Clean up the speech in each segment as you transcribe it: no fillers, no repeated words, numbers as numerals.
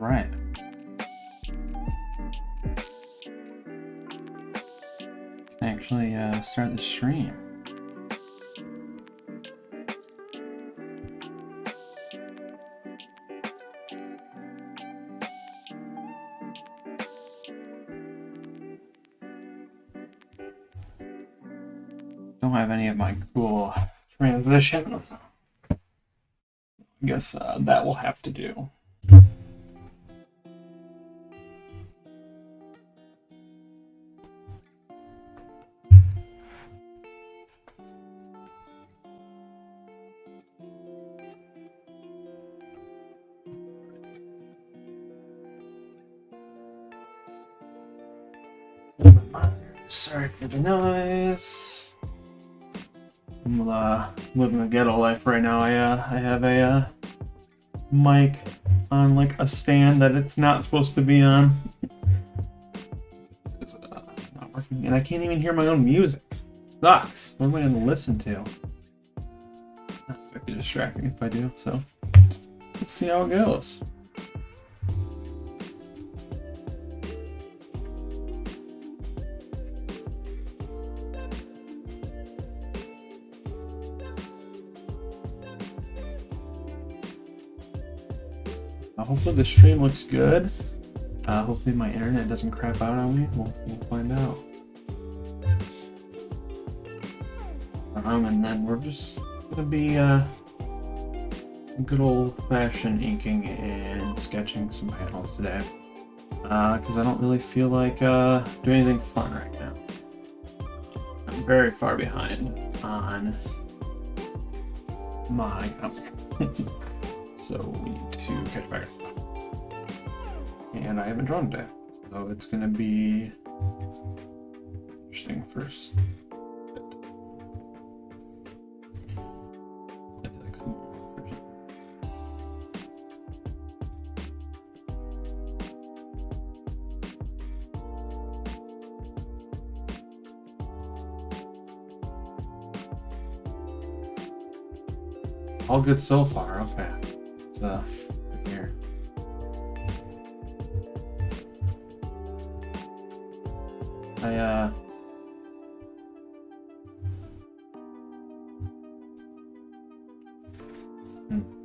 Right. Actually, start the stream. Don't have any of my cool transitions. I guess that will have to do. Sorry for the noise. I'm living a ghetto life right now. I have a mic on like a stand that it's not supposed to be on. It's not working, and I can't even hear my own music. Sucks. What am I going to listen to? It might be distracting if I do. So let's see how it goes. Hopefully the stream looks good. Hopefully my internet doesn't crap out on me. We'll find out. And then we're just gonna be good old-fashioned inking and sketching some panels today. Because I don't really feel like doing anything fun right now. I'm very far behind on my comic. So we need to catch back up. and I haven't drawn today. So it's gonna be interesting first. All good so far. Okay, it's here.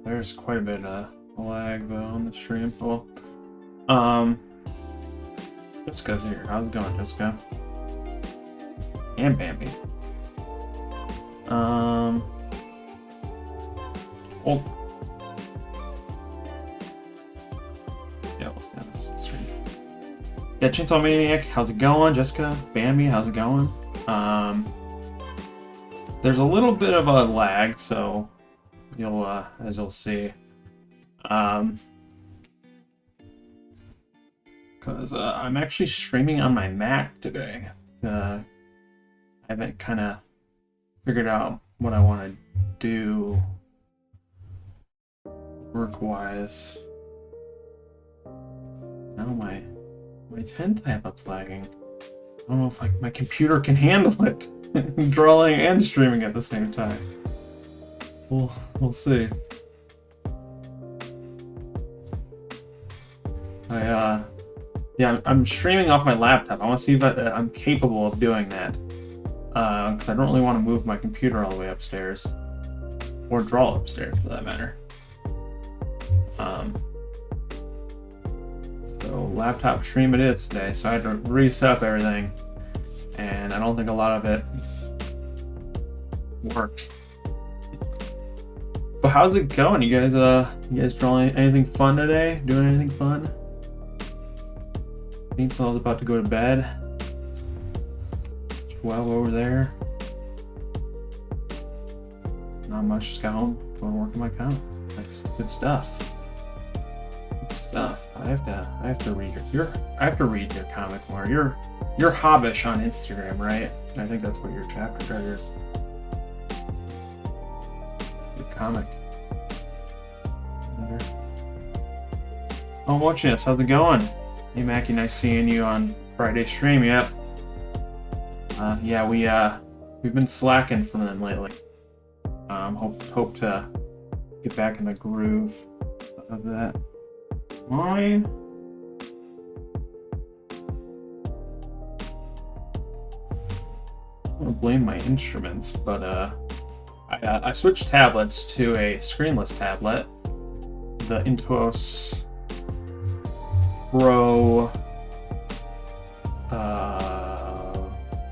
There's quite a bit of lag though on the stream. Well, Jessica's here. How's it going, Jessica? And Bambi. Oh. Yeah, we'll stand this stream. Yeah, Chainsaw Maniac, how's it going? Jessica, Bambi, how's it going? There's a little bit of a lag, so you'll, as you'll see, because I'm actually streaming on my Mac today. I haven't kind of figured out what I want to do work-wise. Now my pen tablet's lagging. I don't know if my computer can handle it. Drawing and streaming at the same time. We'll see. Yeah, I'm streaming off my laptop. I want to see if I'm capable of doing that. Because I don't really want to move my computer all the way upstairs. Or draw upstairs, for that matter. So laptop stream it is today, so I had to reset up everything, and I don't think a lot of it worked. But how's it going? You guys drawing anything fun today? Doing anything fun? Chainsaw's about to go to bed. 12 over there. Not much, just got home, going to work on my comic. That's good stuff. I have to read your comic more. You're Hobbish on Instagram, right? I think that's what your chapter or your comic. Oh, watching us. How's it going? Hey Mackie, nice seeing you on Friday stream. Yep. Yeah, we've been slacking from them lately. Hope to get back in the groove of that. Mine. I don't blame my instruments, but I switched tablets to a screenless tablet, the Intuos Pro,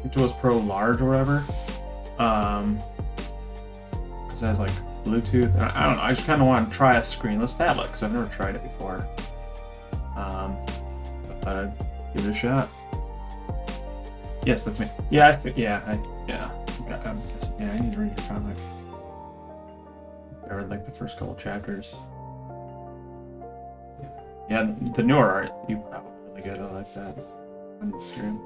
Intuos Pro Large or whatever. Because it has like Bluetooth. I don't know. I just kind of want to try a screenless tablet because I've never tried it before. I thought I'd give it a shot. Yes, that's me. Yeah, I need to read your comic. I read like the first couple chapters. Yeah, the newer art you probably really good. I like that on Instagram.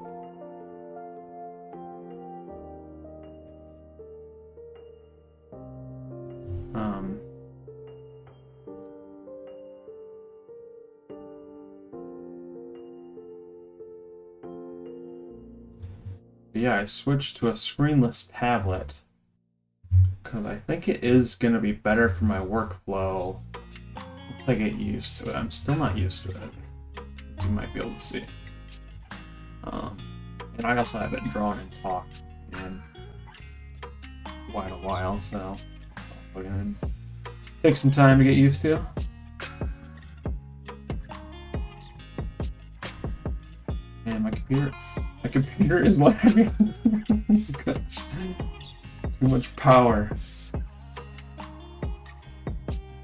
Yeah, I switched to a screenless tablet because I think it is going to be better for my workflow once I get used to it. I'm still not used to it. You might be able to see. And I also haven't drawn and talked in quite a while, so we're going to take some time to get used to. And my computer is lagging. Too much power.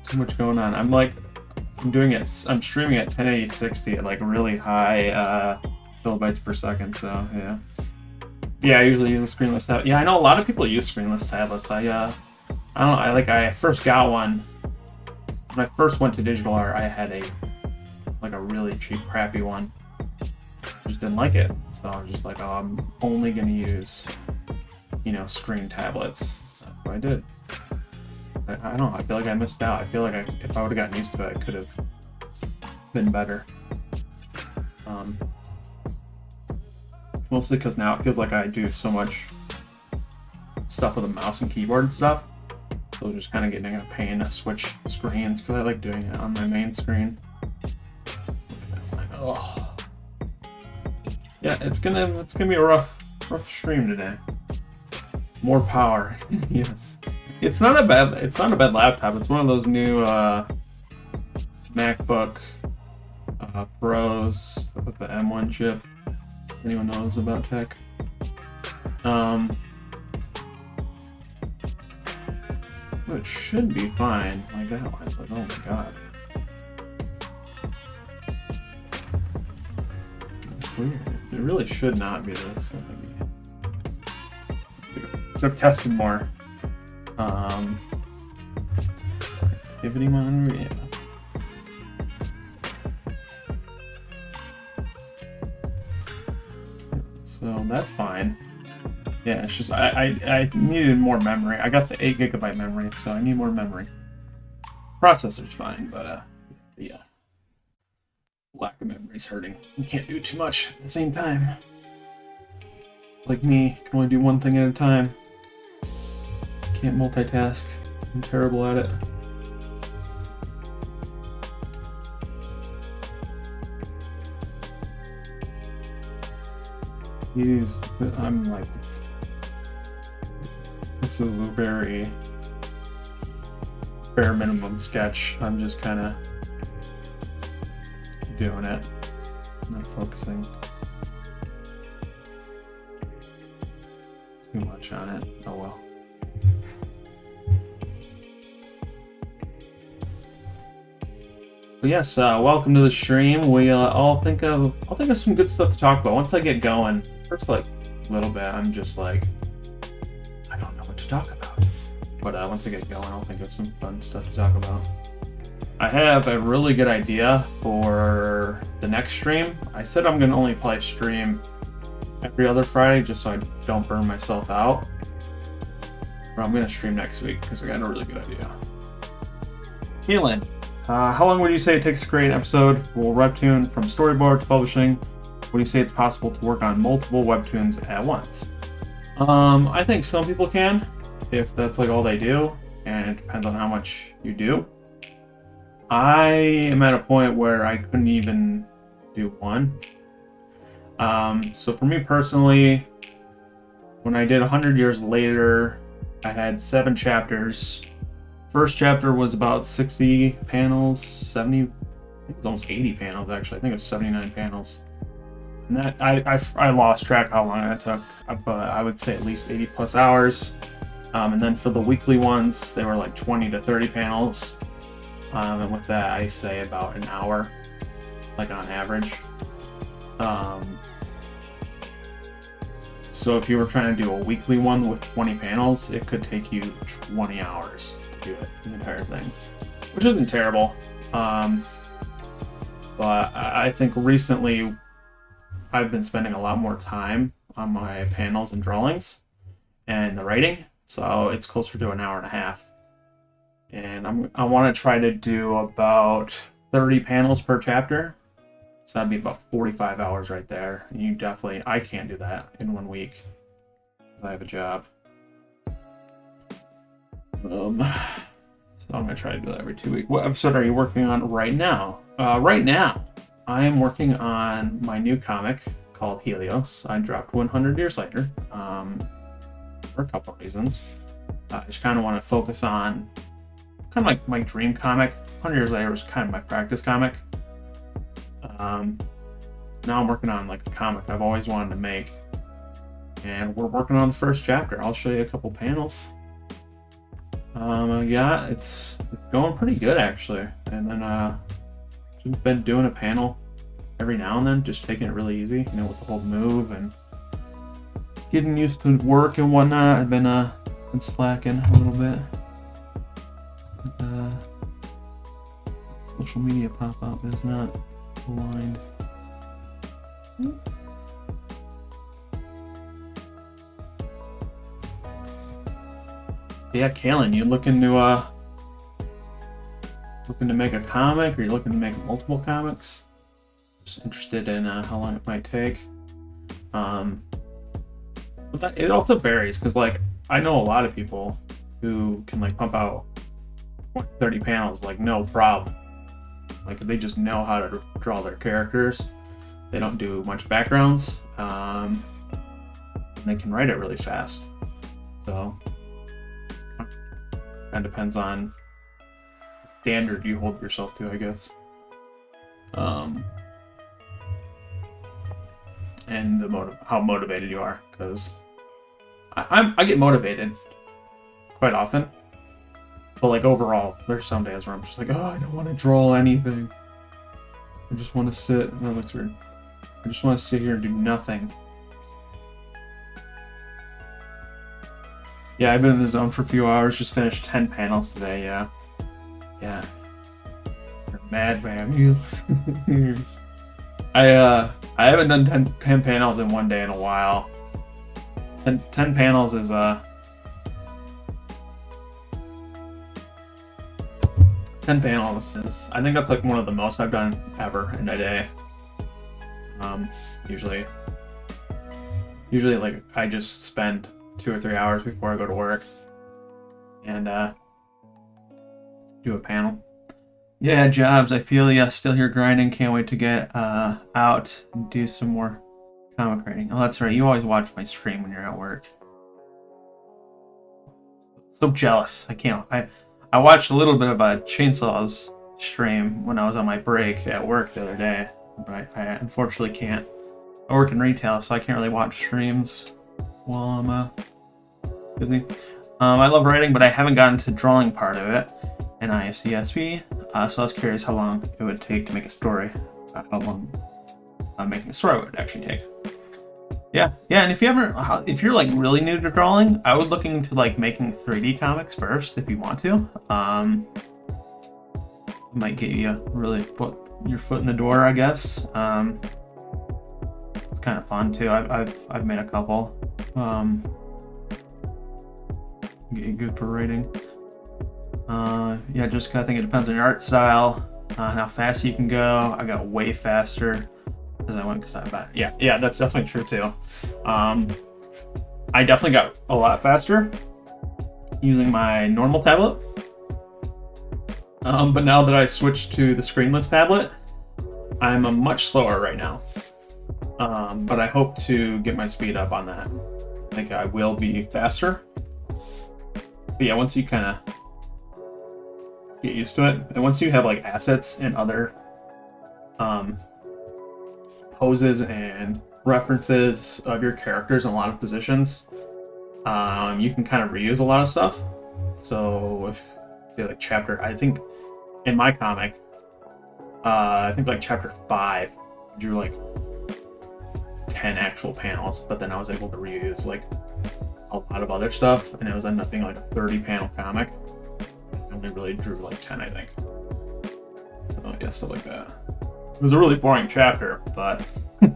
Too much going on. I'm streaming at 1080 60 at like really high kilobytes per second, so yeah. Yeah, I usually use a screenless tablet. Yeah, I know a lot of people use screenless tablets. I don't know, I first got one when I first went to digital art. I had a like a really cheap, crappy one. Just didn't like it, so I was just like, oh, I'm only gonna use, you know, screen tablets. That's what I did. I don't know. I feel like I missed out. I feel like if I would have gotten used to it, I could have been better. Mostly because now it feels like I do so much stuff with a mouse and keyboard and stuff. So just kind of getting a pain to switch screens because I like doing it on my main screen. Oh. Yeah, it's gonna be a rough stream today. More power, yes. It's not a bad laptop. It's one of those new MacBook Pros with the M1 chip. Anyone knows about tech? It should be fine like that one, but oh my god. That's weird. It really should not be this. I've tested more. Activity monitor, yeah. So that's fine. Yeah, it's just I needed more memory. I got the 8 GB memory, so I need more memory. Processor's fine, but yeah. Lack of memory is hurting. You can't do too much at the same time. Like me, can only do one thing at a time. Can't multitask. I'm terrible at it. I'm like, this is a very bare minimum sketch. I'm just kind of doing it, not focusing too much on it. Oh well. But yes, welcome to the stream. We I'll think of some good stuff to talk about once I get going. First, like a little bit, I'm just like, I don't know what to talk about. But once I get going, I'll think of some fun stuff to talk about. I have a really good idea for the next stream. I said I'm gonna only probably stream every other Friday just so I don't burn myself out. But I'm gonna stream next week because I got a really good idea. Keelan, how long would you say it takes to create an episode for Webtoon from storyboard to publishing? Would you say it's possible to work on multiple Webtoons at once? I think some people can, if that's like all they do, and it depends on how much you do. I am at a point where I couldn't even do one. So for me personally, when I did 100 Years Later, I had 7 chapters. First chapter was about 60 panels, 70, I think it was almost 80 panels actually. I think it was 79 panels. And that I lost track how long that took, but I would say at least 80 plus hours. And then for the weekly ones, they were like 20 to 30 panels. And with that, I say about an hour, like on average. So if you were trying to do a weekly one with 20 panels, it could take you 20 hours to do it, the entire thing, which isn't terrible. But I think recently I've been spending a lot more time on my panels and drawings and the writing, so it's closer to an hour and a half. And I want to try to do about 30 panels per chapter. So that'd be about 45 hours right there. And I can't do that in 1 week. I have a job. So I'm going to try to do that every 2 weeks. What episode are you working on right now? Right now, I am working on my new comic called Helios. I dropped 100 Years Later for a couple of reasons. I just kind of want to focus on kind of like my dream comic. 100 Years Later was kind of my practice comic. Now I'm working on like the comic I've always wanted to make, and we're working on the first chapter. I'll show you a couple panels. Yeah, it's going pretty good actually. And then just been doing a panel every now and then, just taking it really easy, you know, with the whole move and getting used to work and whatnot. I've been slacking a little bit. Social media pop up is not aligned. Yeah, Kalen, you looking to make a comic, or you looking to make multiple comics? Just interested in how long it might take. But it also varies, because like I know a lot of people who can like pump out 30 panels like no problem. Like they just know how to draw their characters. They don't do much backgrounds. And they can write it really fast. So that depends on the standard you hold yourself to, I guess. And how motivated you are, because I get motivated quite often, but like overall, there's some days where I'm just like, oh, I don't want to draw anything. I just want to sit. No, that's weird. I just want to sit here and do nothing. Yeah, I've been in the zone for a few hours. Just finished 10 panels today. Yeah. You're mad, man. I haven't done 10 panels in one day in a while. 10 panels is 10 panels is, I think that's like one of the most I've done ever in a day. Usually like I just spend 2 or 3 hours before I go to work and do a panel. Yeah, Jobs, I feel ya. Still here grinding. Can't wait to get out and do some more comic writing. Oh, that's right. You always watch my stream when you're at work. So jealous. I can't. I watched a little bit of a Chainsaw's stream when I was on my break at work the other day, but I unfortunately can't. I work in retail, so I can't really watch streams while I'm busy. I love writing, but I haven't gotten to drawing part of it in IFCSB, so I was curious how long it would take to make a story. How long making a story would actually take. Yeah, and if you're like really new to drawing, I would look into like making 3D comics first if you want to. It might get you really put your foot in the door, I guess. It's kind of fun too. I've made a couple. Get you good for writing. Yeah, just kind of think it depends on your art style, how fast you can go. I got way faster as I went because I bet. Yeah, that's definitely true too. I definitely got a lot faster using my normal tablet. But now that I switched to the screenless tablet, I'm a much slower right now. But I hope to get my speed up on that. I think I will be faster. But yeah, once you kind of get used to it, and once you have like assets and other poses and references of your characters in a lot of positions, you can kind of reuse a lot of stuff. So if say like chapter, I think in my comic, I think like chapter 5 drew like 10 actual panels, but then I was able to reuse like a lot of other stuff, and it was ended up being like a 30 panel comic. I only really drew like 10, I think. So yeah, stuff like that. It was a really boring chapter, but I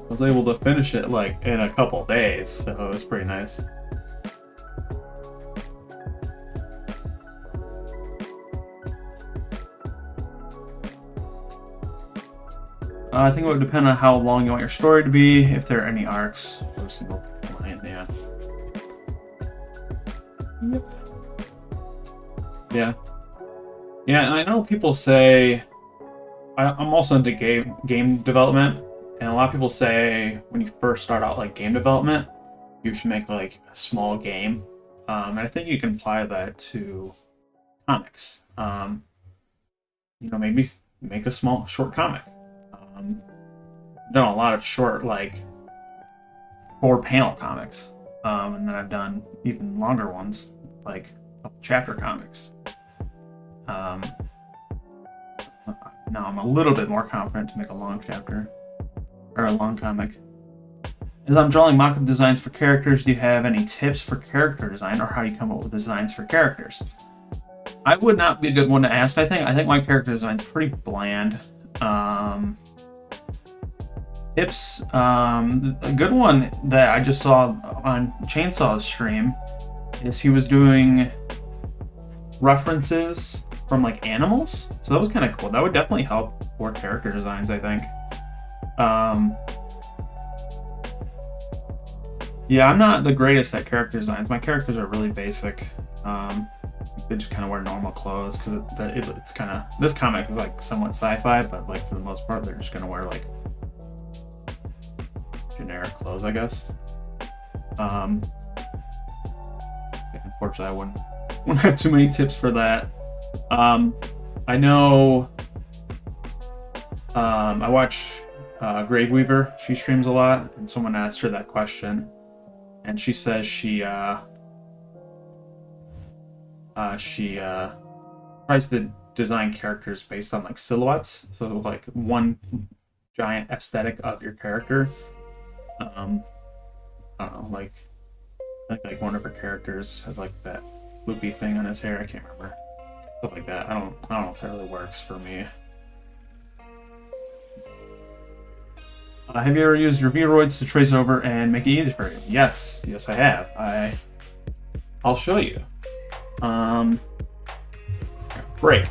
was able to finish it like in a couple days, so it was pretty nice. I think it would depend on how long you want your story to be, if there are any arcs for a single line, yeah. Yep. Yeah, and I know people say, I'm also into game development, and a lot of people say when you first start out like game development, you should make like a small game. And I think you can apply that to comics. Maybe make a small short comic. I've done a lot of short, like 4-panel comics, and then I've done even longer ones, like chapter comics. Now I'm a little bit more confident to make a long chapter or a long comic. As I'm drawing mock-up designs for characters, do you have any tips for character design, or how do you come up with designs for characters? I would not be a good one to ask. I think my character design's pretty bland. Tips. A good one that I just saw on Chainsaw's stream is he was doing references from like animals, so that was kind of cool. That would definitely help for character designs, I think. Yeah, I'm not the greatest at character designs. My characters are really basic. They just kind of wear normal clothes because it's kind of, this comic is like somewhat sci-fi, but like for the most part they're just gonna wear like generic clothes, I guess. Unfortunately, I wouldn't have too many tips for that. I know. I watch Graveweaver. She streams a lot, and someone asked her that question, and she says she tries to design characters based on like silhouettes, so like one giant aesthetic of your character. I don't know, like one of her characters has like that loopy thing on his hair. I can't remember, stuff like that. I don't know if that really works for me. Have you ever used your Vroids to trace over and make it easy for you? Yes, I have. I'll show you. Great.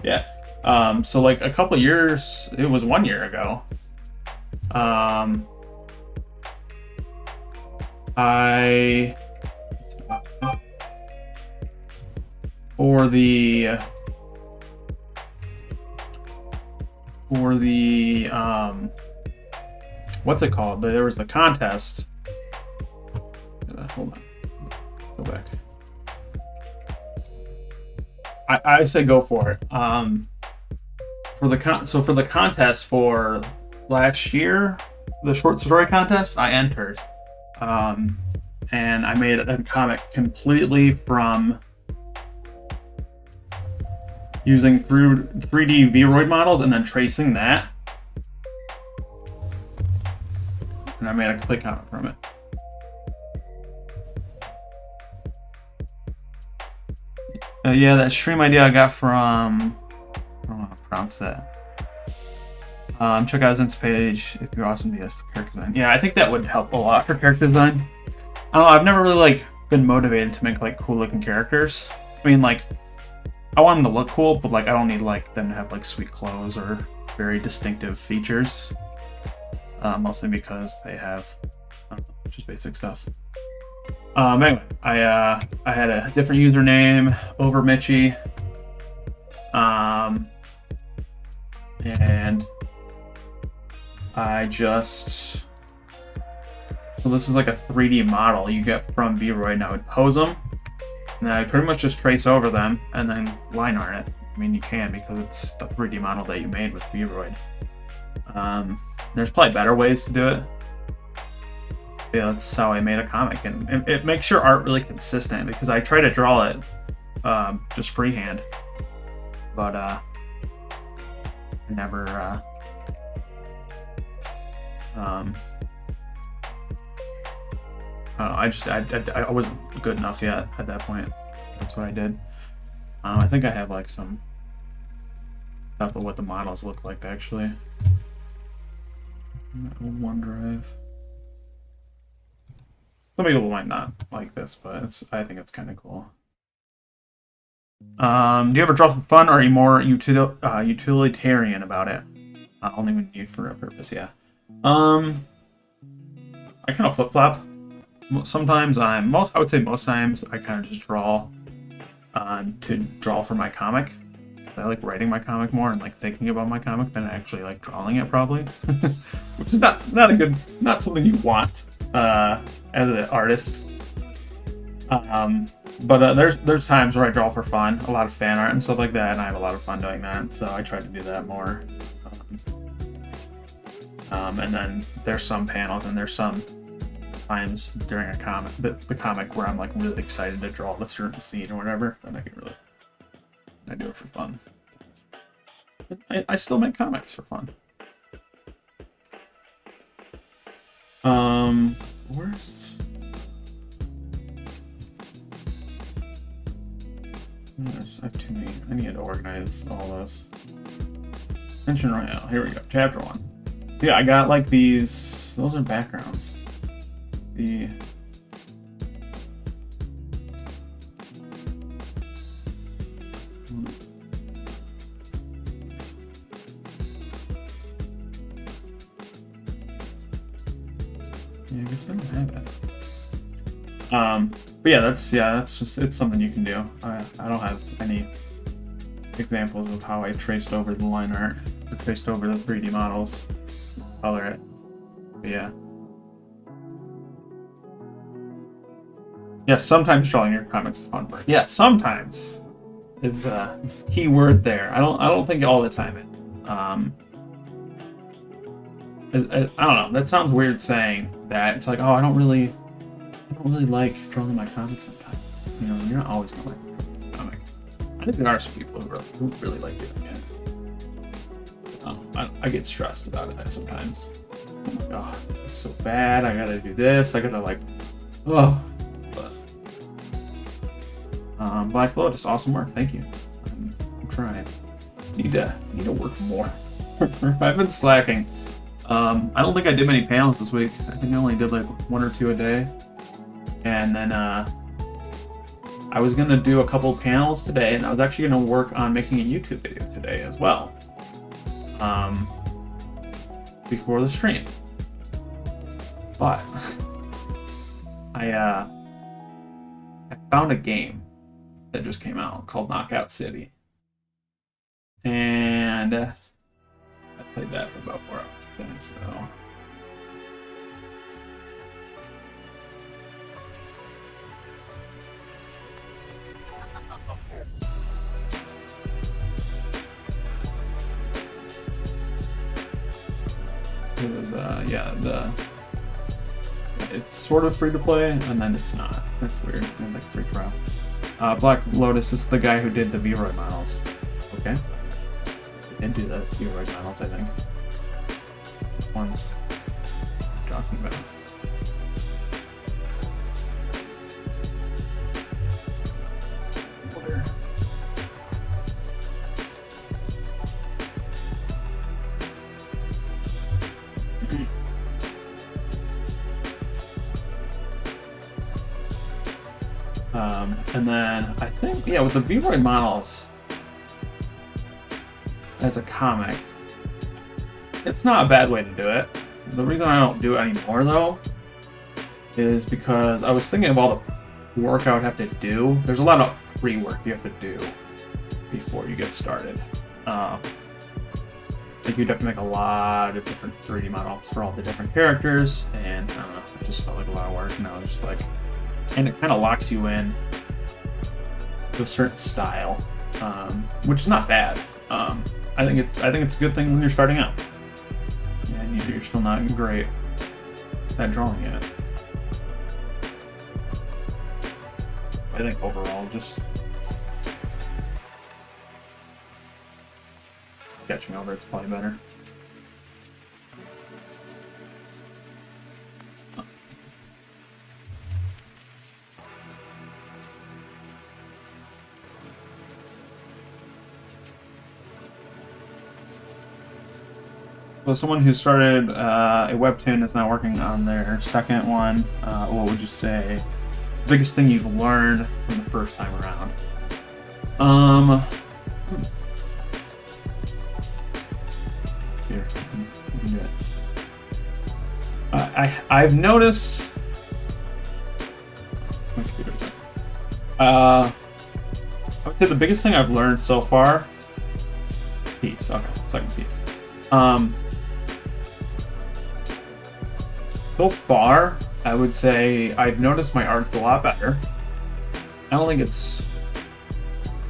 Yeah. So like a couple years, it was 1 year ago. For the what's it called? There was the contest. Hold on. Go back. I say go for it. For the contest for last year, the short story contest, I entered. And I made a comic completely from using 3D Vroid models and then tracing that. And I made a complete comic from it. Yeah, that stream idea I got from, I don't know how to pronounce that. Check out his Insta page if you're awesome DS for character design. Yeah, I think that would help a lot for character design. I don't know, I've never really like been motivated to make like cool looking characters. I mean, like, I want them to look cool, but like I don't need like them to have like sweet clothes or very distinctive features. Mostly because they have just basic stuff. Anyway, I had a different username over Mitchy, and I just, so this is like a 3D model you get from Vroid, and I would pose them, and then I pretty much just trace over them and then line art it. I mean, you can because it's the 3D model that you made with Vroid. There's probably better ways to do it. Yeah, that's how I made a comic, and it makes your art really consistent because I try to draw it just freehand, but I never I wasn't good enough yet at that point. That's what I did. I think I have like some stuff of what the models look like actually. OneDrive. Some people might not like this, but I think it's kind of cool. Do you ever draw for fun, or are you more utilitarian about it? Only when used for a purpose, yeah. I kind of flip-flop. Sometimes I would say most times I kind of just draw to draw for my comic. I like writing my comic more and like thinking about my comic than actually like drawing it, probably. Which is not something you want as an artist. But there's times where I draw for fun, a lot of fan art and stuff like that, and I have a lot of fun doing that. So I try to do that more. And then there's some panels and there's some times during a comic, the comic where I'm like really excited to draw a certain scene or whatever, then I do it for fun. I still make comics for fun. Where's... I have too many. I need to organize all this. Tension Royale. Here we go. Chapter 1. Yeah, I got like these. Those are backgrounds. The. Yeah, I guess I don't have it. But yeah, that's just, it's something you can do. I don't have any examples of how I traced over the line art or traced over the 3D models, color it. But yeah. Yeah, sometimes drawing your comics is fun part. Yeah, sometimes is the key word there. I don't think all the time it's. I don't know. That sounds weird saying that. It's like, oh, I don't really like drawing my comics sometimes. You know, you're not always gonna like a comic. I think there are some people who really like doing it. I get stressed about it sometimes. I'm like, oh, it's so bad. I gotta do this. I gotta like, oh. But Black Lotus, awesome work. Thank you. I'm trying. Need to work more. I've been slacking. I don't think I did many panels this week. I think I only did like 1 or 2 a day. And then I was going to do a couple panels today, and I was actually going to work on making a YouTube video today as well. Before the stream. But I found a game that just came out called Knockout City. And I played that for about 4 hours today, so... It was, it's sort of free to play, and then it's not. That's weird. It's like free trial. Black Lotus is the guy who did the V-Roid models. Okay. He did do the V-Roid models, I think. Ones I'm talking about. And then I think, yeah, with the V-Roid models as a comic, it's not a bad way to do it. The reason I don't do it anymore, though, is because I was thinking of all the work I would have to do. There's a lot of pre-work you have to do before you get started. Like you'd have to make a lot of different 3D models for all the different characters, and I don't know, it just felt like a lot of work. And I was just like, and it kind of locks you in to a certain style, which is not bad. I think it's a good thing when you're starting out. And you're still not great at drawing yet. I think overall, just sketching over it's probably better. So someone who started a Webtoon is now working on their second one. What would you say the biggest thing you've learned from the first time around? Here, you can do it. I've noticed. I would say the biggest thing I've learned so far. Piece. Okay, second piece. So far, I would say I've noticed my art's a lot better. I don't think it's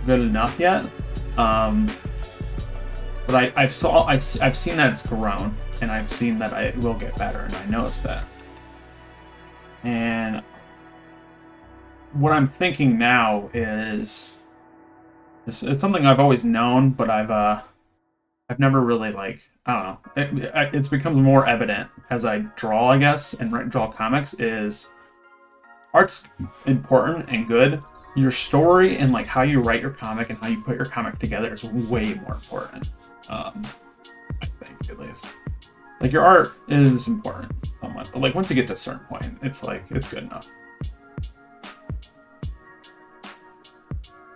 good enough yet, but I've seen that it's grown, and I've seen that it will get better, and I noticed that. And what I'm thinking now is it's something I've always known, but I've never really, like, I don't know. It's become more evident as I draw, I guess, and draw comics, is art's important and good, your story and like how you write your comic and how you put your comic together is way more important. I think, at least. Like, your art is important somewhat, but like once you get to a certain point, it's like it's good enough.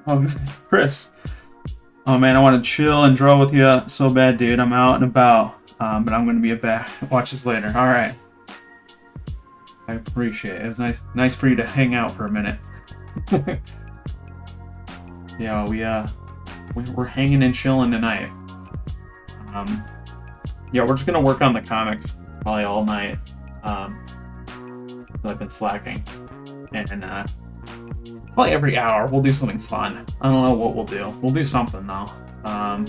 Oh, Chris. Oh man, I want to chill and draw with you so bad, dude. I'm out and about, but I'm gonna be back. Watch this later. All right. I appreciate it. It was nice for you to hang out for a minute. Yeah, we're hanging and chilling tonight. Yeah, we're just gonna work on the comic probably all night. I've been slacking, and probably every hour we'll do something fun. I don't know what we'll do. We'll do something though. I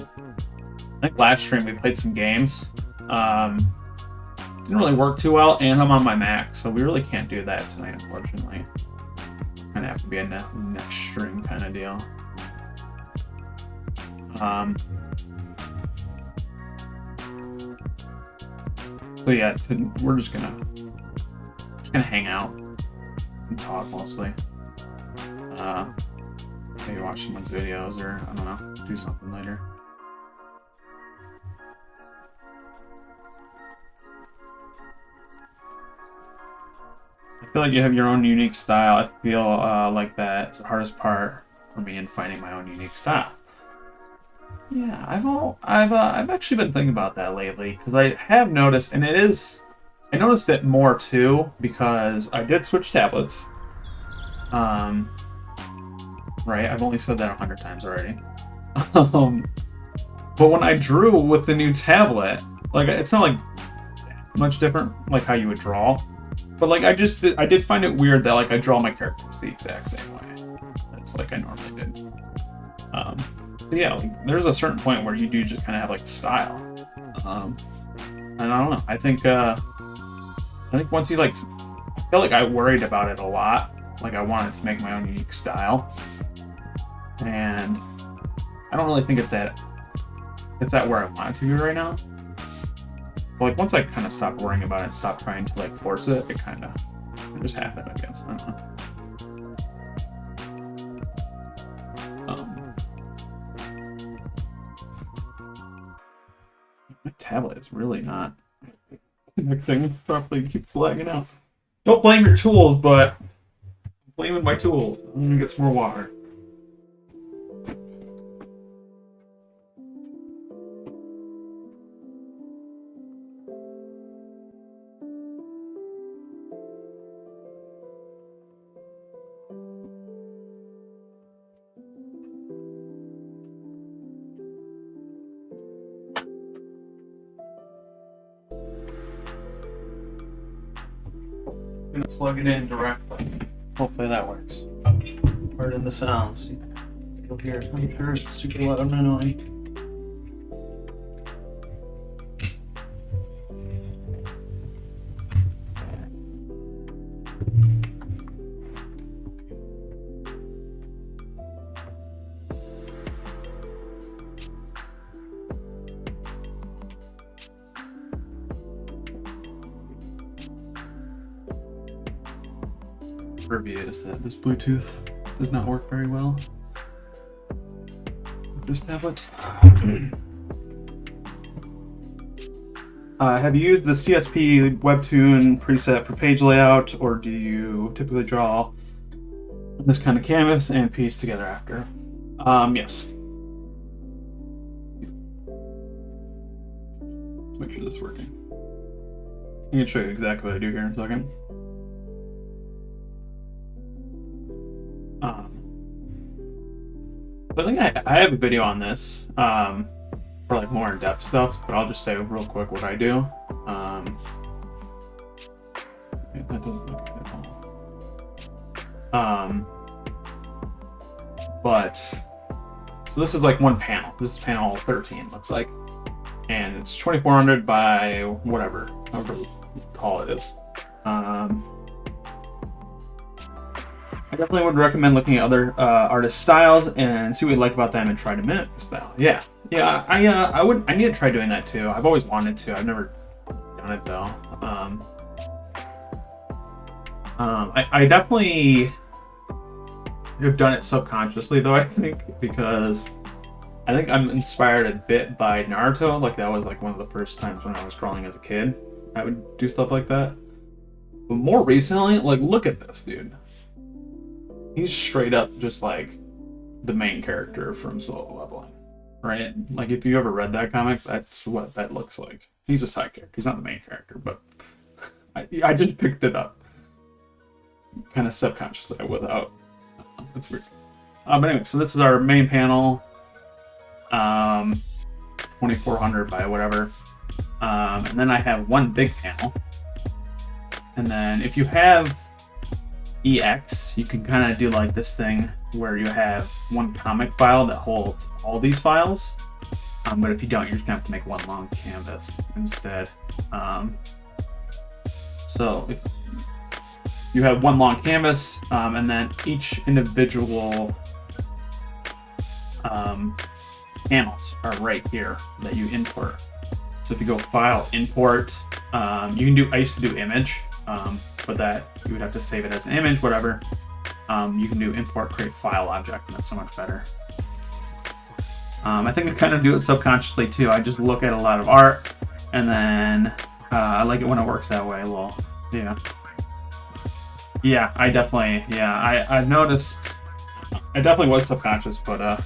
think last stream we played some games. Didn't really work too well, and I'm on my Mac, so we really can't do that tonight, unfortunately. Gonna have to be a next stream kind of deal. So yeah, we're just gonna hang out and talk mostly. Maybe watch someone's videos, or I don't know, do something later. I feel like you have your own unique style. I feel like that's the hardest part for me in finding my own unique style. Yeah, I've actually been thinking about that lately, because I have noticed, and I noticed it more too because I did switch tablets. Right, I've only said that 100 times already. But when I drew with the new tablet, like, it's not like much different like how you would draw, but like I did find it weird that like I draw my characters the exact same way. That's like I normally did. So yeah, like, there's a certain point where you do just kind of have like style. And I don't know. I think once you like, I feel like I worried about it a lot. Like I wanted to make my own unique style, and I don't really think it's at where I want it to be right now. But like once I kind of stopped worrying about it, stopped trying to like force it, it just happened, I guess. I don't know. My tablet is really not connecting properly. It keeps lagging out. Don't blame your tools, but I'm blaming my tools. I'm gonna get some more water. I'm gonna plug it in directly. Hopefully that works. Pardon the sounds. You'll hear it. I'm sure it's super loud and annoying. Review is that this Bluetooth does not work very well with this tablet. Have you used the CSP Webtoon preset for page layout, or do you typically draw this kind of canvas and piece together after? Yes. Let's make sure this is working. I can show you exactly what I do here in a second. I think I have a video on this for like more in-depth stuff, but I'll just say real quick what I do. Okay, that doesn't look good at all. But so this is like one panel. This is panel 13, looks like, and it's 2400 by whatever, however you call it is. I definitely would recommend looking at other artists' styles and see what you like about them and try to mimic the style. Yeah. I need to try doing that too. I've always wanted to. I've never done it though. I definitely have done it subconsciously though, I think, because I think I'm inspired a bit by Naruto. Like that was like one of the first times when I was scrolling as a kid, I would do stuff like that. But more recently, like look at this dude. He's straight up just like the main character from Solo Leveling, right? Like if you ever read that comic, that's what that looks like. He's a side character. He's not the main character, but I just picked it up kind of subconsciously without. That's weird. But anyway, so this is our main panel. 2400 by whatever. And then I have one big panel. And then if you have EX, you can kind of do like this thing where you have one comic file that holds all these files. But if you don't, you're just gonna have to make one long canvas instead. So if you have one long canvas, and then each individual panels are right here that you import. So if you go File, Import, you can do. I used to do Image, but that you would have to save it as an image, whatever. You can do Import, Create File Object, and that's so much better. I think I kind of do it subconsciously too. I just look at a lot of art, and then I like it when it works that way. Well, yeah. Yeah, I definitely, yeah, I've noticed, I definitely was subconscious, but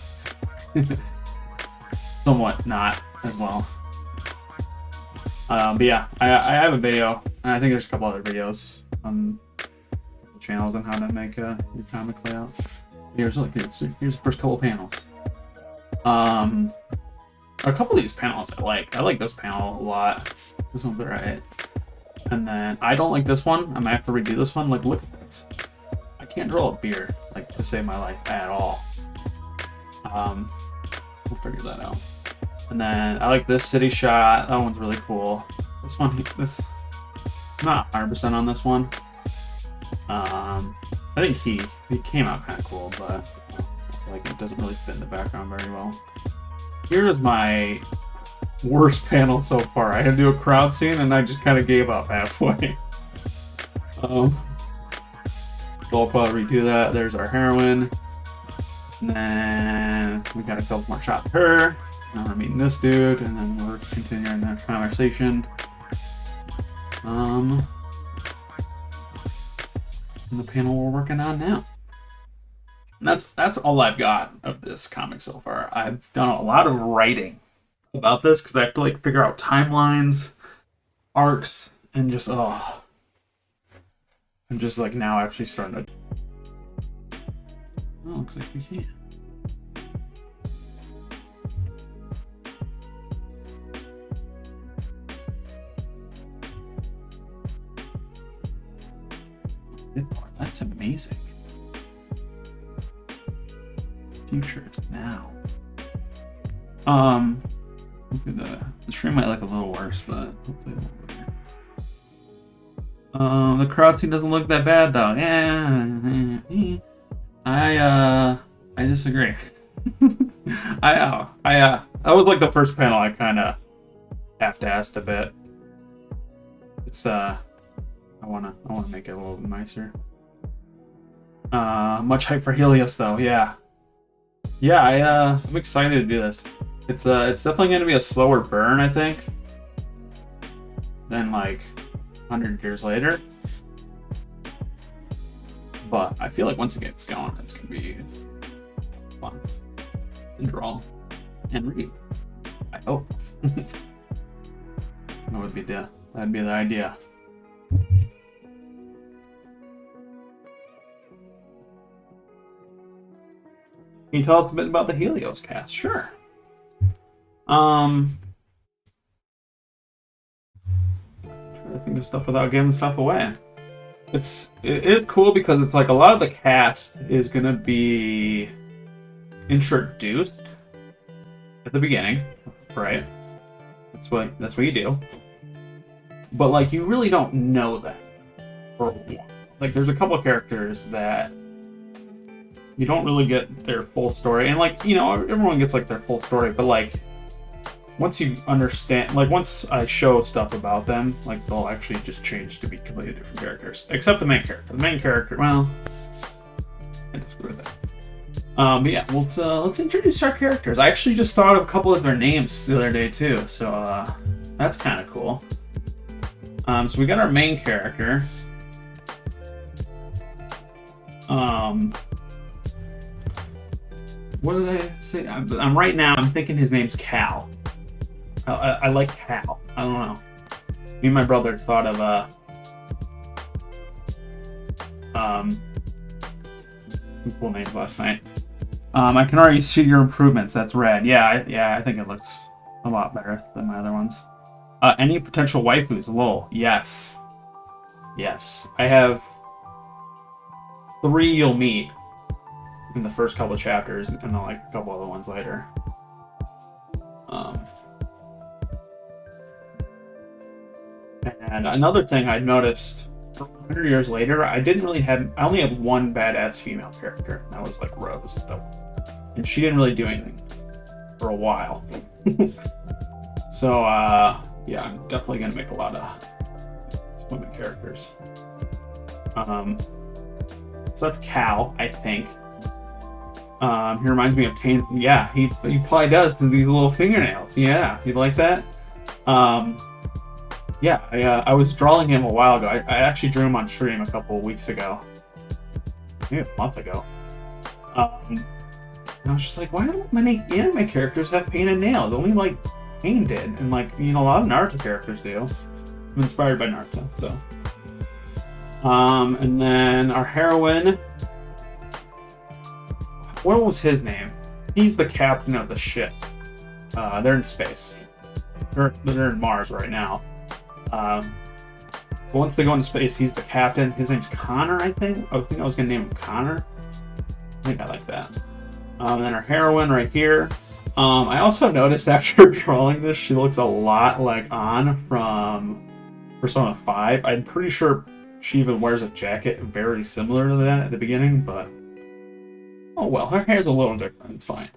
somewhat not as well. But yeah, I have a video, and I think there's a couple other videos on the channels on how to make your comic layout. Here's the first couple panels. A couple of these panels I like. I like this panel a lot. This one's alright. And then I don't like this one. I might have to redo this one. Like, look at this. I can't draw a beard like to save my life at all. We'll figure that out. And then I like this city shot. That one's really cool. This one, I'm not 100% on this one. I think he came out kind of cool, but I feel like it doesn't really fit in the background very well. Here is my worst panel so far. I had to do a crowd scene and I just kind of gave up halfway. So I'll probably redo that. There's our heroine. And then we got a couple more shots of her. Now we're meeting this dude, and then we're continuing that conversation. And the panel we're working on now. And that's all I've got of this comic so far. I've done a lot of writing about this because I have to like figure out timelines, arcs, and just I'm just like now actually starting to. Oh, looks like we can. That's amazing. Future is now. The stream might look a little worse, but hopefully it won't be there. The crowd scene doesn't look that bad though. Yeah, I disagree. That was like the first panel I kind of half-assed a bit. It's I wanna make it a little nicer. Much hype for Helios though. Yeah, I'm excited to do this. It's definitely going to be a slower burn, I think, than like 100 years later. But I feel like once it gets going, it's going to be fun and draw and read. I hope. That'd be the idea. Can you tell us a bit about the Helios Cast? Sure. Try to think of stuff without giving stuff away. It is cool because it's like a lot of the cast is gonna be introduced at the beginning, right? That's what you do. But like you really don't know that for a while. Like there's a couple of characters that you don't really get their full story, and like everyone gets like their full story, but like once you understand, like once I show stuff about them, like they'll actually just change to be completely different characters, except the main character. The main character, well, I disagree with that. But yeah, let's introduce our characters. I actually just thought of a couple of their names the other day too, so that's kind of cool. So we got our main character. What did I say? I'm right now. I'm thinking his name's Cal. I like Cal. I don't know. Me and my brother thought of cool names last night. I can already see your improvements. That's red. Yeah, I think it looks a lot better than my other ones. Any potential waifus? Lol. Yes. Yes. I have 3 you'll meet in the first couple of chapters, and then like a couple other ones later. And another thing I noticed 100 years later, I only had one badass female character. And that was like Rose, and she didn't really do anything for a while. So yeah, I'm definitely gonna make a lot of women characters. So that's Cal, I think. He reminds me of Tane. Yeah, he probably does because these little fingernails. Yeah, you like that? Yeah, I was drawing him a while ago. I actually drew him on stream a couple of weeks ago. Maybe a month ago. And I was just like, why don't many anime characters have painted nails? Only like Pain did, and like, you know, a lot of Naruto characters do. I'm inspired by Naruto, so. And then our heroine. What was his name? He's the captain of the ship. They're in space. They're in Mars right now. But once they go into space, he's the captain. His name's Connor, I think. I think I was gonna name him Connor. I think I like that. And then our heroine right here. I also noticed after drawing this, she looks a lot like An from Persona 5. I'm pretty sure she even wears a jacket very similar to that at the beginning, but oh well, her hair's a little different. It's fine.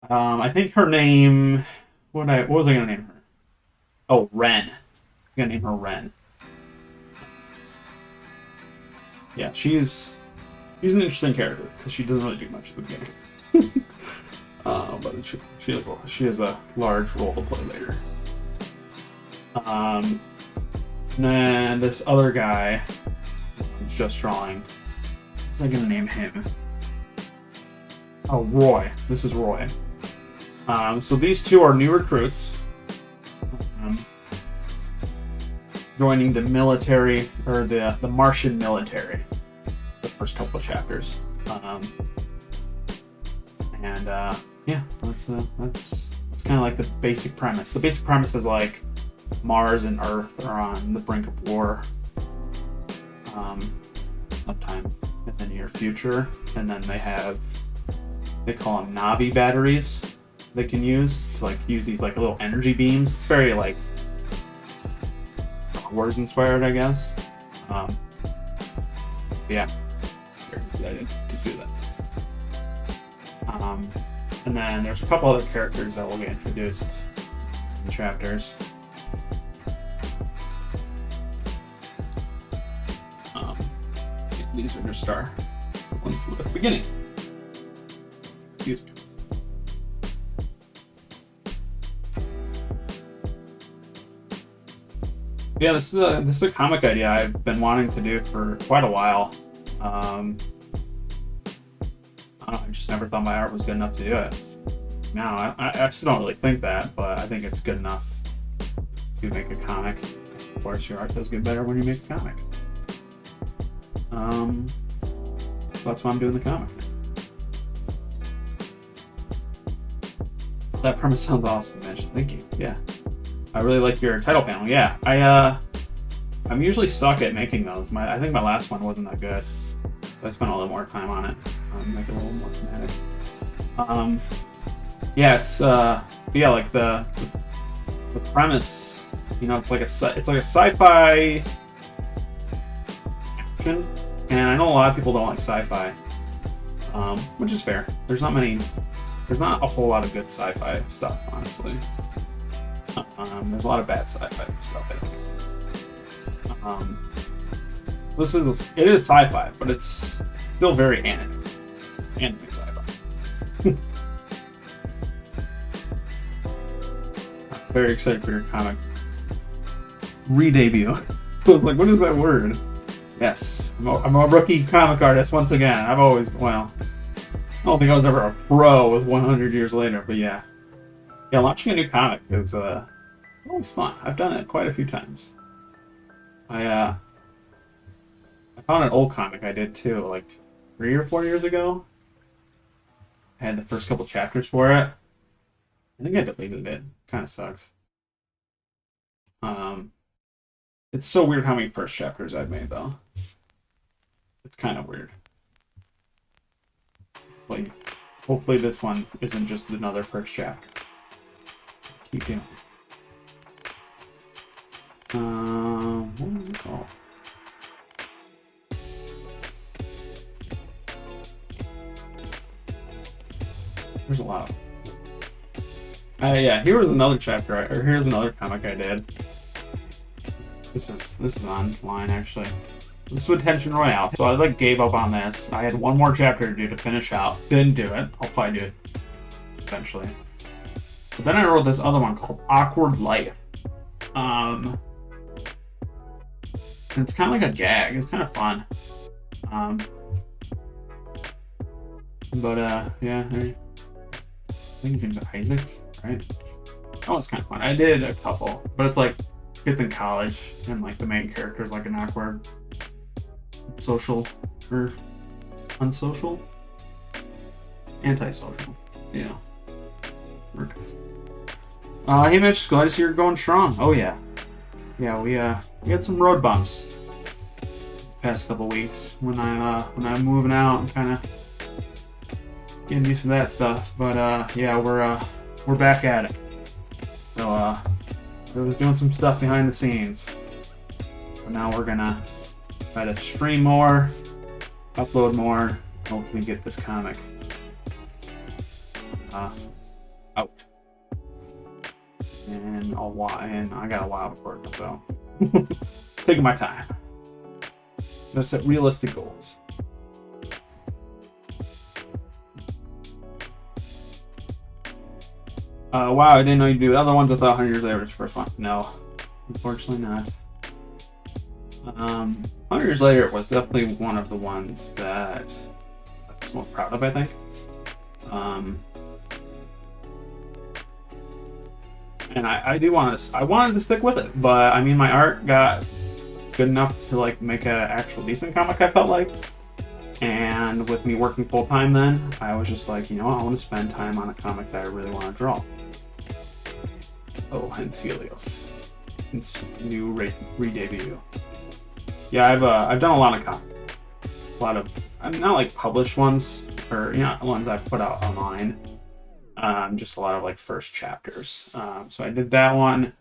I think her name. What was I gonna name her? Oh, Ren. I'm gonna name her Ren. Yeah, she's an interesting character because she doesn't really do much at the beginning. But she has a large role to play later. And then this other guy I'm just drawing. What's I gonna name him? Oh, Roy. This is Roy. So these two are new recruits. Joining the military, or the Martian military. The first couple of chapters. Yeah, that's kind of like the basic premise. The basic premise is like Mars and Earth are on the brink of war sometime in the near future, and then they call them Navi batteries they can use to like use these like little energy beams. It's very like Star Wars inspired, I guess. Yeah, very excited to do that. And then there's a couple other characters that will get introduced in the chapters. These are just our ones at the beginning. Excuse me. Yeah, this is a comic idea I've been wanting to do for quite a while. I just never thought my art was good enough to do it. Now, I still don't really think that, but I think it's good enough to make a comic. Of course, your art does get better when you make a comic. So that's why I'm doing the comic. That premise sounds awesome, Mitch. Thank you. Yeah, I really like your title panel. Yeah, I'm usually suck at making those. I think my last one wasn't that good. I spent a little more time on it. Make it a little more dramatic. Yeah, it's yeah, like the premise. You know, it's like a sci-fi action, and I know a lot of people don't like sci-fi, which is fair. There's not a whole lot of good sci-fi stuff, honestly. There's a lot of bad sci-fi stuff, I think. It is sci-fi, but it's still very anime sci-fi. Very excited for your comic re-debut. I was like, what is that word? Yes, I'm a rookie comic artist once again. I don't think I was ever a pro with 100 years later, but yeah. Yeah, launching a new comic is always fun. I've done it quite a few times. I found an old comic I did too, like 3 or 4 years ago. I had the first couple chapters for it. I think I deleted it. Kind of sucks. It's so weird how many first chapters I've made though. It's kind of weird. Like, hopefully this one isn't just another first chapter. Keep going. What was it called? There's a lot of yeah, here's another chapter, or here's another comic I did. This is online actually. This was Tension Royale. So I like gave up on this. I had one more chapter to do to finish out. Didn't do it. I'll probably do it eventually. But then I wrote this other one called Awkward Life. And it's kind of like a gag. It's kind of fun. Yeah, I think his name's Isaac, right? Oh, it's kind of fun. I did a couple, but it's like kids in college, and like the main character is like an awkward, social or unsocial, antisocial. Yeah. Hey Mitch, glad to see you're going strong. Oh yeah, we had some road bumps the past couple weeks when I'm moving out and kind of getting used to that stuff. But yeah, we're back at it. So I was doing some stuff behind the scenes. But now we're gonna try to stream more, upload more, hopefully get this comic out. And I got a while before it comes out. Taking my time. Gonna set realistic goals. Wow, I didn't know you do other ones. I thought 100 Years Later was the first one. No, unfortunately not. 100 Years Later was definitely one of the ones that I was most proud of, I think. And I wanted to stick with it, but I mean, my art got good enough to like make an actual decent comic, I felt like. And with me working full time then, I was just like, you know what, I want to spend time on a comic that I really want to draw. Oh, hence Helios. It's new re-debut. Yeah, I've done a lot of comics. Not like published ones, or ones I've put out online. Just a lot of like first chapters. So I did that one.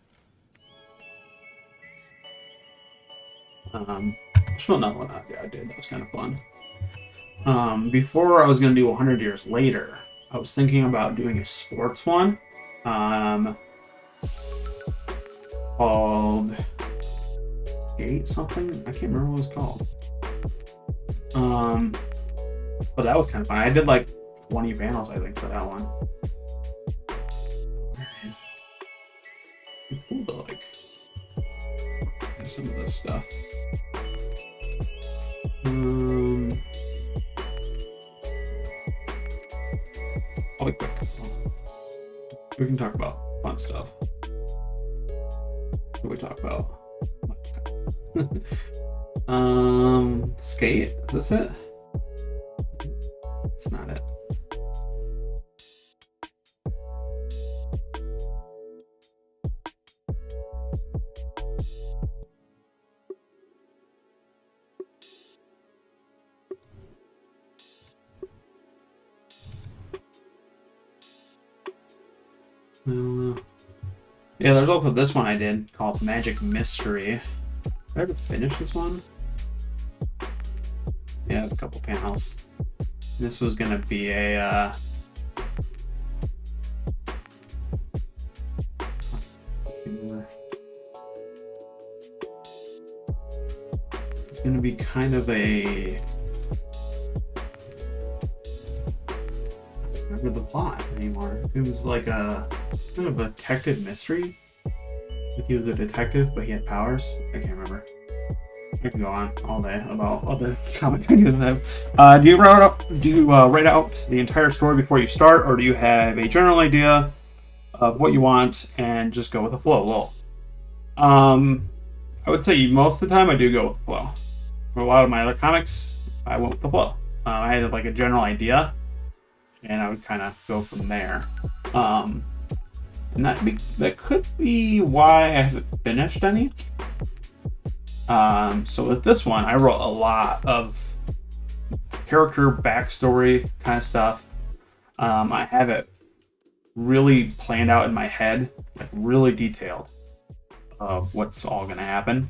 Still another one I did. That was kind of fun. Before I was gonna do 100 Years Later, I was thinking about doing a sports one. Called Skate something. I can't remember what it was called. But that was kind of fun. I did like 20 panels, I think, for that one. It's cool to like some of this stuff. I'll be quick. We can talk about fun stuff. What do we talk about? Skate? Is this it? It's not it. Yeah, there's also this one I did called Magic Mystery. Did I ever finish this one? Yeah, a couple panels. This was gonna be a it's gonna be kind of a, I remember remember the plot anymore. It was like a kind of a detective mystery. Like he was a detective, but he had powers. I can't remember. I can go on all day about other comic ideas I have. Do you write out the entire story before you start, or do you have a general idea of what you want and just go with the flow? Well, I would say most of the time I do go with the flow. For a lot of my other comics, I went with the flow. I had like a general idea, and I would kind of go from there. And that could be why I haven't finished any. So with this one, I wrote a lot of character backstory kind of stuff. I have it really planned out in my head, like really detailed of what's all going to happen.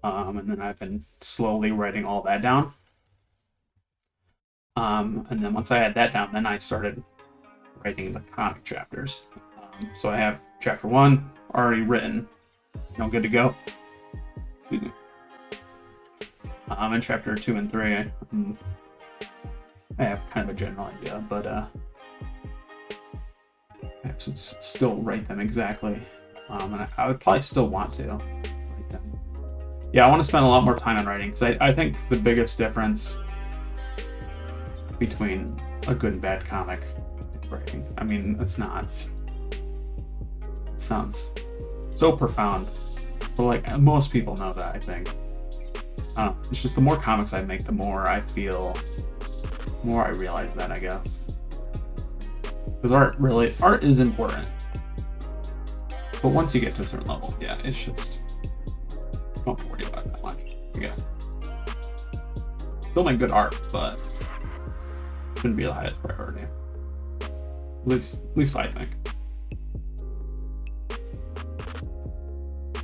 And then I've been slowly writing all that down. And then once I had that down, then I started writing the comic chapters. So I have chapter 1 already written, good to go. In chapter 2 and 3, I have kind of a general idea, but I have to still write them exactly. And I would probably still want to write them. Yeah, I want to spend a lot more time on writing, because I think the biggest difference between a good and bad comic is writing. I mean, it sounds so profound, but like most people know that, I think. It's just the more comics I make, the more I realize that, I guess. Because art is important. But once you get to a certain level, yeah, it's just, don't worry about it that much, I guess. Still make good art, but shouldn't be the highest priority. At least I think.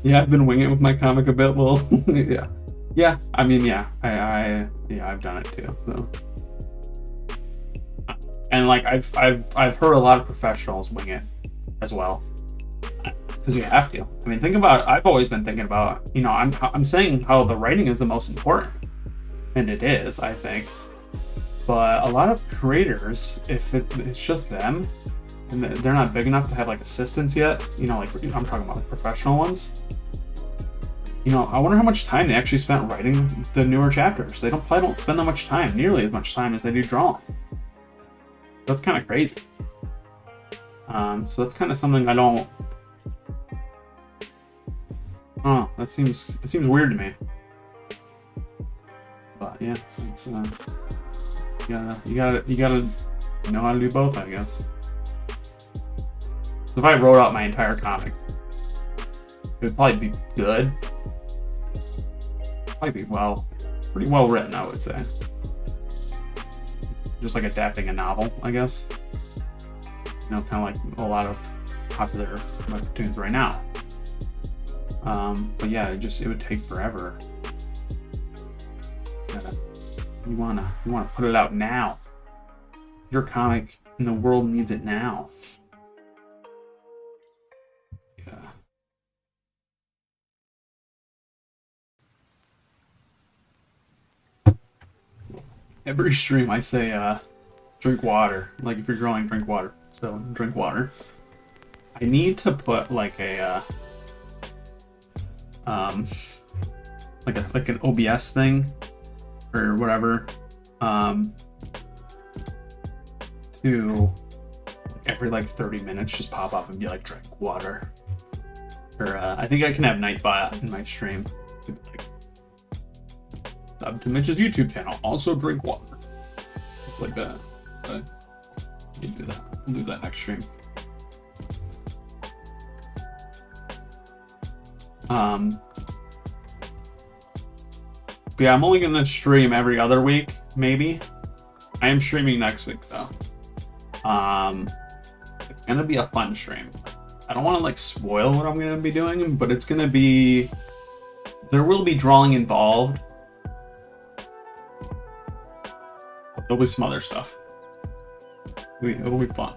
Yeah, I've been winging it with my comic a bit, well, yeah. Yeah, I mean, yeah, I've done it too, so. And like, I've heard a lot of professionals wing it as well. Because you have to. I mean, I've always been thinking about, I'm saying how the writing is the most important. And it is, I think. But a lot of creators, if it's just them, and they're not big enough to have like assistants yet, like I'm talking about like professional ones. I wonder how much time they actually spent writing the newer chapters. They probably don't spend that much time, nearly as much time as they do drawing. That's kind of crazy. So that's kind of something I don't. Oh, it seems weird to me. But yeah, it's you gotta know how to do both, I guess. So if I wrote out my entire comic, it would probably be good. Probably be pretty well written, I would say. Just like adapting a novel, I guess. Kind of like a lot of popular Webtoons right now. But yeah, it would take forever. You wanna put it out now. Your comic and the world needs it now. Yeah. Every stream I say, drink water. Like if you're growing, drink water. So drink water. I need to put like a like an OBS thing or whatever to every like 30 minutes just pop up and be like drink water. Or I think I can have Nightbot in my stream to be like sub to Mitch's YouTube channel, also drink water. Just like that. But you do that. We'll do that next stream. But yeah, I'm only gonna stream every other week, maybe. I am streaming next week though. It's gonna be a fun stream. I don't want to like spoil what I'm gonna be doing, but it's gonna be. There will be drawing involved. But there'll be some other stuff. It'll be fun.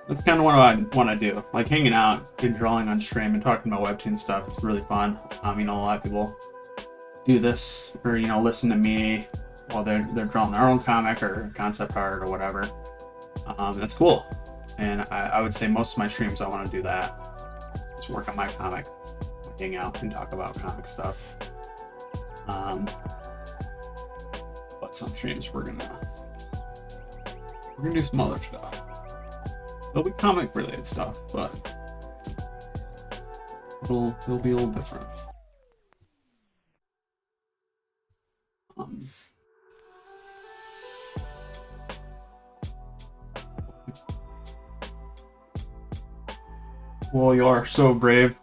That's kind of what I want to do. Like hanging out and drawing on stream and talking about Webtoon stuff. It's really fun. A lot of people do this or, listen to me while they're drawing their own comic or concept art or whatever. That's cool. And I would say most of my streams I want to do that. Just work on my comic, hang out and talk about comic stuff. But some streams we're gonna do some other stuff. There'll be comic related stuff, but it'll be a little different. Well, you are so brave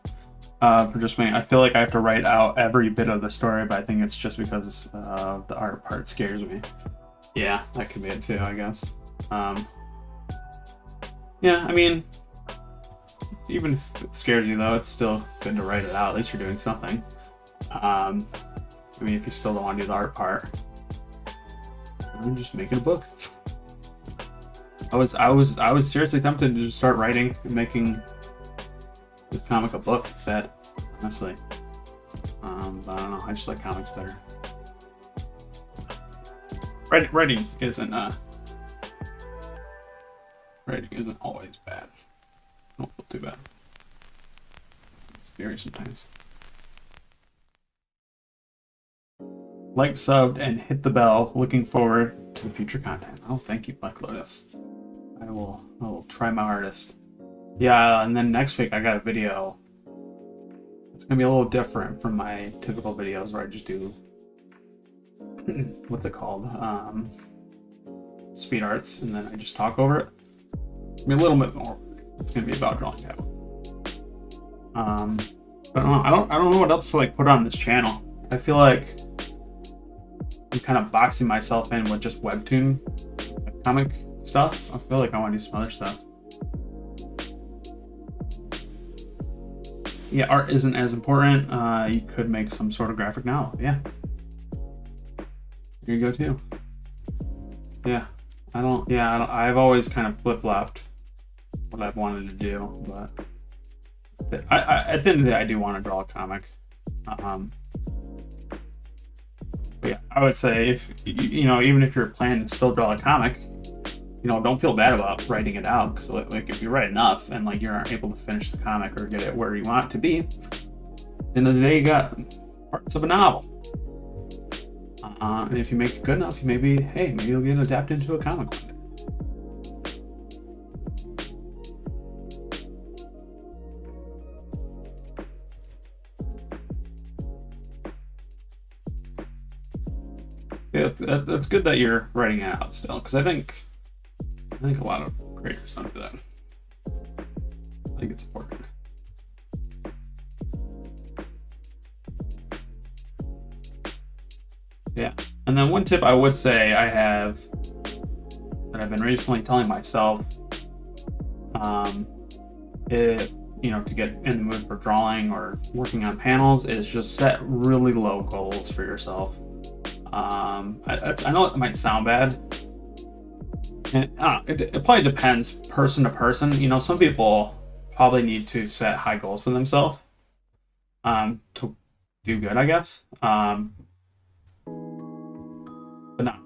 for just waiting. I feel like I have to write out every bit of the story, but I think it's just because the art part scares me. Yeah, that could be it too, I guess. Yeah, I mean, even if it scares you though, it's still good to write it out. At least you're doing something. I mean, if you still don't want to do the art part, I'm just making a book. I was seriously tempted to just start writing and making this comic a book instead, honestly. But I don't know, I just like comics better. Writing isn't always bad. Don't feel too bad. It's scary sometimes. Like, subbed, and hit the bell. Looking forward to the future content. Oh, thank you, Black Lotus. I will try my hardest. Yeah, and then next week I got a video. It's gonna be a little different from my typical videos where I just do what's it called? Speed arts, and then I just talk over it. It's gonna be a little bit more. It's gonna be about drawing tablets. But I don't know what else to like put on this channel. I feel like I'm kind of boxing myself in with just Webtoon comic stuff. I feel like I want to do some other stuff. Yeah, art isn't as important. You could make some sort of graphic novel. Yeah. Here you go too. Yeah. I've always kind of flip-flopped what I've wanted to do, but at the end of the day, I do want to draw a comic. But yeah, I would say if even if you're planning to still draw a comic, don't feel bad about writing it out, because like if you write enough and like you're able to finish the comic or get it where you want it to be, at the end of the day you got parts of a novel. And if you make it good enough, maybe you'll get adapted into a comic one day. Yeah, that's good that you're writing it out still, because I think a lot of creators don't do that. I think it's important. Yeah, and then one tip I would say I have that I've been recently telling myself, to get in the mood for drawing or working on panels, is just set really low goals for yourself. I know it might sound bad, and it probably depends person to person. Some people probably need to set high goals for themselves to do good, I guess. But not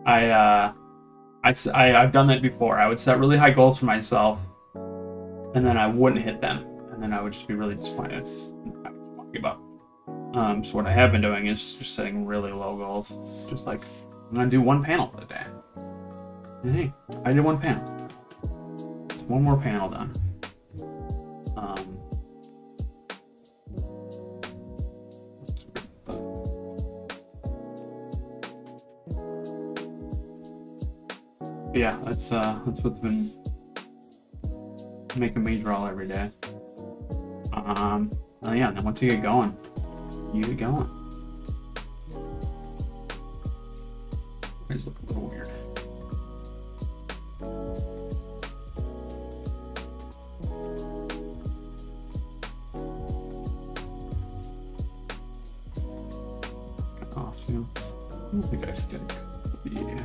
I've done that before. I would set really high goals for myself, and then I wouldn't hit them, and then I would just be really disappointed. I would give up. So what I have been doing is just setting really low goals. Just like, I'm gonna do one panel for the day. And hey, I did one panel. One more panel done. Yeah, that's what's been making me draw every day. Yeah, and then once you get going, you get going. These look a little weird. Off too. I don't think I stick the.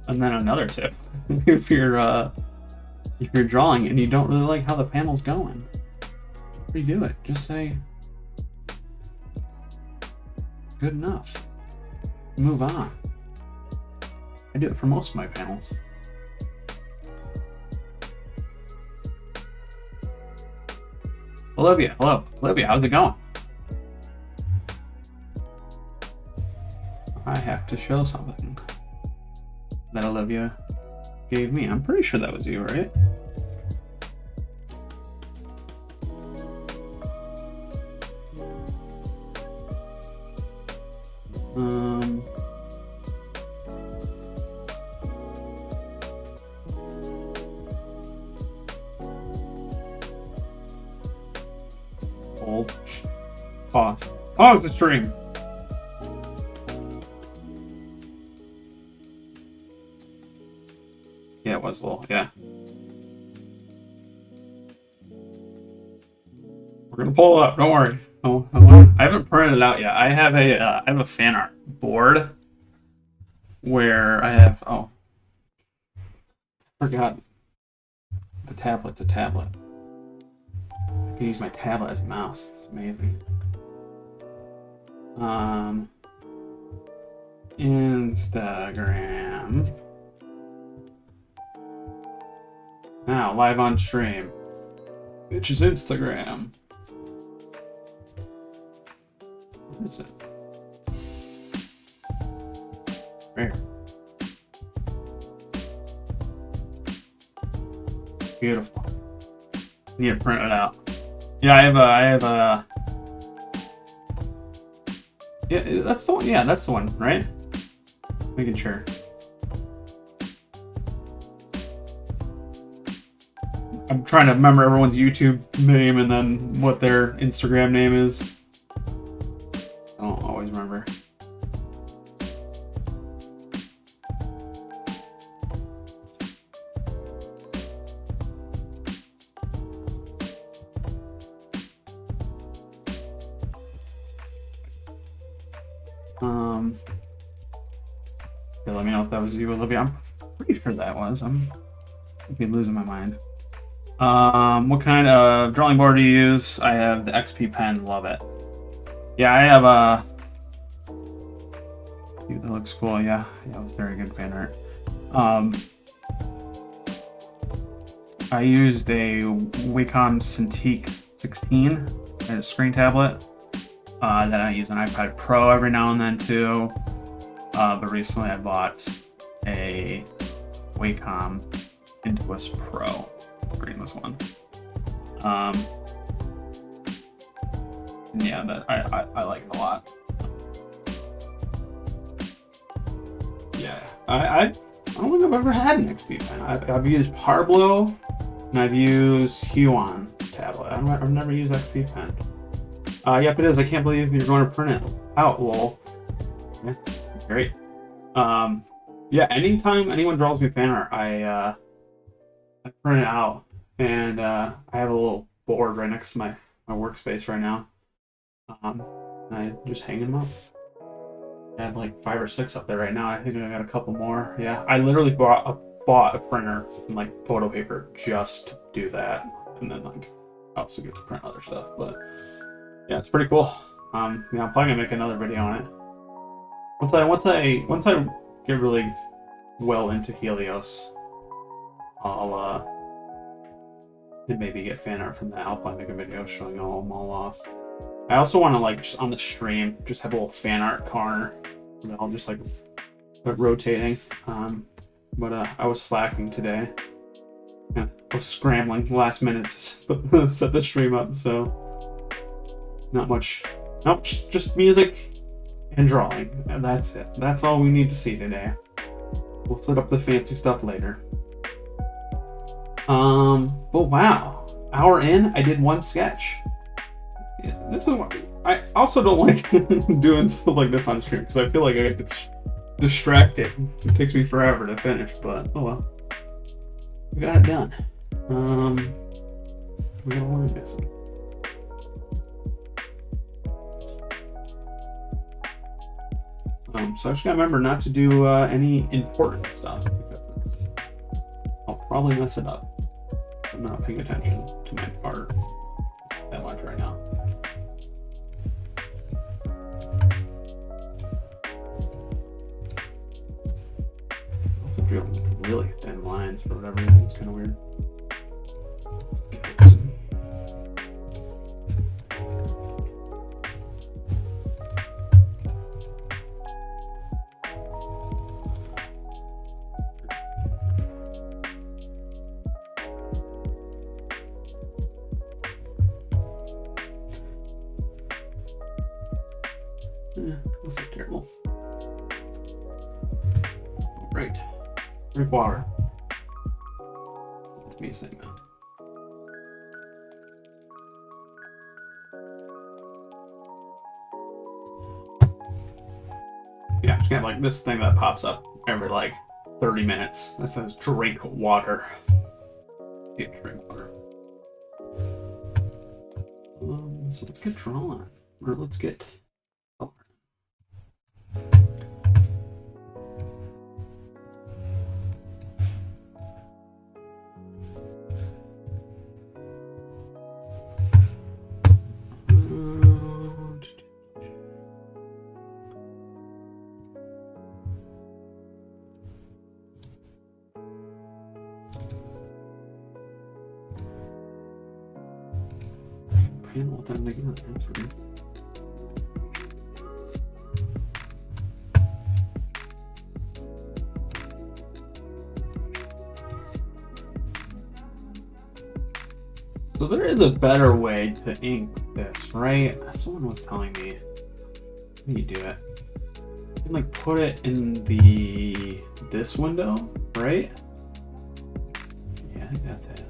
And then another tip: if you're drawing and you don't really like how the panel's going, redo it. Just say good enough. Move on. I do it for most of my panels. Olivia, hello. Olivia, how's it going? I have to show something that Olivia gave me. I'm pretty sure that was you, right? Hold. Pause. Pause the stream. Yeah, it was a little, yeah. We're gonna pull it up, don't worry. Oh, I haven't printed it out yet. I have a fan art board where I have, oh, forgot. The tablet's a tablet. I can use my tablet as a mouse. It's amazing. Instagram. Now, live on stream. Which is Instagram. What is it? Where? Beautiful. Need to print it out. Yeah, I have a. Yeah, that's the one. Yeah, that's the one, right? Making sure. I'm trying to remember everyone's YouTube name and then what their Instagram name is. I don't always remember. Yeah, let me know if that was you, Olivia. I'm pretty sure that was. I'd be losing my mind. What kind of drawing board do you use? I have the XP pen. Love it. Yeah, I have a. That looks cool. Yeah, it was very good fan art. I used a Wacom Cintiq 16 as a screen tablet. Then I use an iPad Pro every now and then too. But recently I bought a Wacom Intuos Pro, screenless one. Yeah, that I like it a lot. Yeah, I don't think I've ever had an XP pen. I've used Parblo and I've used Huon tablet. I've never used XP pen. Yep, it is. I can't believe you're going to print it out, lol. Yeah, great. Yeah, anytime anyone draws me fan art, I print it out, and I have a little board right next to my workspace right now. And I just hang them up. I have like 5 or 6 up there right now. I think I got a couple more. Yeah, I literally bought a printer and like photo paper just to do that, and then like I also get to print other stuff. But yeah, it's pretty cool. Yeah, I'm probably gonna make another video on it. Once I get really well into Helios, I'll maybe get fan art from that. I'll probably make a video showing them all off. I also want to like just on the stream just have a little fan art corner. I'll just like rotating. But I was slacking today. Yeah, I was scrambling last minute to set the stream up, so not much, just music and drawing, and that's it. That's all we need to see today. We'll set up the fancy stuff later. But wow, hour in, I did 1 sketch. Yeah, this is what I also don't like doing stuff like this on stream because I feel like I get distracted. It takes me forever to finish, but oh well. We got it done. We got one missing. So I just gotta remember not to do any important stuff because I'll probably mess it up. I'm not paying attention to my art. that much right now. Also drew really thin lines for whatever reason. It's kind of weird. That's not terrible. All right. Drink water. That's me saying that. Yeah, I'm just gonna have like this thing that pops up every like 30 minutes that says drink water. Yeah, drink water. So let's get drawn. Or let's get color. Panel them again. That's weird. So there is a better way to ink this, right? Someone was telling me. How do you do it? You can like put it in this window, right? Yeah, I think that's it.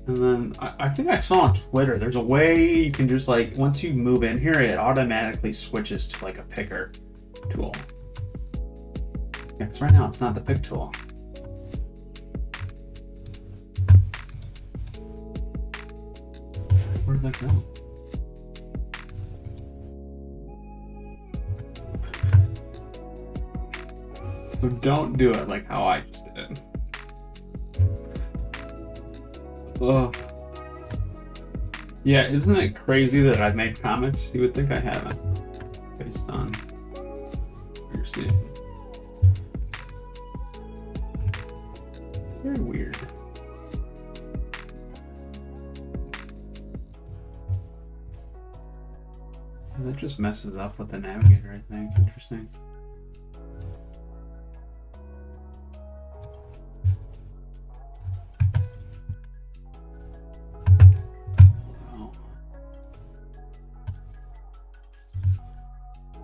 And then I think I saw on Twitter, there's a way you can just like, once you move in here, it automatically switches to like a picker tool. Yeah, because right now it's not the pick tool. Where did that go? So don't do it like how I just did. Ugh. Yeah, isn't it crazy that I've made comics? You would think I haven't, based on what you're seeing. It's very weird. And that just messes up with the navigator, I think. Interesting.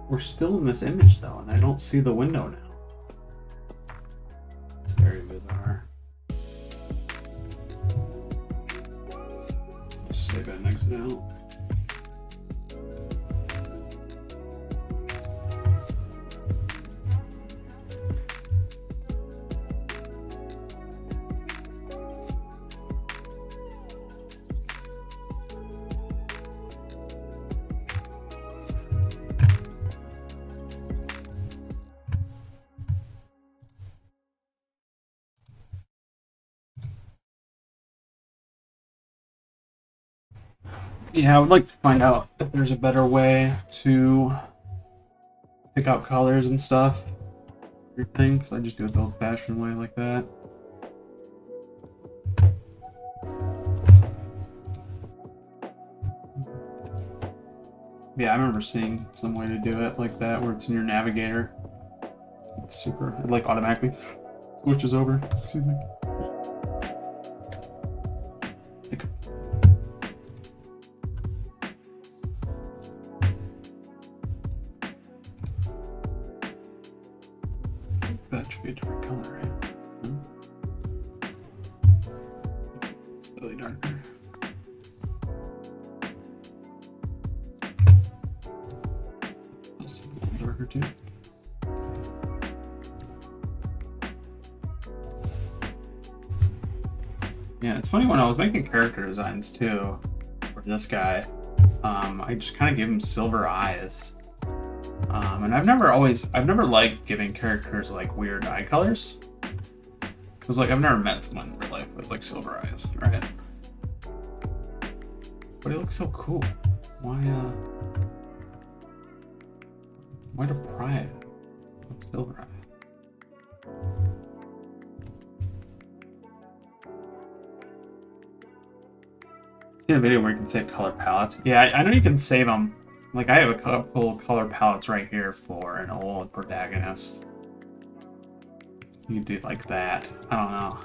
We're still in this image though, and I don't see the window now. It's very bizarre. Just save it and exit out. Yeah, I would like to find out if there's a better way to pick out colors and stuff. Your thing, because I just do it the old-fashioned way like that. Yeah, I remember seeing some way to do it like that, where it's in your navigator. It's super, it like automatically switches over. Excuse me. That should be a different color, right? Slightly darker. Darker too. Yeah, it's funny when I was making character designs too for this guy. I just kind of gave him silver eyes. And I've never liked giving characters like weird eye colors. Because like I've never met someone in real life with like silver eyes, right? But he looks so cool. Why deprive of silver eyes? See a video where you can save color palettes. Yeah, I know you can save them. Like, I have a couple color palettes right here for an old protagonist. You do like that. I don't know.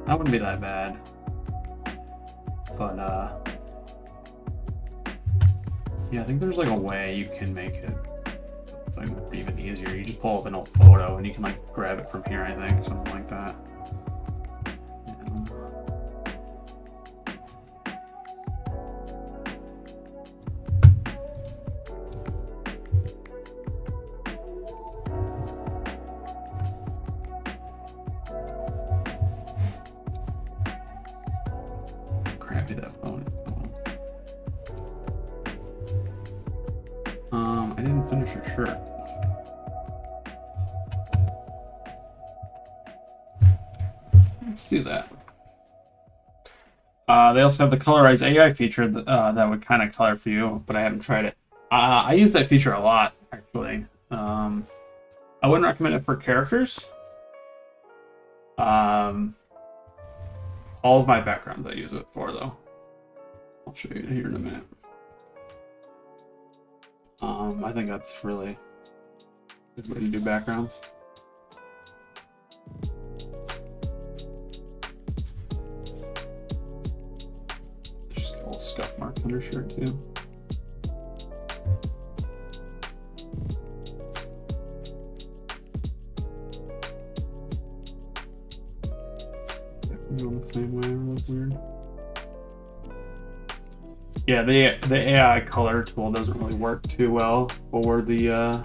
That wouldn't be that bad. But, yeah, I think there's like a way you can make it. It's like even easier. You just pull up an old photo and you can like grab it from here, I think. Something like that. Crappy that phone is. I didn't finish your shirt. Let's do that. They also have the Colorize AI feature that would kind of color for you, but I haven't tried it. I use that feature a lot, actually. I wouldn't recommend it for characters. All of my backgrounds I use it for, though. I'll show you here in a minute. I think that's really a good way to do backgrounds. Just got a little scuff mark on her shirt too. Going the same way, it looks weird. Yeah, the AI color tool doesn't really work too well for the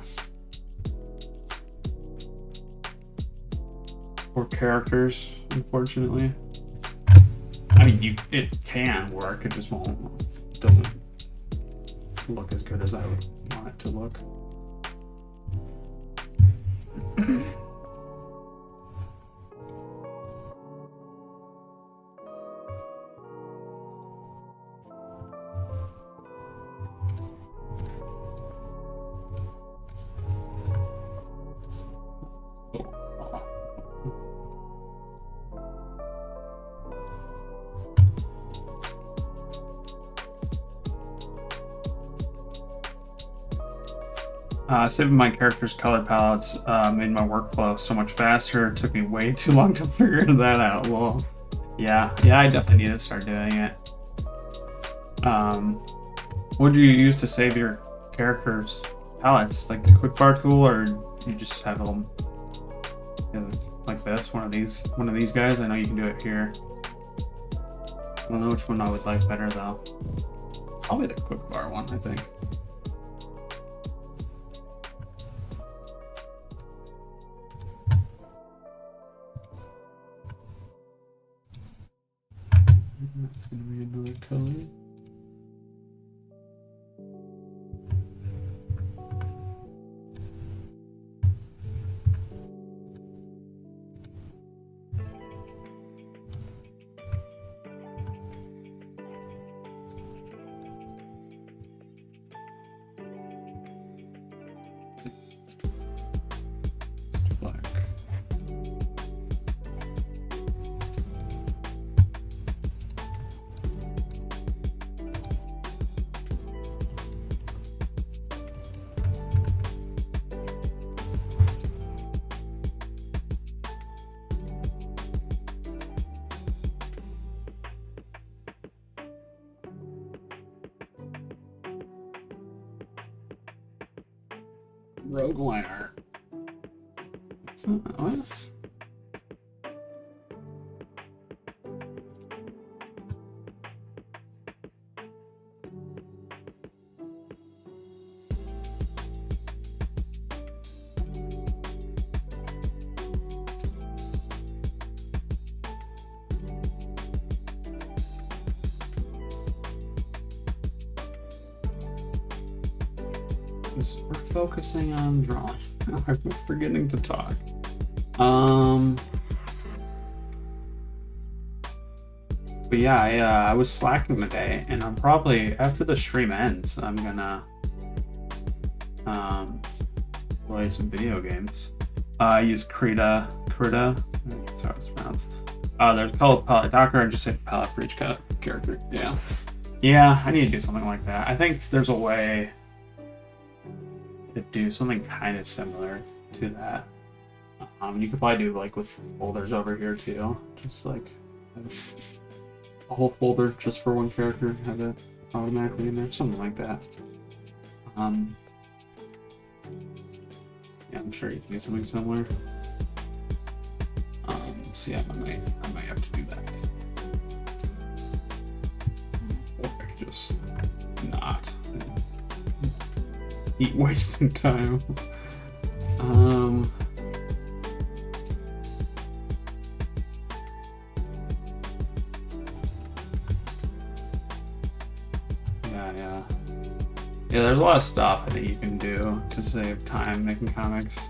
for characters, unfortunately. I mean, it can work, it just won't. It doesn't look as good as I would want it to look. Saving my character's color palettes made my workflow so much faster. It took me way too long to figure that out. Well, yeah, I definitely need to start doing it. What do you use to save your character's palettes? Like the quick bar tool, or you just have them like this? One of these guys. I know you can do it here. I don't know which one I would like better though. Probably the quick bar one, I think. That's going to be another color. Black. Rogue line art. That's not what? We're focusing on drawing. I'm forgetting to talk. But yeah, I was slacking today, and I'm probably, after the stream ends, I'm gonna play some video games. I use Krita, that's how it's pronounced. There's a color palette docker and just say palette for each character. Yeah, I need to do something like that. I think there's a way to do something kind of similar to that. You could probably do like with folders over here too, just like a whole folder just for one character, have it automatically in there, something like that. Yeah, I'm sure you can do something similar. So yeah, I might have to do that. Or I could just not keep wasting time. Yeah, there's a lot of stuff I think you can do to save time making comics,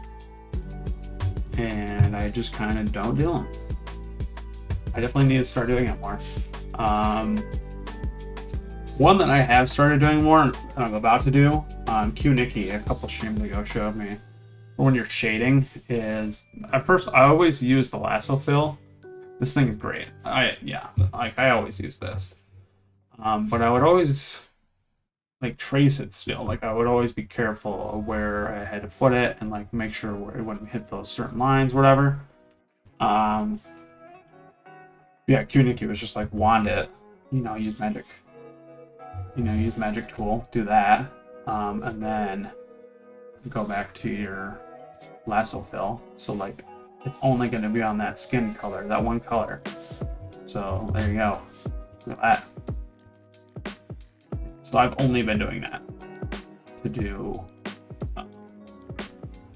and I just kind of don't do them. I definitely need to start doing it more. One that I have started doing more, and I'm about to do, Q Nikki a couple streams ago showed me, when you're shading, is at first I always use the lasso fill. This thing is great. I always use this, but I would always like trace it still. Like I would always be careful of where I had to put it and like make sure where it wouldn't hit those certain lines, whatever. Yeah, Q Nikki was just like wand it, use magic. Use magic tool, do that, and then go back to your lasso fill. So like it's only going to be on that skin color, that one color. So there you go. Look at that. So I've only been doing that to do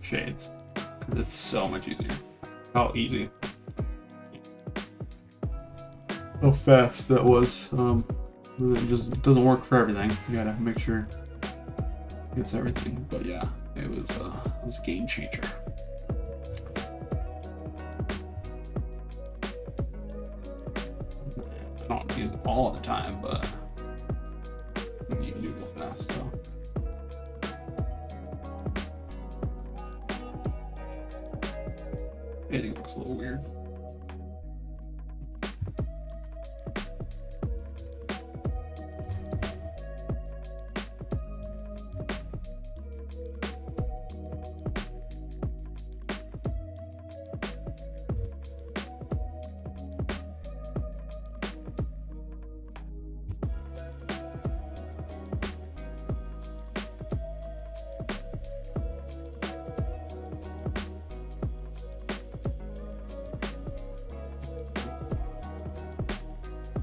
shades, because it's so much easier. How easy. How fast that was. It just doesn't work for everything. You gotta make sure it gets everything. But yeah, it was a game changer. I don't use it all the time, but you can do it fast stuff. It looks a little weird.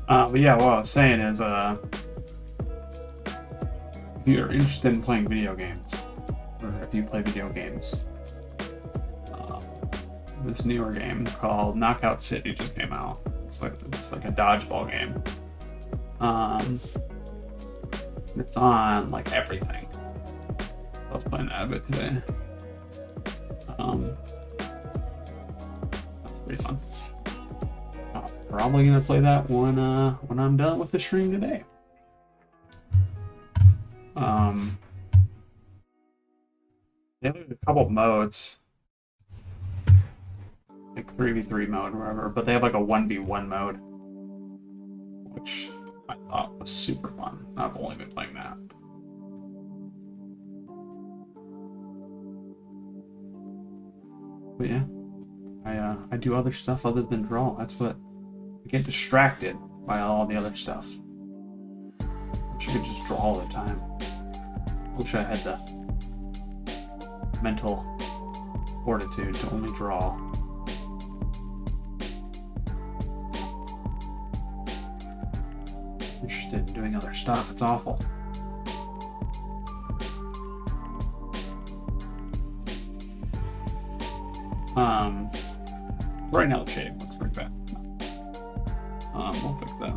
But yeah, what I was saying is, if you're interested in playing video games, or if you play video games, this newer game called Knockout City just came out. It's like a dodgeball game. It's on like everything. I was playing that a bit today. That's pretty fun. Probably gonna play that when I'm done with the stream today. They have a couple modes, like 3v3 mode or whatever, but they have like a 1v1 mode, which I thought was super fun. I've only been playing that. But yeah, I do other stuff other than draw. That's what I get distracted by all the other stuff. I wish I could just draw all the time. I wish I had the mental fortitude to only draw. Interested in doing other stuff. It's awful. Right now the shading looks pretty bad. We'll fix that.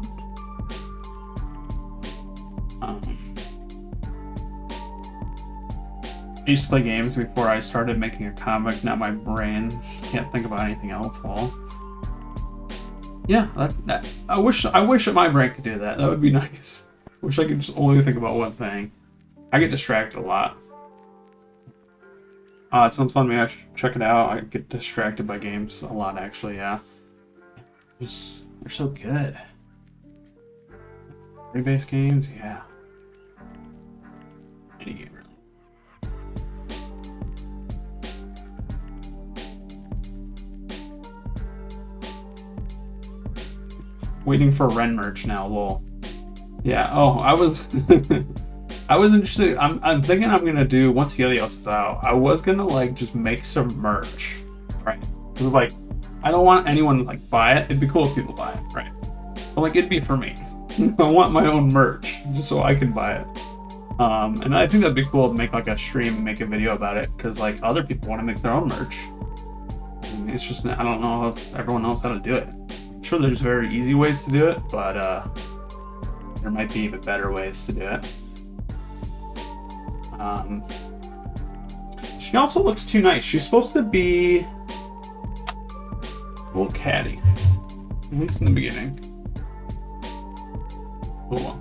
I used to play games before I started making a comic. Now my brain can't think about anything else. Well, Yeah, I wish my brain could do that. That would be nice. Wish I could just only think about one thing. I get distracted a lot. It sounds fun to me. I should check it out. I get distracted by games a lot, actually. Yeah, they're so good. Free-based games, yeah. Any game, really. Waiting for Ren merch now, lol. Yeah. Oh, I was, I was interested. I'm thinking I'm gonna do once Helios is out. I was gonna like just make some merch, right? Cause like, I don't want anyone to like buy it. It'd be cool if people buy it, right? But like, it'd be for me. I want my own merch just so I can buy it. And I think that'd be cool to make like a stream and make a video about it because like other people want to make their own merch. And it's just I don't know if everyone knows how to do it. I'm sure there's very easy ways to do it, but there might be even better ways to do it. She also looks too nice. She's supposed to be a little catty, at least in the beginning. Cool.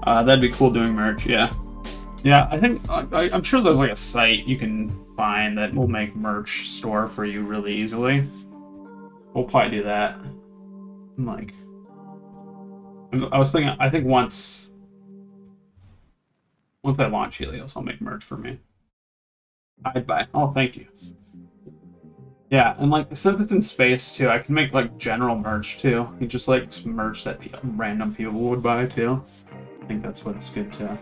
That'd be cool doing merch, yeah. Yeah, I think, I'm sure there's like a site you can find that will make merch store for you really easily. We'll probably do that. Like, I was thinking, I think once I launch Helios, I'll make merch for me. I'd buy. Oh, thank you. Yeah, and like since it's in space too, I can make like general merch too. You just like merch that random people would buy too. I think that's what's good to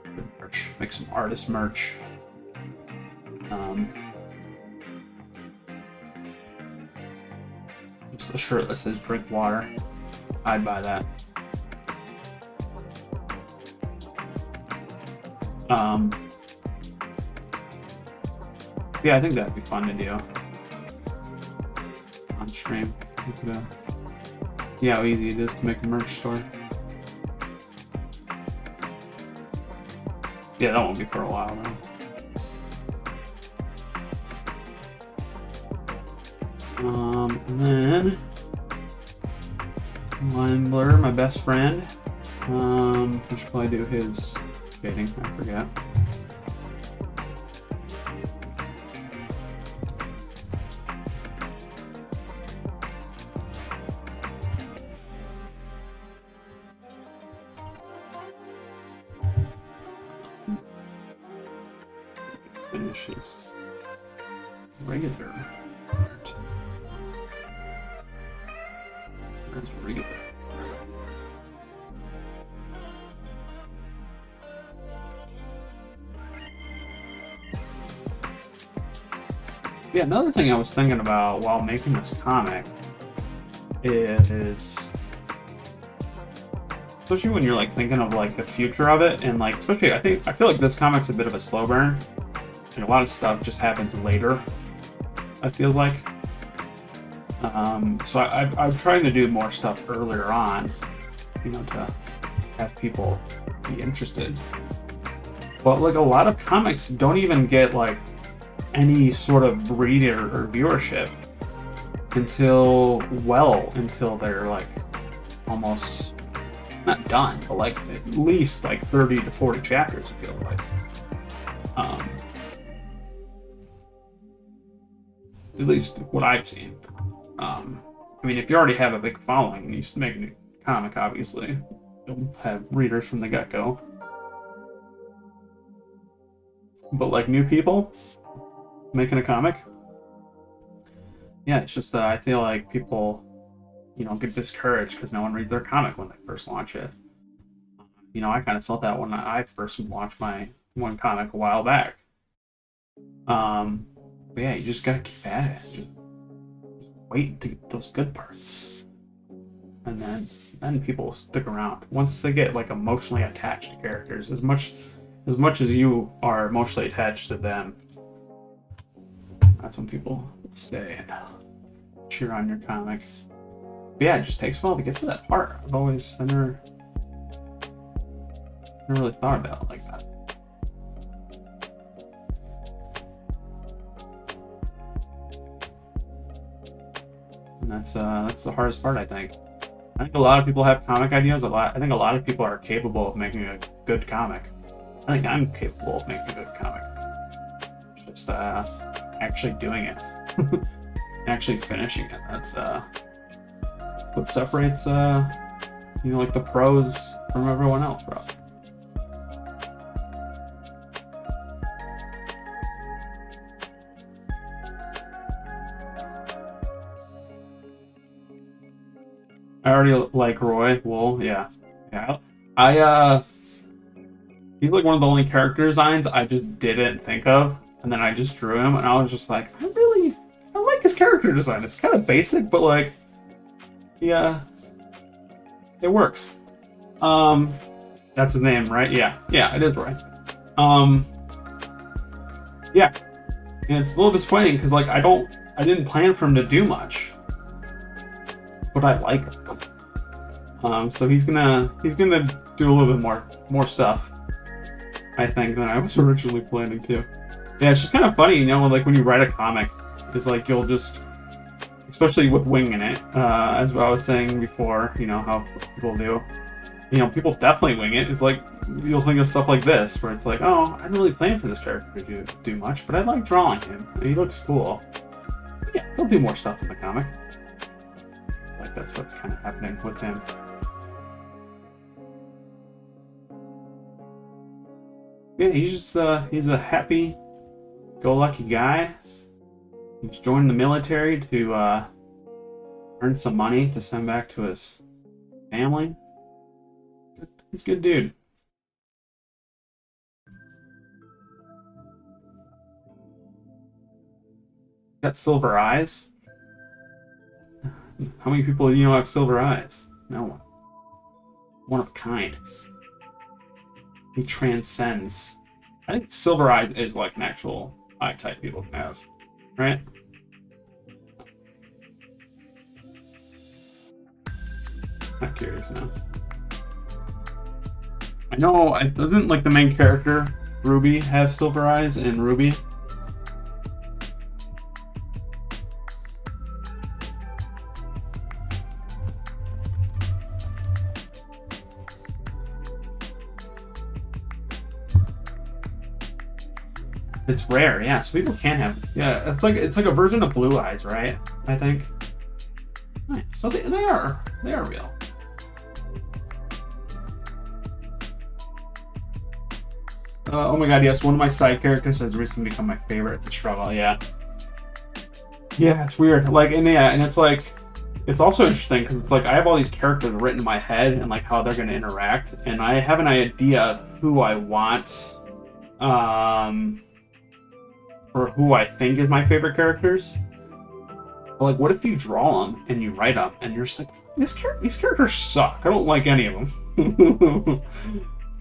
good merch. Make some artist merch. Just a shirt that says "Drink water." I'd buy that. Yeah, I think that'd be fun to do on stream. See how easy it is to make a merch store. Yeah, that won't be for a while though. And then Limblur, my best friend. We should probably do his skating. I forget. Finishes regular art. That's regular. Yeah, another thing I was thinking about while making this comic is, especially when you're like thinking of like the future of it, and like especially I feel like this comic's a bit of a slow burn, and a lot of stuff just happens later. I feel like, so I'm trying to do more stuff earlier on, you know, to have people be interested. But like a lot of comics don't even get like any sort of reader or viewership until they're like almost not done, but like at least like 30 to 40 chapters, I feel like. At least what I've seen. I mean, if you already have a big following and you make a comic, obviously you'll have readers from the get-go. But like new people making a comic, yeah, it's just that I feel like people, you know, get discouraged because no one reads their comic when they first launch it. You know, I kind of felt that when I first launched my one comic a while back. But yeah, you just gotta keep at it. Just wait to get those good parts, and then people stick around once they get like emotionally attached to characters as much as you are emotionally attached to them. That's when people stay and cheer on your comic. But yeah, it just takes a while to get to that part. I never really thought about it like that. And that's the hardest part, I think. I think a lot of people have comic ideas. I think a lot of people are capable of making a good comic. I think I'm capable of making a good comic. Just actually doing it, actually finishing it. That's what separates like the pros from everyone else, bro. I already like Roy Wool, yeah. He's like one of the only character designs I just didn't think of, and then I just drew him, and I was just like, I like his character design. It's kind of basic, but like, yeah, it works. That's his name, right? Yeah, it is Roy. Yeah, and it's a little disappointing because like I didn't plan for him to do much, but I like him. So he's gonna do a little bit more stuff, I think, than I was originally planning to. Yeah, it's just kind of funny, like when you write a comic, it's like you'll just, especially with winging it, as I was saying before, how people do. People definitely wing it. It's like you'll think of stuff like this, where it's like, oh, I didn't really plan for this character to do much, but I like drawing him, and he looks cool. Yeah, he'll do more stuff in the comic. Like that's what's kind of happening with him. Yeah, he's a happy-go-lucky guy. He's joined the military to earn some money to send back to his family. He's a good dude. Got silver eyes. How many people do you know have silver eyes? No one. One of a kind. He transcends. I think silver eyes is like an actual eye type people can have, right? I'm curious now. I know, doesn't like the main character, Ruby, have silver eyes in Ruby? It's rare, yeah. So people can have, yeah. It's like a version of blue eyes, right? I think. Right. So they are real. Oh my god, yes. One of my side characters has recently become my favorite. It's a struggle, yeah. Yeah, it's weird. Like, and it's like, it's also interesting because it's like I have all these characters written in my head and like how they're going to interact, and I have an idea of who I want. Or who I think is my favorite characters. But like, what if you draw them and you write them and you're just like, these characters suck. I don't like any of them.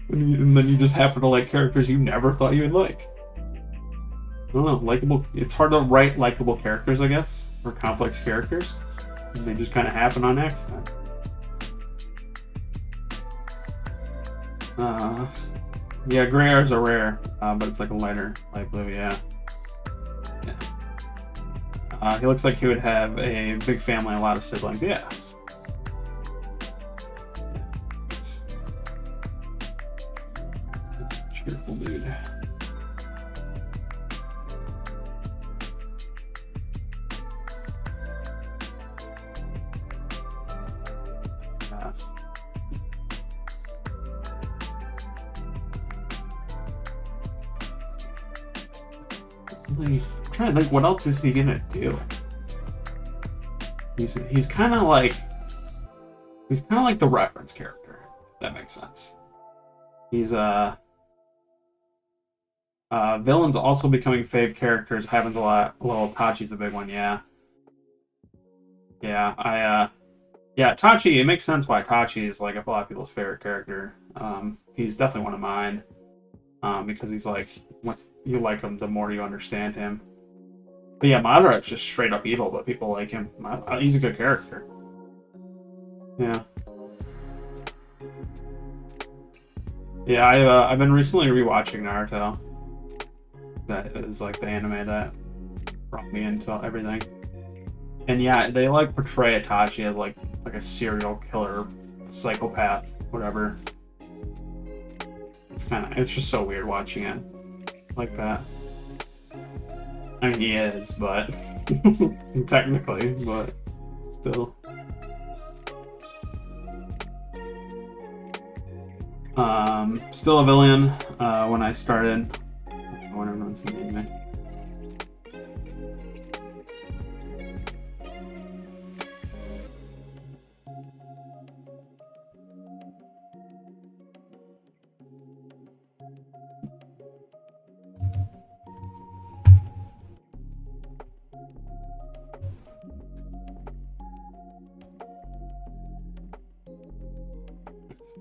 And then you just happen to like characters you never thought you would like. I don't know, likable. It's hard to write likable characters, I guess, or complex characters. And they just kind of happen on accident. Yeah, gray hairs are rare, but it's like a lighter light blue, yeah. He looks like he would have a big family, a lot of siblings. Yeah. Cheerful dude. I'm trying to think, what else is he gonna do? He's kind of like the reference character, if that makes sense. He's villains also becoming fave characters happens a lot. Well, Tachi's a big one, yeah. Yeah, Tachi, it makes sense why Tachi is like a lot of people's favorite character. He's definitely one of mine. Because he's like, when you like him, the more you understand him. But yeah, Madarev's just straight up evil, but people like him. He's a good character. Yeah. Yeah, I've been recently rewatching Naruto. That is like the anime that brought me into everything. And yeah, they like portray Itachi as like a serial killer, psychopath, whatever. It's just so weird watching it like that. I mean, he is, but technically, but still. Still a villain when I started. When everyone's hitting me.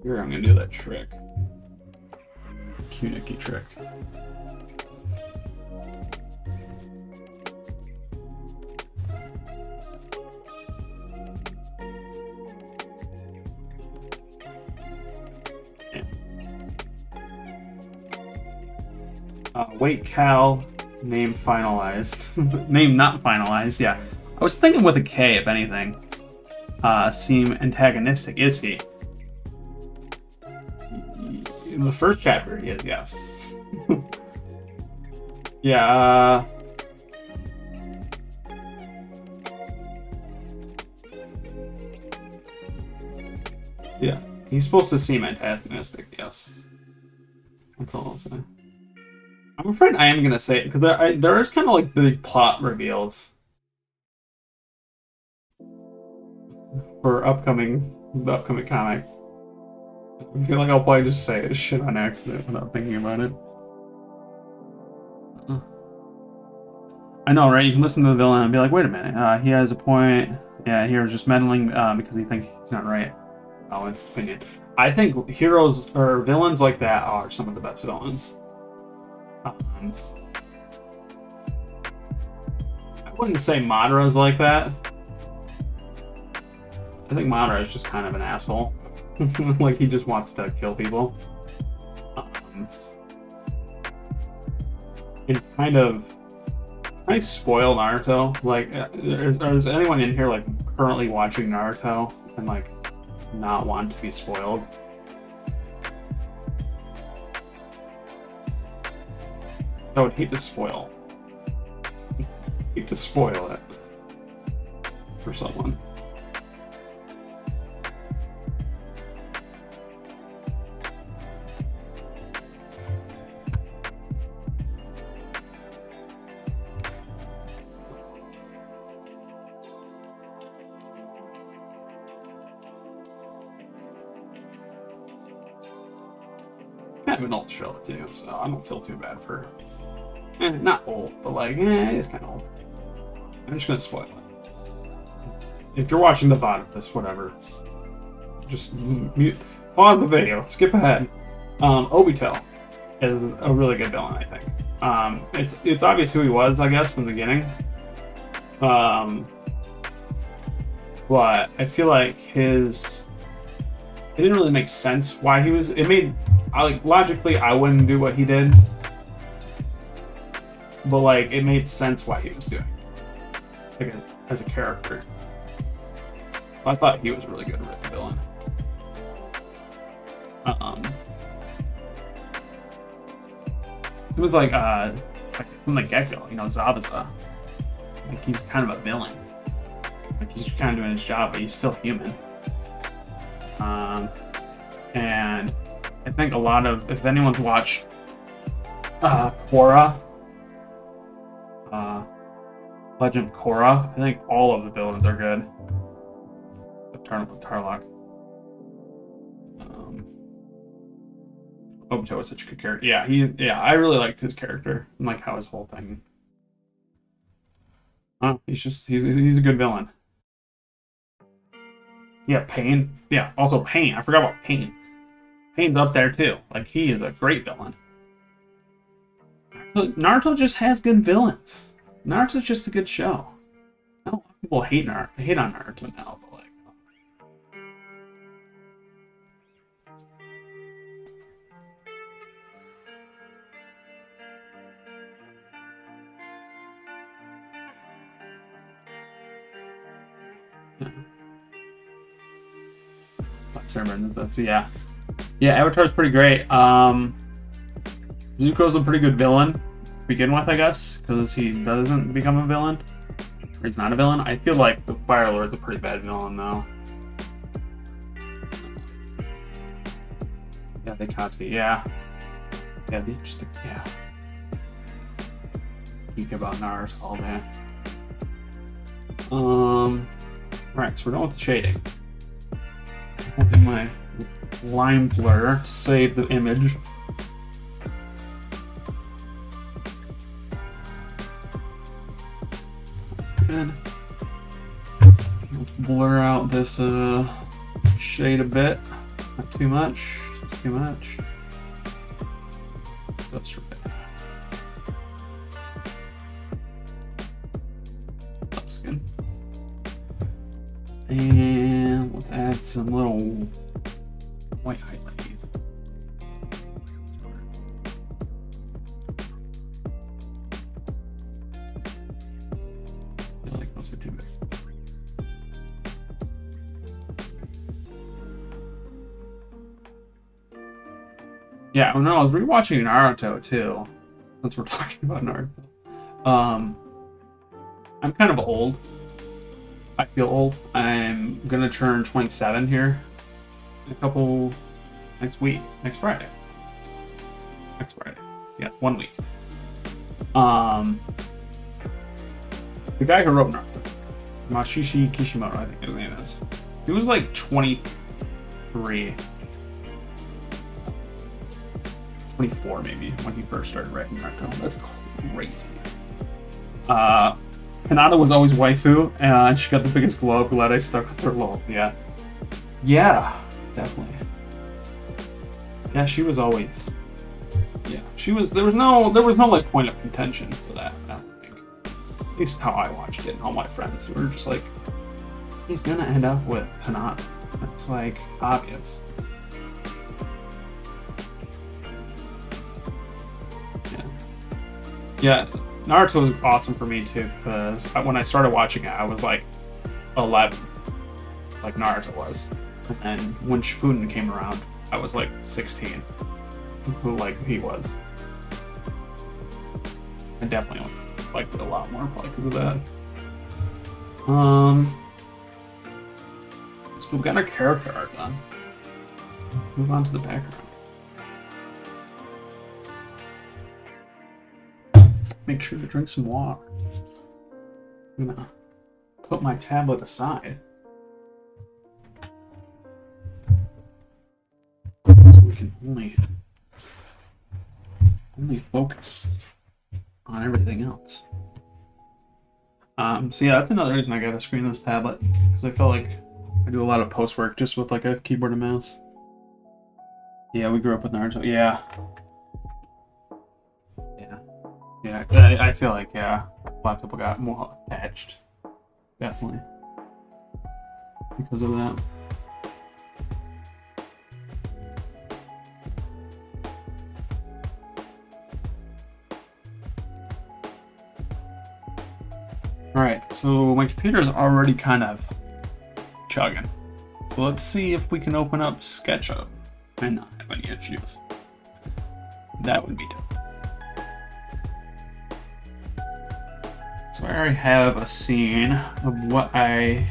Here, I'm gonna do that trick. Kuniki trick. Wait, Cal. Name finalized. Name not finalized. Yeah, I was thinking with a K, if anything. Seem antagonistic. Is he? In the first chapter, he is. Yes. Yeah. Yeah. He's supposed to seem antagonistic. Yes. That's all I'll say. I'm afraid I am gonna say it because there is kind of like big plot reveals for the upcoming comic. I feel like I'll probably just say this shit on accident without thinking about it. I know, right? You can listen to the villain and be like, wait a minute, he has a point. Yeah, he was just meddling because he thinks he's not right. Oh, it's his opinion. I think heroes or villains like that are some of the best villains. I wouldn't say Madara's like that. I think Madara is just kind of an asshole. Like, he just wants to kill people. And kind of spoil Naruto. Like, is anyone in here, like, currently watching Naruto and, like, not want to be spoiled? I would hate to spoil. Hate to spoil it for someone. Kind of an old show too, so I don't feel too bad for. Not old, but like, it's kind of old. I'm just gonna spoil it. If you're watching the VOD of this, whatever, just pause the video, skip ahead. Obito is a really good villain, I think. It's obvious who he was, I guess, from the beginning. But I feel like it didn't really make sense why he was. Logically, I wouldn't do what he did, but like it made sense why he was doing it, like, as a character. I thought he was a really good written villain. It was like from the get-go, Zabuza. Like, he's kind of a villain. Like, he's just kind of doing his job, but he's still human. And I think a lot of, if anyone's watched Korra, Legend of Korra, I think all of the villains are good. Tarlok. Obito was such a good character. Yeah, I really liked his character and like how his whole thing. He's a good villain. Yeah, Pain. Yeah, also Pain. I forgot about Pain. Pain's up there too. Like, he is a great villain. Naruto just has good villains. Naruto's just a good show. I know a lot of people hate on Naruto now, but like. So yeah. Yeah, Avatar's pretty great. Zuko's a pretty good villain to begin with, I guess, because he doesn't become a villain. Or he's not a villain. I feel like the Fire Lord's a pretty bad villain, though. Yeah, they can't see. Yeah. Yeah, they just, yeah. Speak about Naruto all day. Alright, so we're done with the shading. I'll do my line blur to save the image. Good. Let's blur out this shade a bit. Not too much. It's too much. That's right. Looks good. And let's add some little white highlights. I feel like those are too big. Yeah, no, I was rewatching Naruto too. Since we're talking about Naruto. I'm kind of old. I feel old. I'm gonna turn 27 here in a couple next Friday. Yeah, 1 week. The guy who wrote Naruto, Mashishi Kishimoto, I think his name is. He was like 23, 24 maybe when he first started writing Naruto. That's crazy. Hinata was always waifu, and she got the biggest glow up. Glad I stuck with her. Lol. Yeah. Yeah, definitely. Yeah, she was always. Yeah, she was. There was no like point of contention for that. I don't think. At least how I watched it, and all my friends were just like, he's gonna end up with Hinata. That's like obvious. Yeah. Yeah. Naruto was awesome for me too, because when I started watching it, I was like 11, like Naruto was. And then when Shippuden came around, I was like 16, like he was. I definitely liked it a lot more, probably because of that. So we've got our character art done. Move on to the background. Make sure to drink some water. I'm gonna put my tablet aside so we can only focus on everything else. So yeah, that's another reason I got a screenless tablet, because I felt like I do a lot of post work just with like a keyboard and mouse. Yeah, we grew up with Naruto. Yeah. Yeah, I feel like, yeah, a lot of people got more attached. Definitely. Because of that. Alright, so my computer is already kind of chugging. So let's see if we can open up SketchUp and not have any issues. That would be dope. So I already have a scene of what I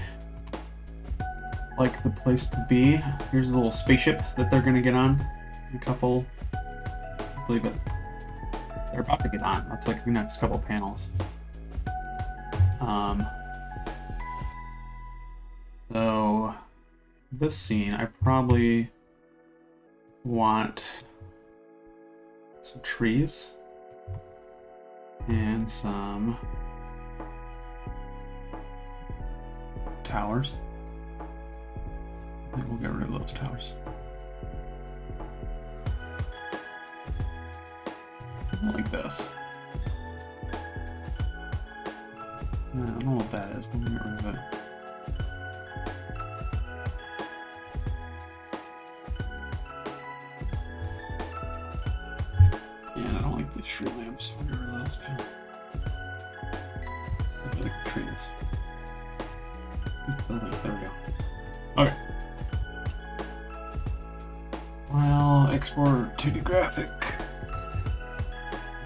like the place to be. Here's a little spaceship that they're gonna get on. A couple, I believe it. They're about to get on. That's like the next couple panels. So this scene, I probably want some trees and some towers. I think we'll get rid of those towers. Like this. I don't know what that is, but we'll get rid of it. Yeah, I don't like these street lamps. We'll get rid of those too. I like the trees. These buildings, there we go. Okay. export 2D graphic.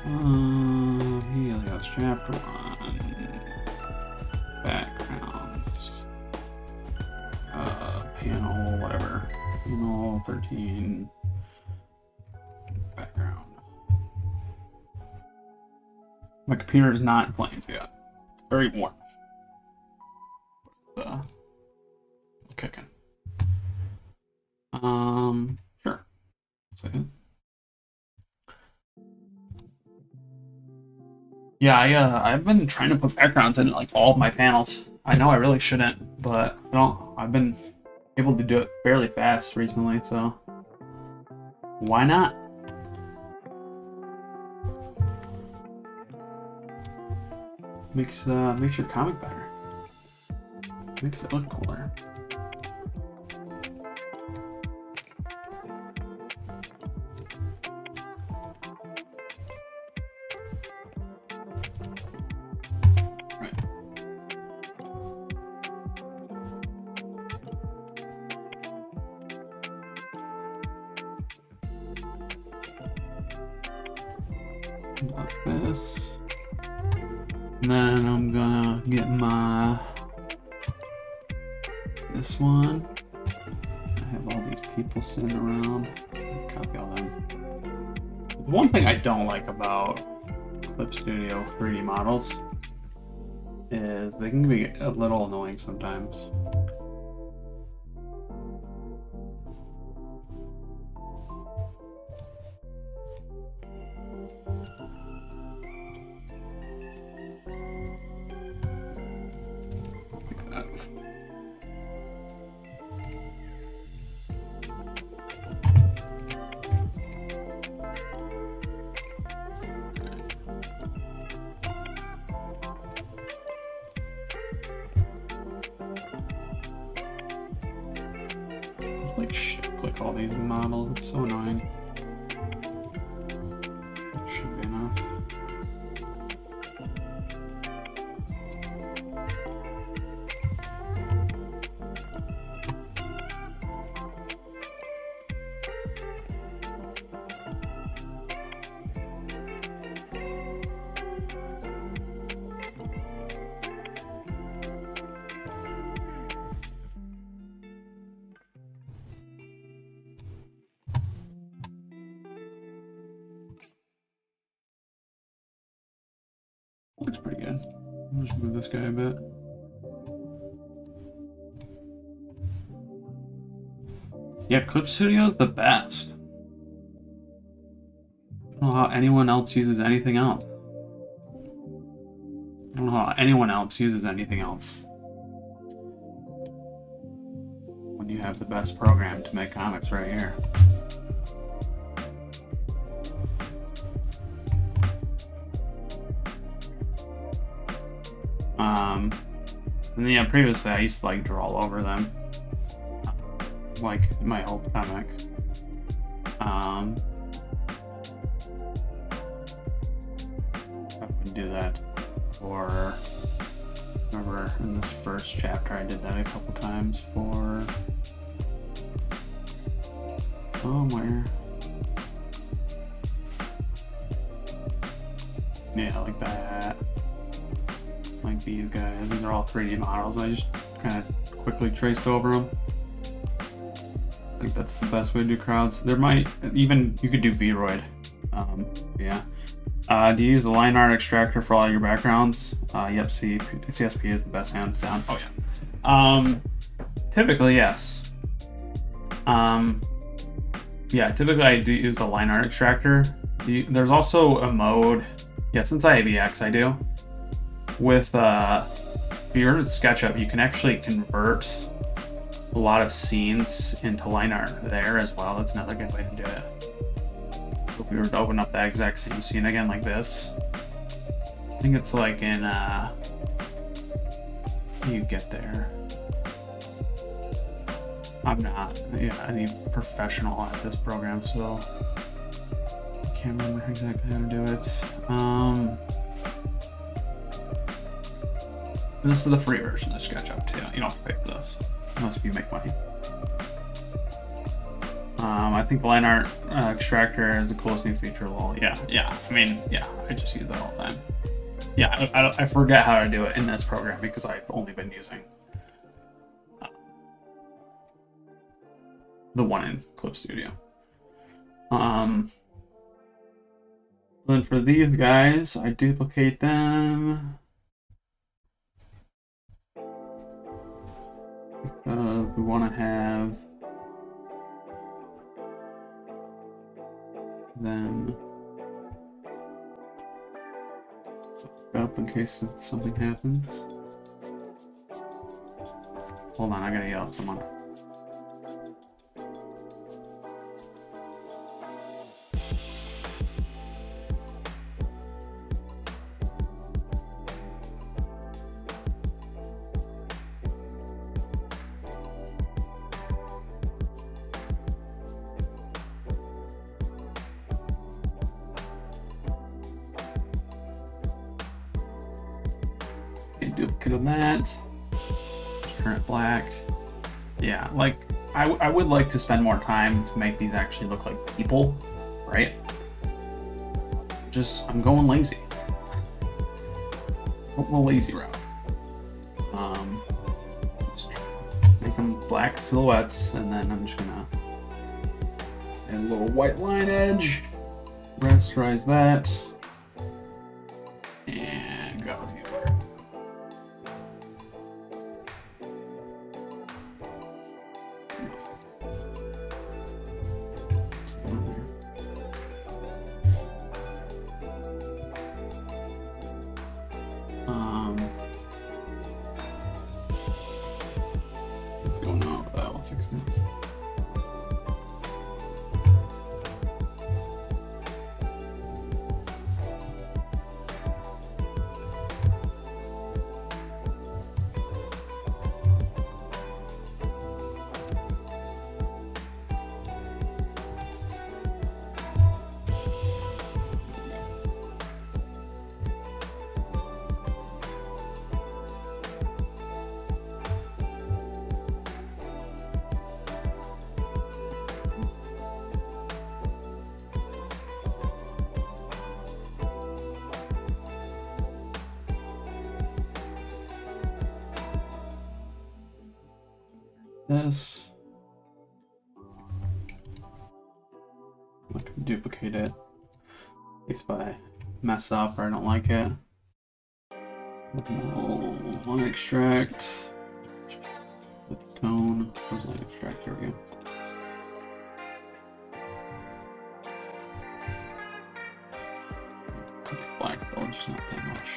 Helios Chapter 1. Backgrounds. Panel, whatever. Panel 13. Background. My computer is not in flames yet. It's very warm. Kicking. Sure. Second. Yeah, I've been trying to put backgrounds in like all of my panels. I know I really shouldn't, but I've been able to do it fairly fast recently, so why not? Makes your comic better. Makes it look cooler. Like this. And then I'm gonna get this one. I have all these people sitting around. Copy all them. One thing I don't like about Clip Studio 3D models is they can be a little annoying sometimes. Like shift click all these models, it's so annoying. That should be enough. Looks pretty good. I'll just move this guy a bit. Yeah, Clip Studio is the best. I don't know how anyone else uses anything else. I don't know how anyone else uses anything else. When you have the best program to make comics right here. And yeah, previously I used to like draw all over them, like my old comic. I would do that, or remember in this first chapter I did that a couple times for somewhere. Yeah, like that. Like these guys. These are all 3D models. I just kind of quickly traced over them. I think that's the best way to do crowds. There might even, you could do Vroid. Yeah. Do you use the line art extractor for all your backgrounds? Yep, CSP is the best hands down. Oh yeah. Typically, yes. Yeah, typically I do use the line art extractor. There's also a mode, yeah, since I have EX, I do. With if you're in SketchUp, you can actually convert a lot of scenes into line art there as well. That's another good way to do it. So if we were to open up that exact same scene again like this, I think it's like in how do you get there? I'm not any professional at this program, so I can't remember exactly how to do it. This is the free version of SketchUp too. You don't have to pay for this unless you make money. I think the line art extractor is the coolest new feature. Lol. Yeah. I mean, yeah, I just use that all the time. Yeah, I forget how to do it in this program because I've only been using the one in Clip Studio. Then for these guys, I duplicate them because we want to have them up in case something happens. Hold on, I gotta yell at someone. Duplicate of that. Just turn it black. Yeah, like I would like to spend more time to make these actually look like people, right? I'm going lazy. Going the lazy route. Just make them black silhouettes, and then I'm just gonna add a little white line edge, rasterize that, and go with you. This. I can duplicate it. At least if I mess up or I don't like it. Line extract. Tone. Where's line extract? There we go. Black though, just not that much.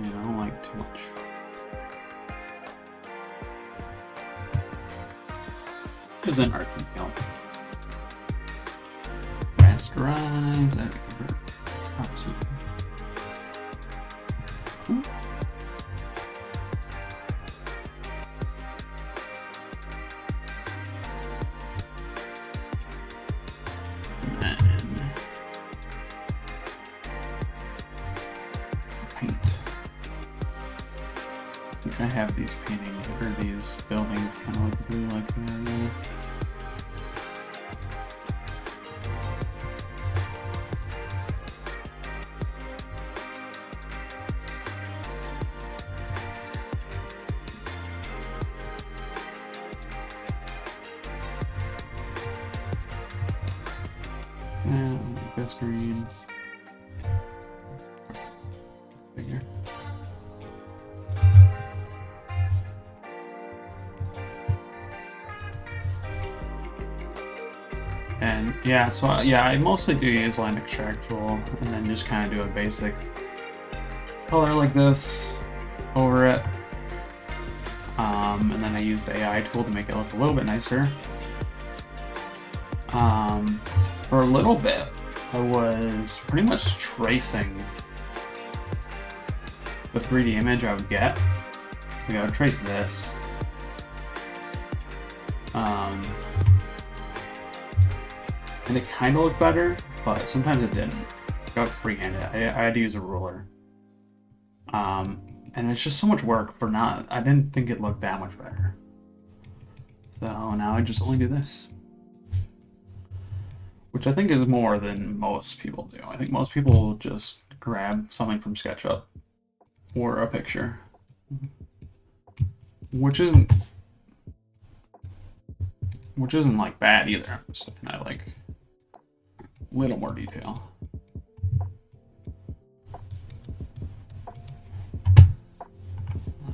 Yeah, I don't like too much. Is an art detail. Rasterize that we convert. Absolutely. And then paint. I think I have these paintings or these buildings kind of look really like that. Screen. Figure. And yeah, so I mostly do use line extract tool and then just kind of do a basic color like this over it. And then I use the AI tool to make it look a little bit nicer. For a little bit, I was pretty much tracing the 3D image I would get. I would trace this. And it kind of looked better, but sometimes it didn't. I would freehand it. I had to use a ruler. And it's just so much work for not. I didn't think it looked that much better. So now I just only do this. Which I think is more than most people do. I think most people just grab something from SketchUp or a picture. Which isn't like bad either. I'm just saying I like a little more detail.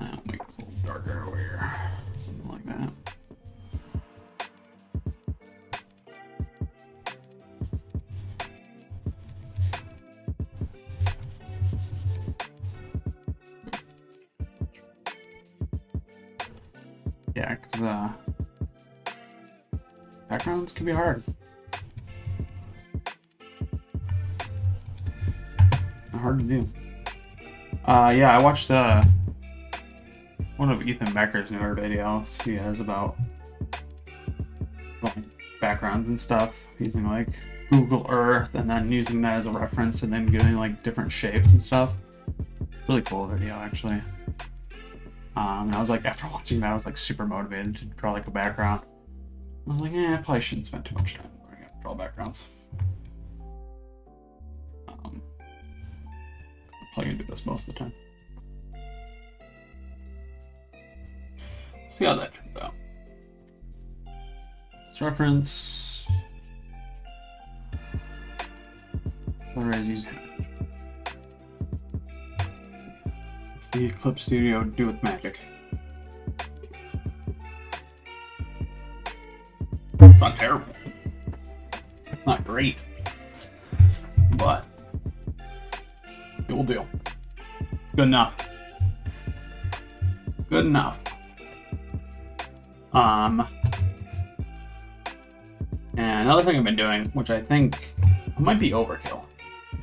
I'll make it a little darker over here. Something like that. Yeah, because backgrounds can be hard. Hard to do. Yeah, I watched one of Ethan Becker's newer videos he has about backgrounds and stuff, using like Google Earth and then using that as a reference and then getting like different shapes and stuff. Really cool video, actually. And I was like, after watching that, I was like super motivated to draw like a background. I was like, I probably shouldn't spend too much time learning how to draw backgrounds. I'm probably gonna do this most of the time. See how that turns out. Let's reference. Otherwise, use the Clip Studio Do With Magic. It's not terrible. It's not great. But it will do. Good enough. Good enough. And another thing I've been doing, which I think might be overkill,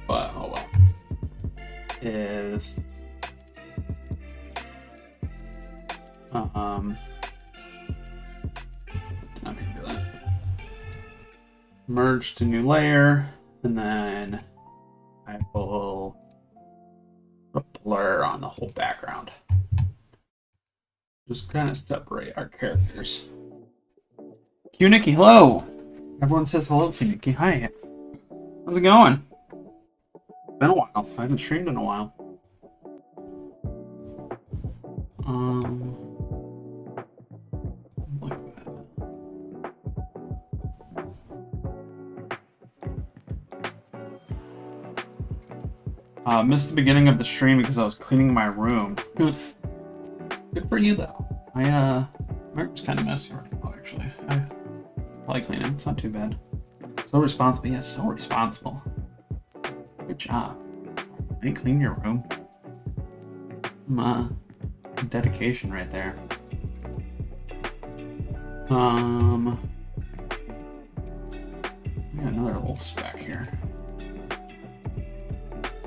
but oh well, is I'm not gonna do that. Merge to new layer, and then I will put a blur on the whole background. Just kind of separate our characters. Q Nikki, hello! Everyone says hello to Nikki. Hi. How's it going? Been a while. I haven't streamed in a while. Like that. Missed the beginning of the stream because I was cleaning my room. Good for you though. My room's kind of messy right now, actually. I probably clean it. It's not too bad. So responsible. Yes, so responsible. Good job. I clean your room. Dedication right there. We got another little speck here.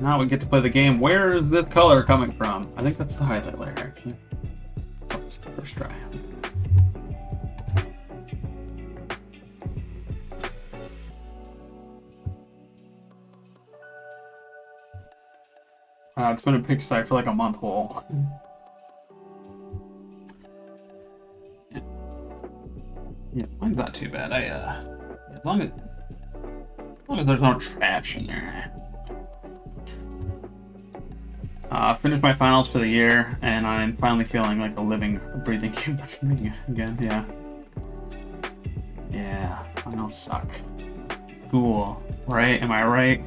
Now we get to play the game. Where is this color coming from? I think that's the highlight layer, actually. Let's first try. It's been a pigsty for like a month whole. Yeah, mine's not too bad. As long as there's no trash in there. Finished my finals for the year, and I'm finally feeling like a living, breathing human being again. Yeah. Yeah, finals suck. School, right? Am I right?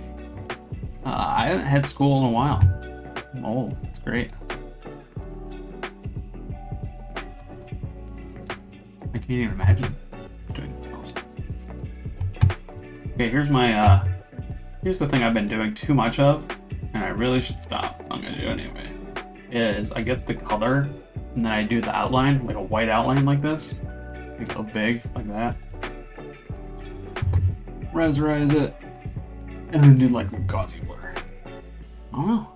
I haven't had school in a while. I'm old. It's great. I can't even imagine doing anything else. Okay, here's my here's the thing I've been doing too much of, and I really should stop. I'm gonna do it anyway. Is I get the color and then I do the outline, like a white outline like this. Make it look big, like that. Rasterize it, and then do like a gauzy blur. I don't know.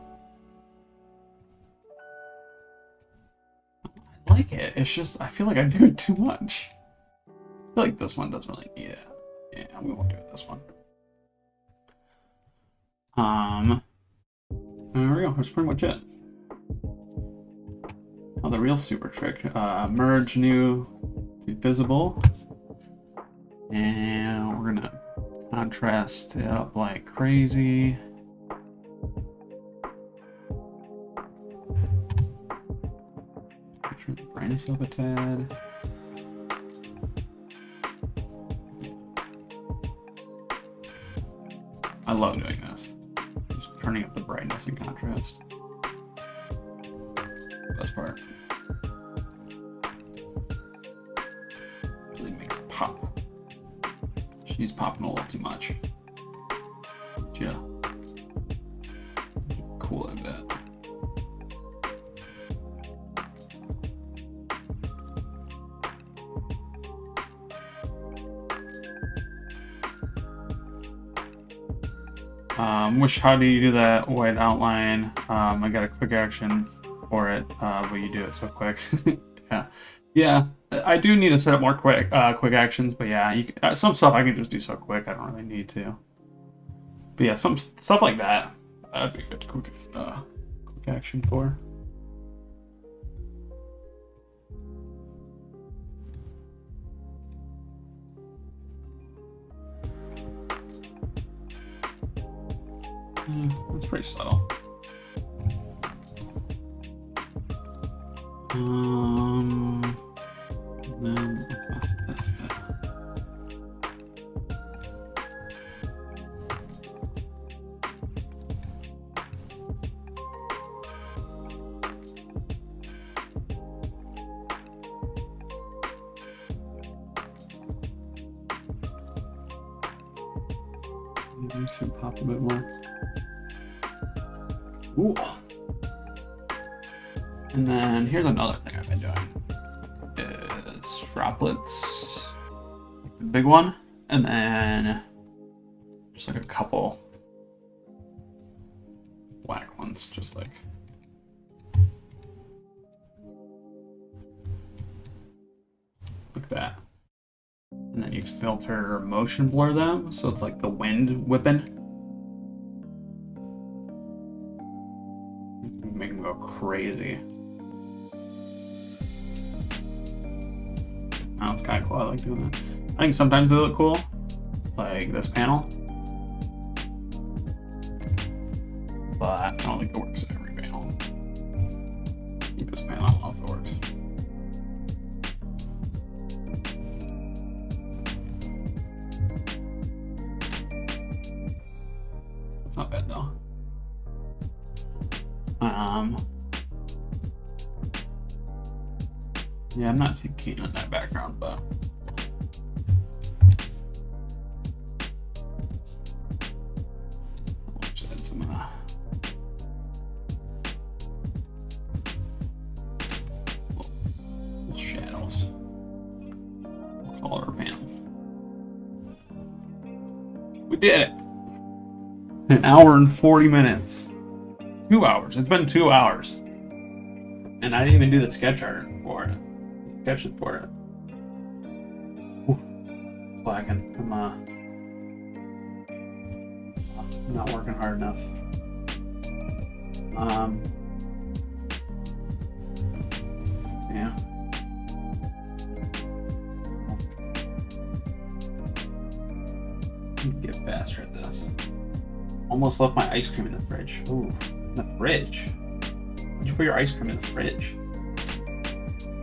I like it. It's just I feel like I do it too much. I feel like this one doesn't really need it. Yeah, we won't do it this one. There we go. That's pretty much it. Now the real super trick: merge new be visible. And we're gonna contrast it up like crazy. Turn the brightness up a tad. I love doing this. Just turning up the brightness and contrast. Best part. Really makes it pop. She's popping a little too much. Yeah. Cool, I bet. How do you do that white outline? I got a quick action for it, but you do it so quick. Yeah. I do need to set up more quick actions, but yeah, some stuff I can just do so quick. I don't really need to. But yeah, some stuff like that, that'd be good. Quick action for. That's pretty subtle. Then let's mess with this bit. Makes it pop a bit more. Ooh. And then here's another thing I've been doing is droplets, the big one, and then just like a couple black ones, just like that. And then you filter or motion blur them, so it's like the wind whipping. Make them go crazy. Oh, it's kind of cool. I like doing that. I think sometimes they look cool, like this panel, but I don't think it works in every panel. I think this panel, I don't know if it works. It's not bad though. Yeah, I'm not too keen on that background, but I'll just add some little shadows. We'll call it our panel. We did it! 1 hour and 40 minutes. 2 hours. It's been 2 hours. And I didn't even do the sketch art for it. Sketch it for it. Ooh, slacking. I'm not working hard enough. Yeah. Get faster at this. Almost left my ice cream in the fridge. Ooh, in the fridge? Did you put your ice cream in the fridge?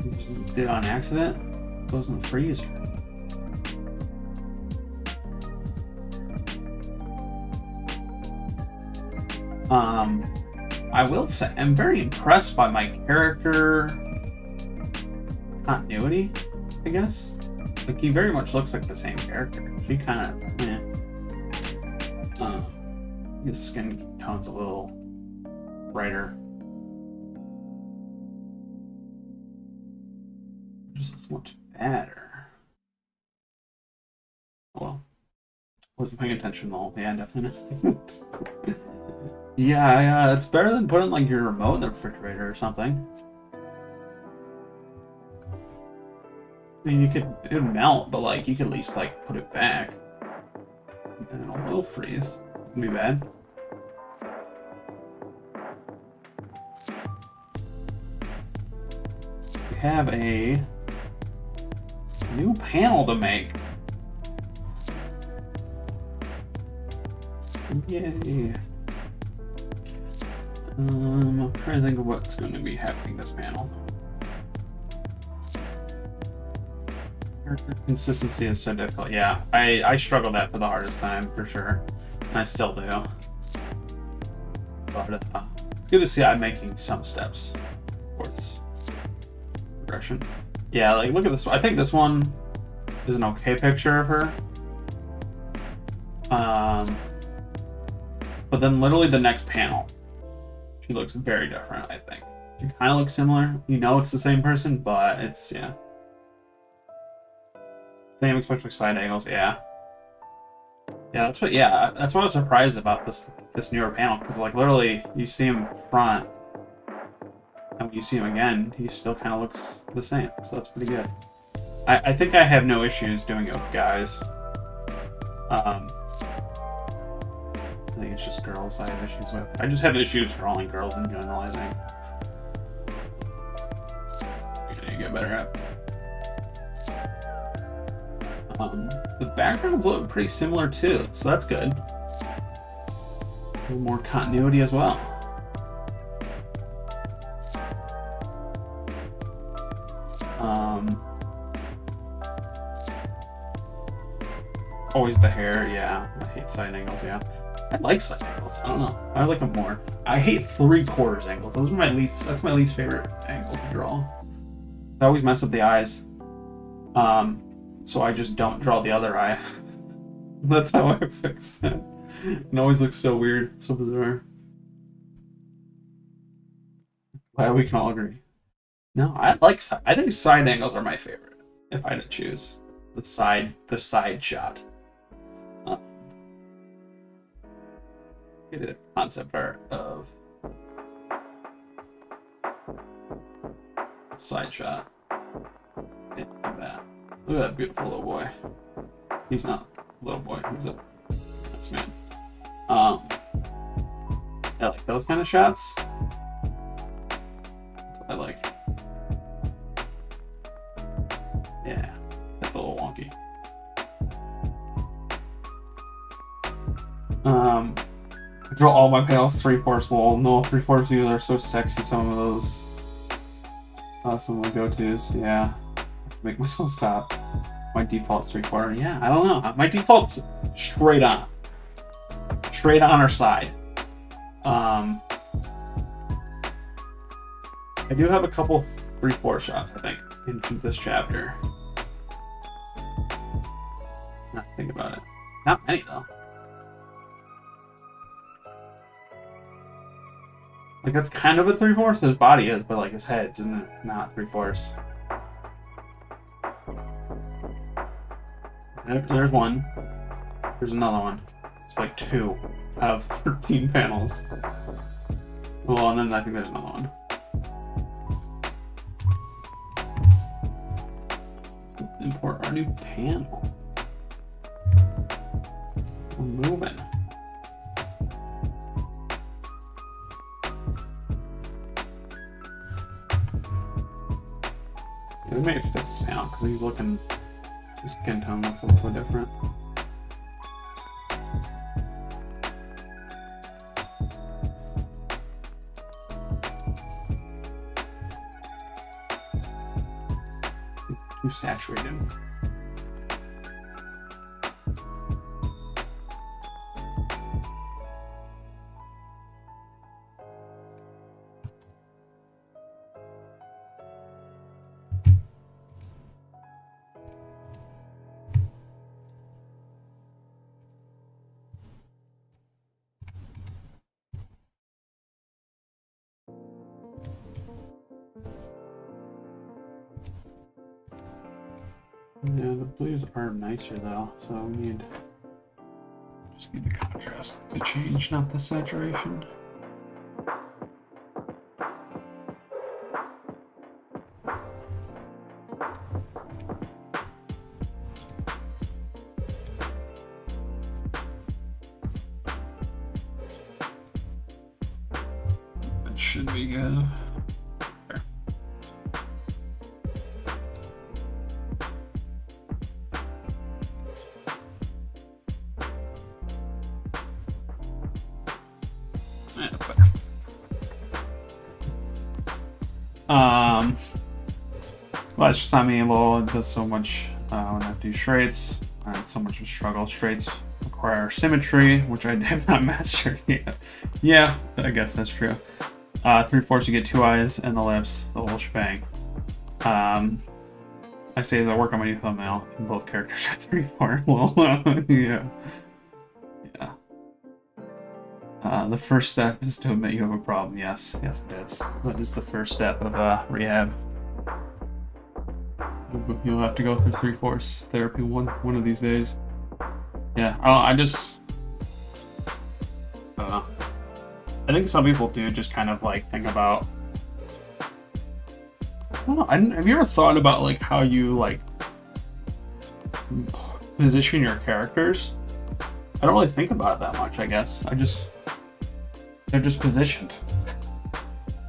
You just did it on accident? It goes in the freezer. I will say, I'm very impressed by my character continuity, I guess. Like, he very much looks like the same character. She kind of, his skin tone's a little brighter. Just looks much better. Well, wasn't paying attention all. Yeah, definitely. Yeah, it's better than putting like your remote in the refrigerator or something. I mean, it would melt, but like you could at least like put it back, and it will freeze. Wouldn't be bad. We have a New panel to make. Yay. I'm trying to think of what's going to be happening this panel. Consistency is so difficult. Yeah, I struggled that for the hardest time, for sure. And I still do. But it's good to see I'm making some steps towards progression. Yeah, like look at this one. I think this one is an okay picture of her. But then literally the next panel, she looks very different, I think. She kind of looks similar. You know it's the same person, but it's, yeah. Same, especially side angles, yeah. Yeah, that's what I was surprised about this newer panel, because like literally you see him front, and when you see him again, he still kind of looks the same, so that's pretty good. I think I have no issues doing it with guys. I think it's just girls I have issues with. I just have issues drawing girls in general, I think. I need to get better at. The backgrounds look pretty similar too, so that's good. A little more continuity as well. Always the hair, yeah. I hate side angles, yeah. I like side angles. I don't know. I like them more. I hate 3/4 angles. Those are that's my least favorite angle to draw. I always mess up the eyes. So I just don't draw the other eye. That's how I fix it. It always looks so weird, so bizarre. Why we can all agree. No, I think side angles are my favorite. If I had to choose the side shot. Get a concept art of side shot. Yeah, look at that. Look at that beautiful little boy. He's not a little boy. He's a nice man. Yeah, like those kind of shots. That's what I like. Yeah, that's a little wonky. I draw all my panels 3/4 lol. No, 3/4 views are so sexy. Some of those, some of my go-tos. Yeah, make myself stop. My default's 3/4. Yeah, I don't know. My default's straight on our side. I do have a couple 3/4 shots, I think, in this chapter. Now think about it. Not many though. Like that's kind of a 3/4. His body is, but like his head's not 3/4. There's one. There's another one. It's like 2 out of 13 panels. Well, and then I think there's another one. Import our new panel. We're moving. We may fix this panel because he's looking. His skin tone looks a little different. Too saturated. Yeah, the blues are nicer though, so we just need the contrast to change, not the saturation. That should be good. Well, it's just on me a little. It does so much when I have to do straights. It's so much of a struggle. Straights require symmetry, which I have not mastered yet. Yeah, I guess that's true. 3/4 you get 2 eyes and the lips, the whole shebang. I say as I work on my new thumbnail, both characters are 3/4. Well, yeah. Yeah. The first step is to admit you have a problem. Yes, yes it is. That is the first step of rehab. You'll have to go through 3/4 therapy one of these days. Yeah, I just I think some people do just kind of like think about. I don't know. Have you ever thought about like how you like position your characters? I don't really think about it that much. I guess they're just positioned.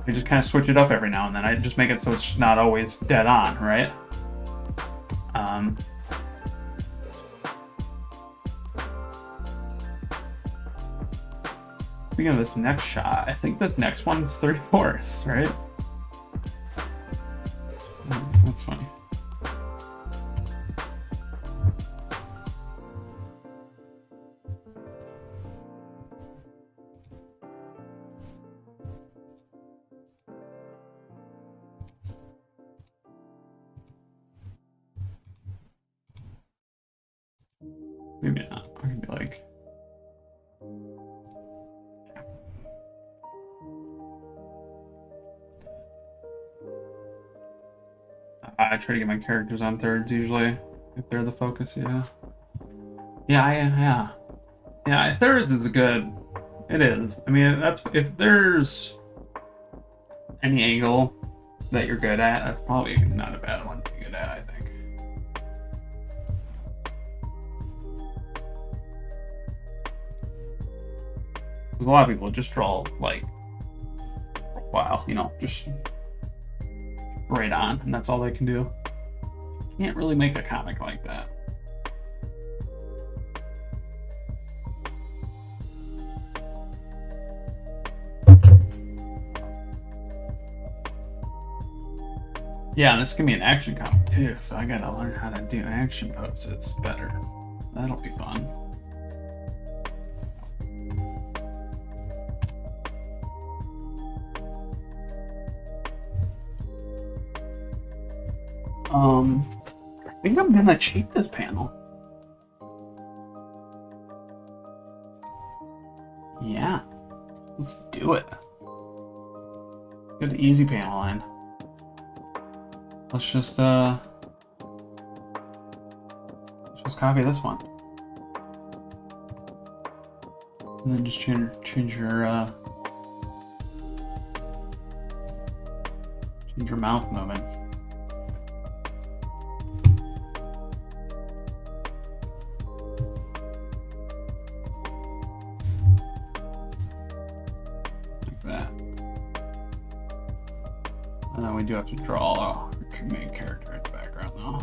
I just kind of switch it up every now and then. I just make it so it's not always dead on, right? Speaking of this next shot, I think this next one's 3/4, right? That's funny. Maybe not. I can be like, I try to get my characters on thirds usually, if they're the focus. Yeah. Yeah. Thirds is good. It is. I mean, that's if there's any angle that you're good at, that's probably not a bad one to be good at, I think. Because a lot of people just draw like profile, just right on, and that's all they can do. Can't really make a comic like that. Yeah, and this can be an action comic too, so I gotta learn how to do action poses better. That'll be fun. I think I'm gonna cheat this panel. Yeah, let's do it. Get the easy panel in. Let's just copy this one, and then just change your mouth movement. Like that. And then we do have to draw our main character in the background though.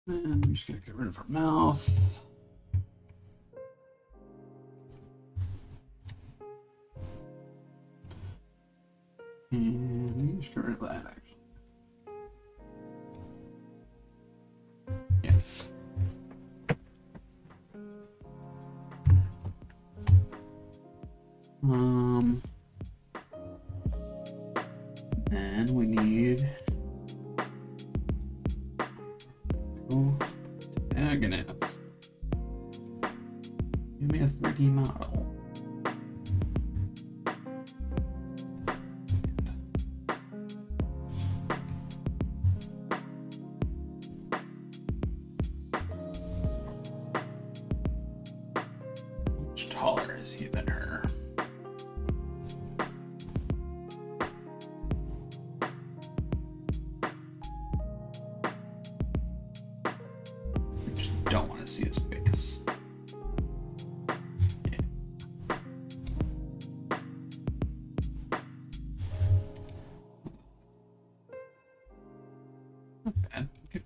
And we're just gonna get rid of her mouth. And just get rid of that actually. Yeah. And we need protagonists. Give me a 3D model. How much taller is he than her?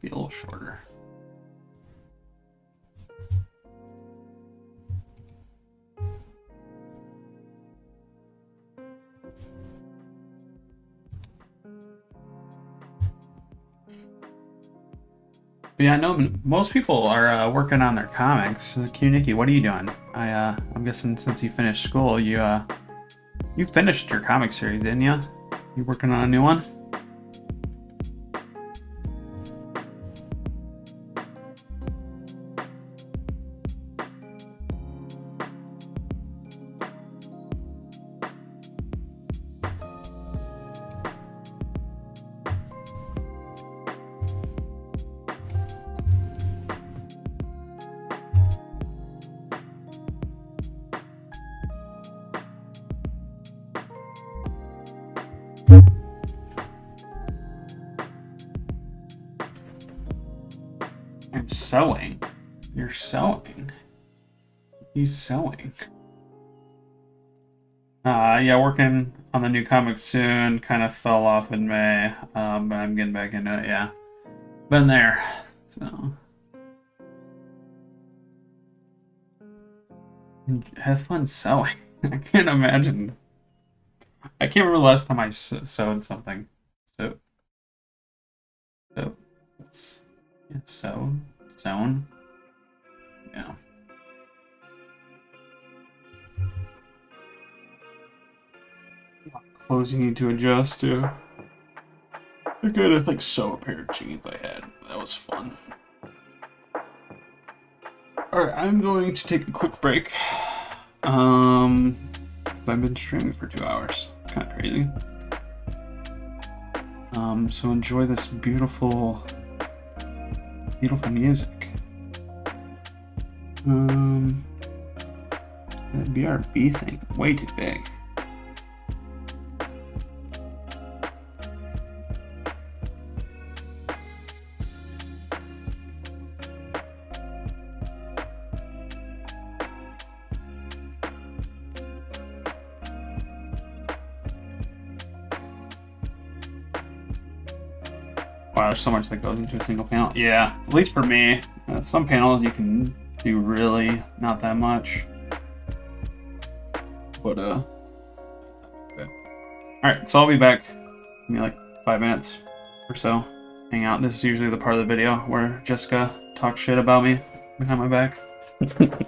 be a little shorter. But yeah, I know most people are working on their comics. Q Nikki, what are you doing? I'm guessing since you finished school, you finished your comic series, didn't you? You working on a new one? I'm sewing. You're sewing. He's sewing. Yeah, working on the new comic soon. Kind of fell off in May, but I'm getting back into it. Yeah, been there. So have fun sewing. I can't imagine. I can't remember the last time I sewed something. So it's yeah, sewn. Yeah. Clothes you need to adjust to. I gotta like sew a pair of jeans I had. That was fun. Alright, I'm going to take a quick break. I've been streaming for 2 hours. It's kind of crazy. So enjoy this beautiful music. That BRB thing, way too big. Wow, there's so much that goes into a single panel. Yeah, at least for me. Some panels you can do really not that much. But, okay. Alright, so I'll be back. Give me like 5 minutes or so. Hang out. This is usually the part of the video where Jessica talks shit about me behind my back. But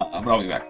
I'll be back.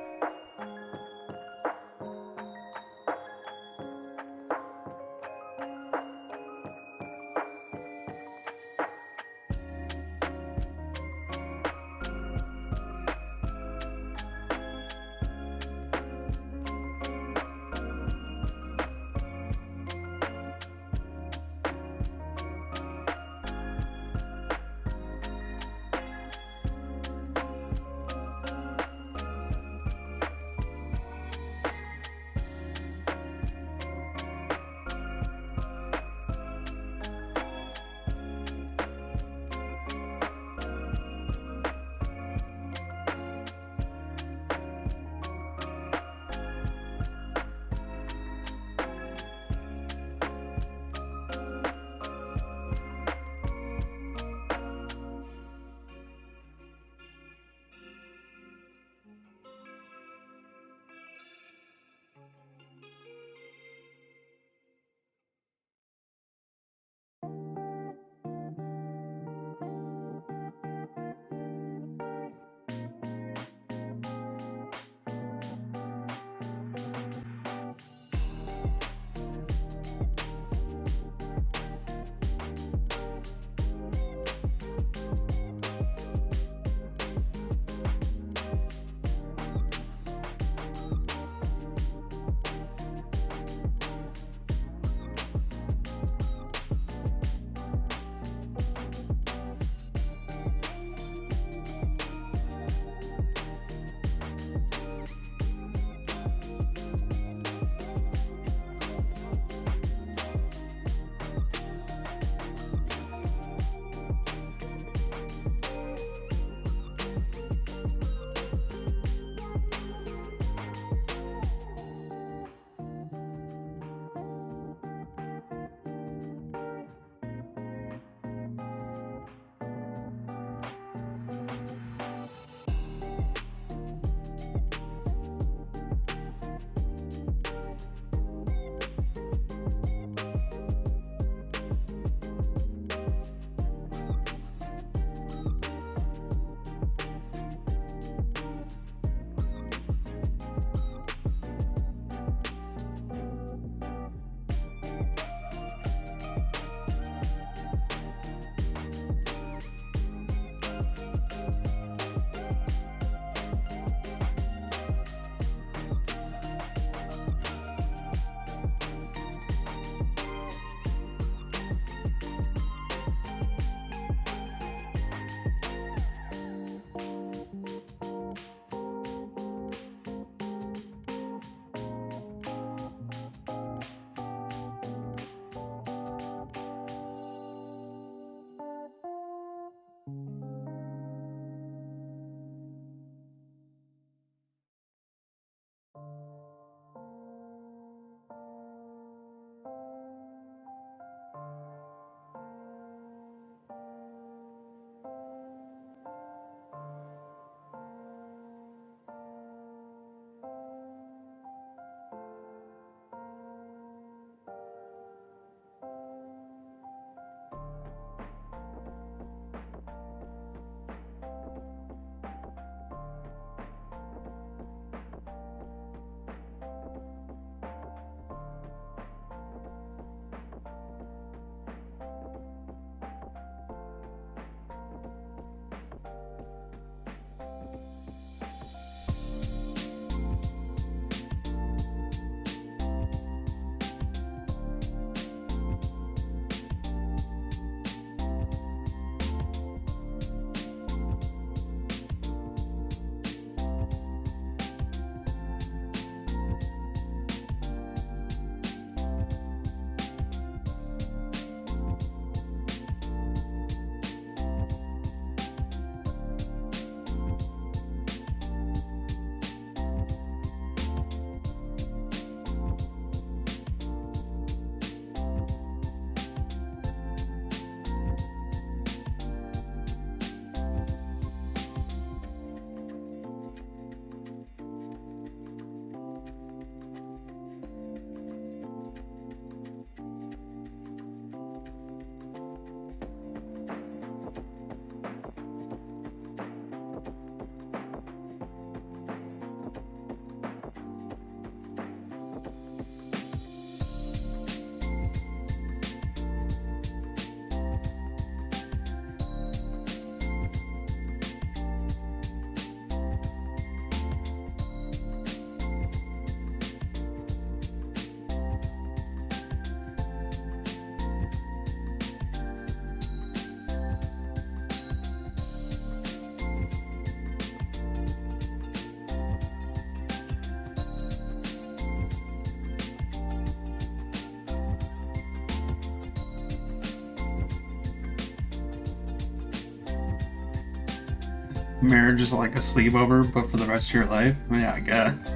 marriage is like a sleepover, but for the rest of your life. Yeah, I guess.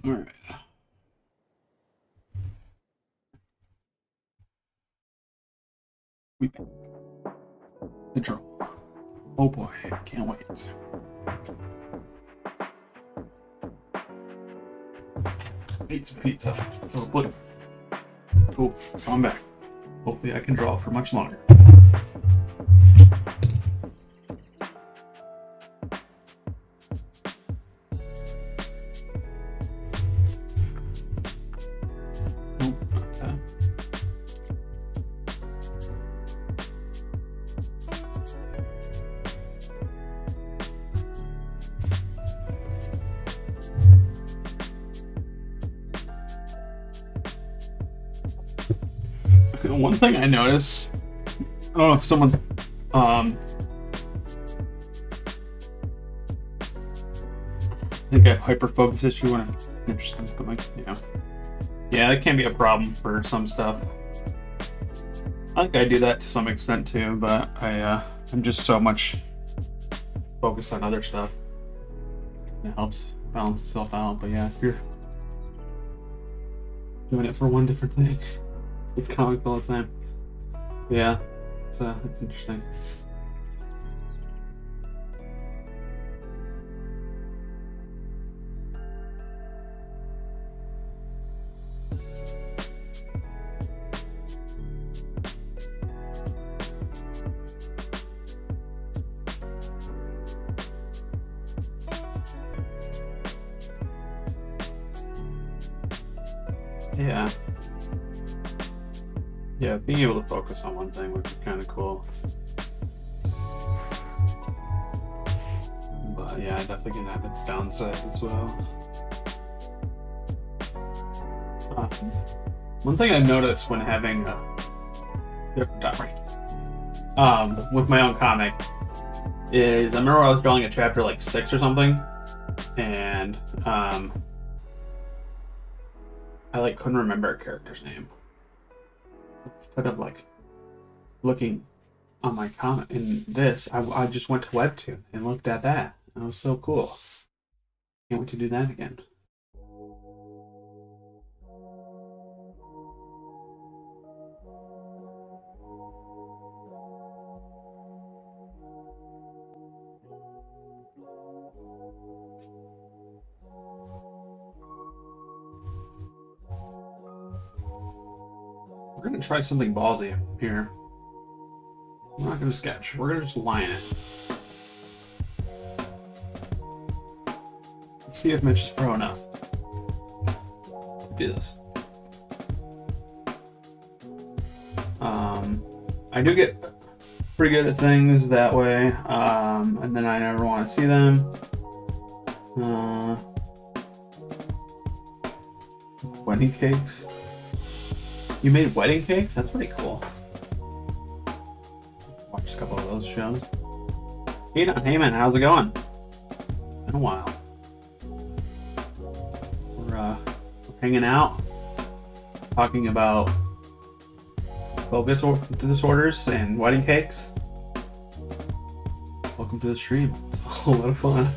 All right. Intro. Oh boy, can't wait. Eat some pizza. So look. Cool, so I'm back. Hopefully I can draw for much longer. One thing I noticed, I don't know if someone, I think I have hyper focus issue when I'm interested, but like, yeah, that can be a problem for some stuff. I think I do that to some extent too, but I'm just so much focused on other stuff. It helps balance itself out, but yeah, if you're doing it for one different thing, it's comic all the time. Yeah, it's interesting. Yeah. Yeah, being able to focus on one thing would be kind of cool. But yeah, I definitely can have its downside as well. One thing I've noticed when having a different topic, with my own comic, is I remember I was drawing a chapter like 6 or something, and I like couldn't remember a character's name. Instead of like looking on my comment in this, I just went to Webtoon and looked at that. That was so cool. Can't wait to do that again. We're gonna try something ballsy here. We're not gonna sketch. We're gonna just line it. Let's see if Mitch is pro enough. Do this. I do get pretty good at things that way, and then I never want to see them. Wedding cakes. You made wedding cakes? That's pretty cool. Watched a couple of those shows. Hey man, how's it going? Been a while. We're hanging out, talking about focus disorders and wedding cakes. Welcome to the stream. It's a lot of fun.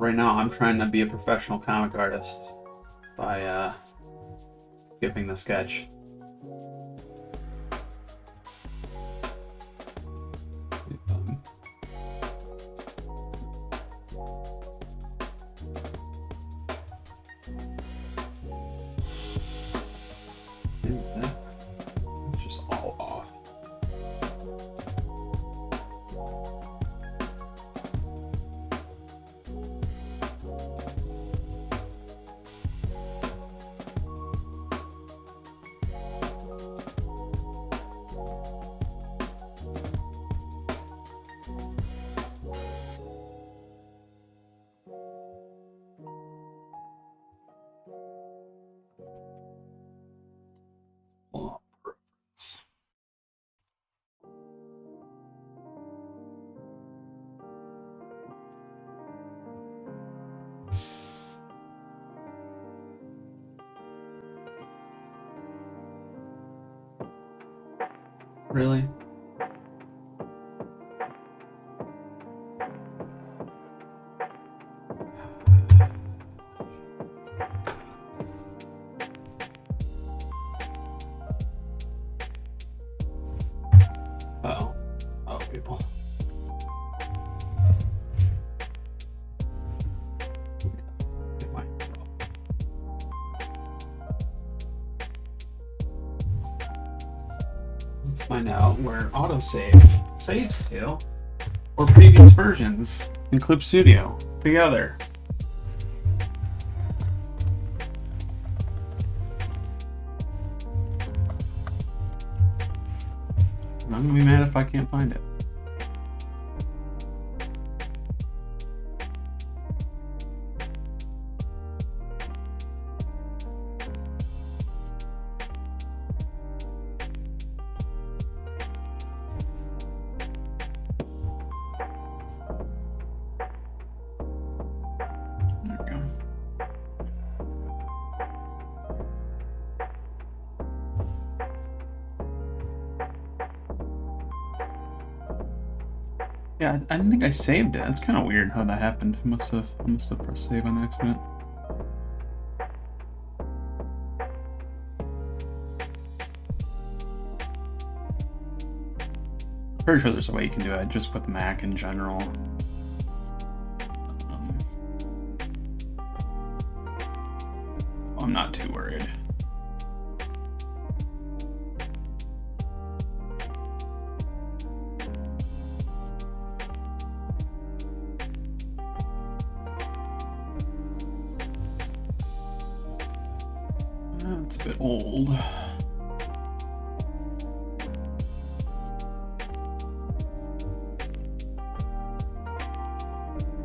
Right now, I'm trying to be a professional comic artist by skipping the sketch. It's just all off. Really? Uh-oh. Oh, people. Let's find out where autosave saves to, or previous versions in Clip Studio together. I'm gonna be mad if I can't find it. There we go. Yeah, I didn't think I saved it. That's kind of weird how that happened. I must have pressed save on accident. Pretty sure there's a way you can do it, just with Mac in general. I'm not too worried. It's a bit old.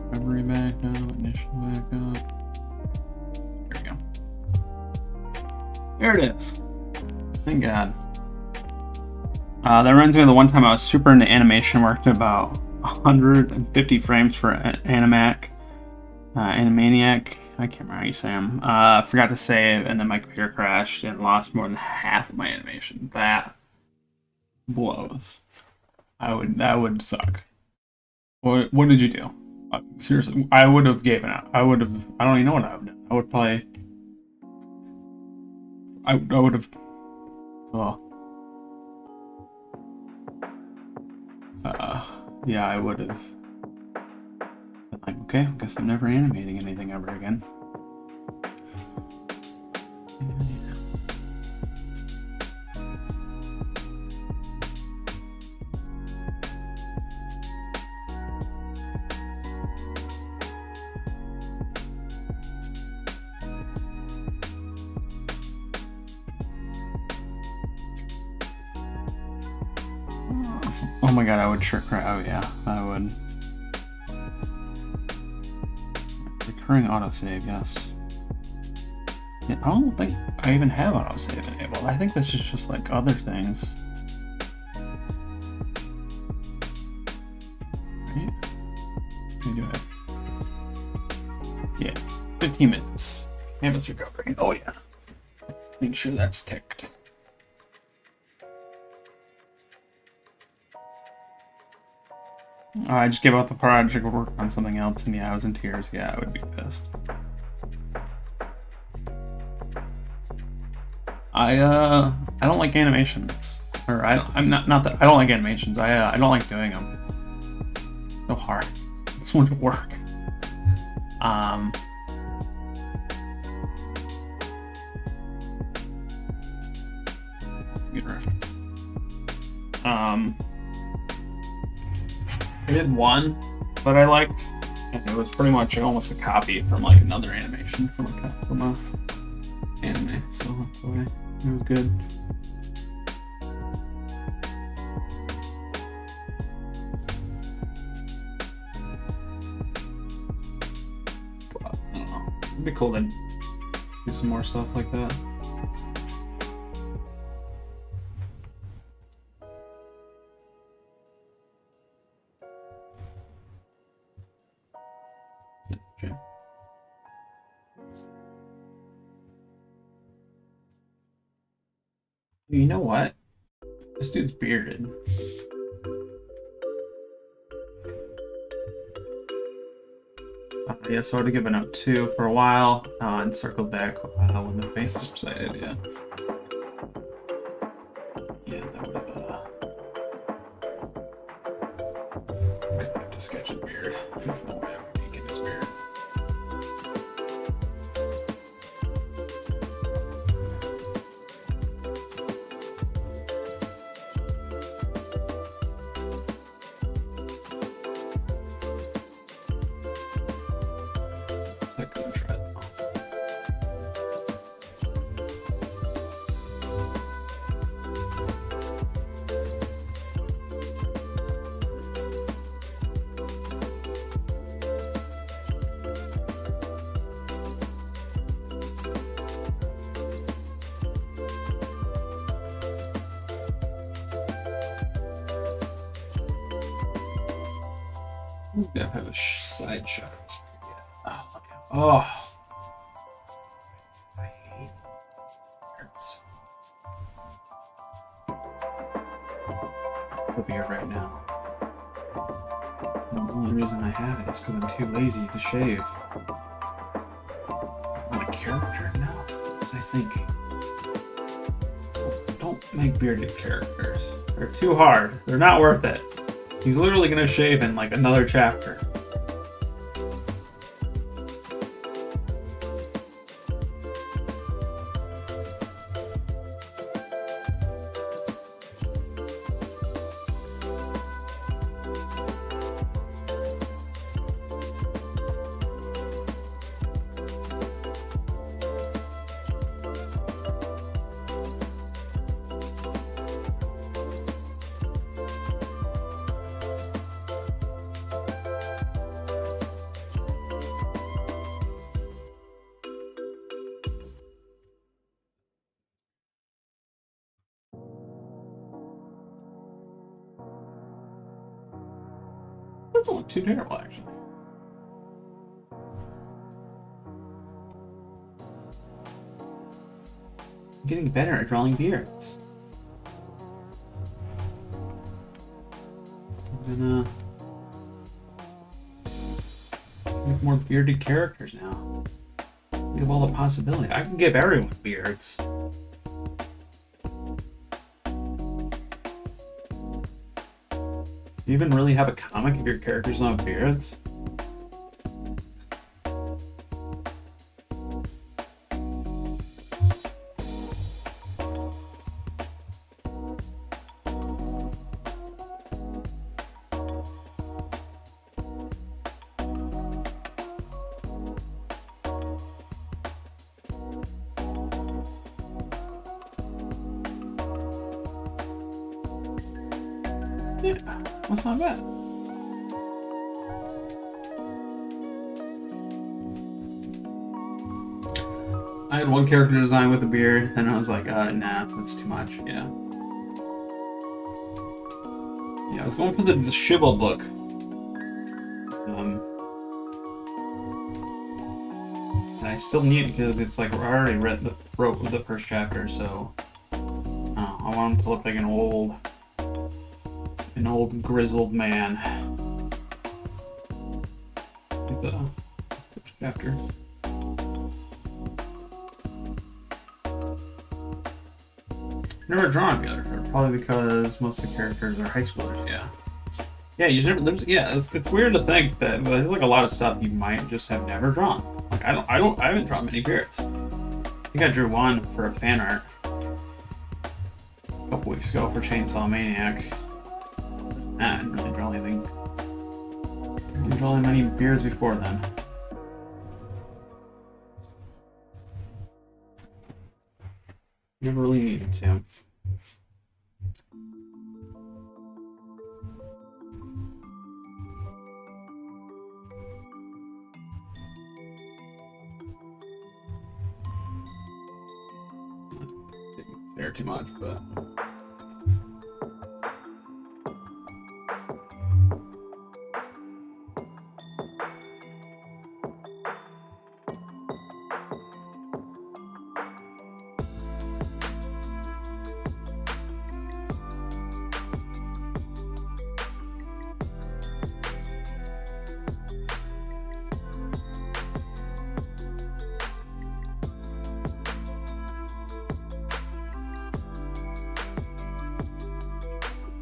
Recovery backup, initial backup. Here we go. There it is. Thank God. That reminds me of the one time I was super into animation, worked at about 150 frames for Animaniac. I can't remember how you say them. Forgot to save, and then my computer crashed and lost more than half of my animation. That blows. That would suck. What did you do? Seriously, I would have given up. I don't even know what I would have done. I would probably. I would have. Well. Yeah, I would have. Like, okay, I guess I'm never animating anything ever again. Oh my god, I would sure cry. Oh yeah, I would. Recurring autosave, yes. Yeah, I don't think I even have autosave enabled. I think this is just like other things. Right? Can you do it? Yeah, 15 minutes. Habits recovery. Oh yeah. Make sure that's ticked. I just gave out the project, work on something else, and yeah, I was in tears. Yeah, I would be pissed. I don't like animations, or I'm not that I don't like animations. I don't like doing them. So hard. It's so much work. Good reference. I did one that I liked, and it was pretty much almost a copy from like another animation from a anime. So that's why it was good. But, I don't know. It'd be cool to do some more stuff like that. You know what? This dude's bearded. Yeah, so I had to give it up 2 for a while, and circled back when the pain subsided, yeah. Yeah, that would have, I'm gonna have to sketch his beard. There's no way I'm making his beard. I couldn't try that. I'm gonna have a side shot. Oh, look at oh. I hate hurts. The beard right now. The only reason I have it is because I'm too lazy to shave. I'm a character now. What was I thinking? Don't make bearded characters. They're too hard. They're not worth it. He's literally gonna shave in like another chapter. Doesn't look too terrible, actually. I'm getting better at drawing beards. I'm gonna make more bearded characters now. Give all the possibility. I can give everyone beards. Do you even really have a comic if your characters don't have beards? Yeah, that's not bad. I had one character design with a beard, and I was like, nah, that's too much. Yeah. Yeah, I was going for the disheveled look. And I still need it because it's like I already wrote the first chapter, so I want him to look like an old grizzled man. Like the first chapter. Never drawn together, probably because most of the characters are high schoolers. Yeah, yeah. You never. It's weird to think that there's like a lot of stuff you might just have never drawn. Like I haven't drawn many beards. I think I drew one for a fan art a couple weeks ago for Chainsaw Maniac. Nah, I didn't really draw anything. I didn't draw many beards before then. Never really needed to. Didn't care too much, but.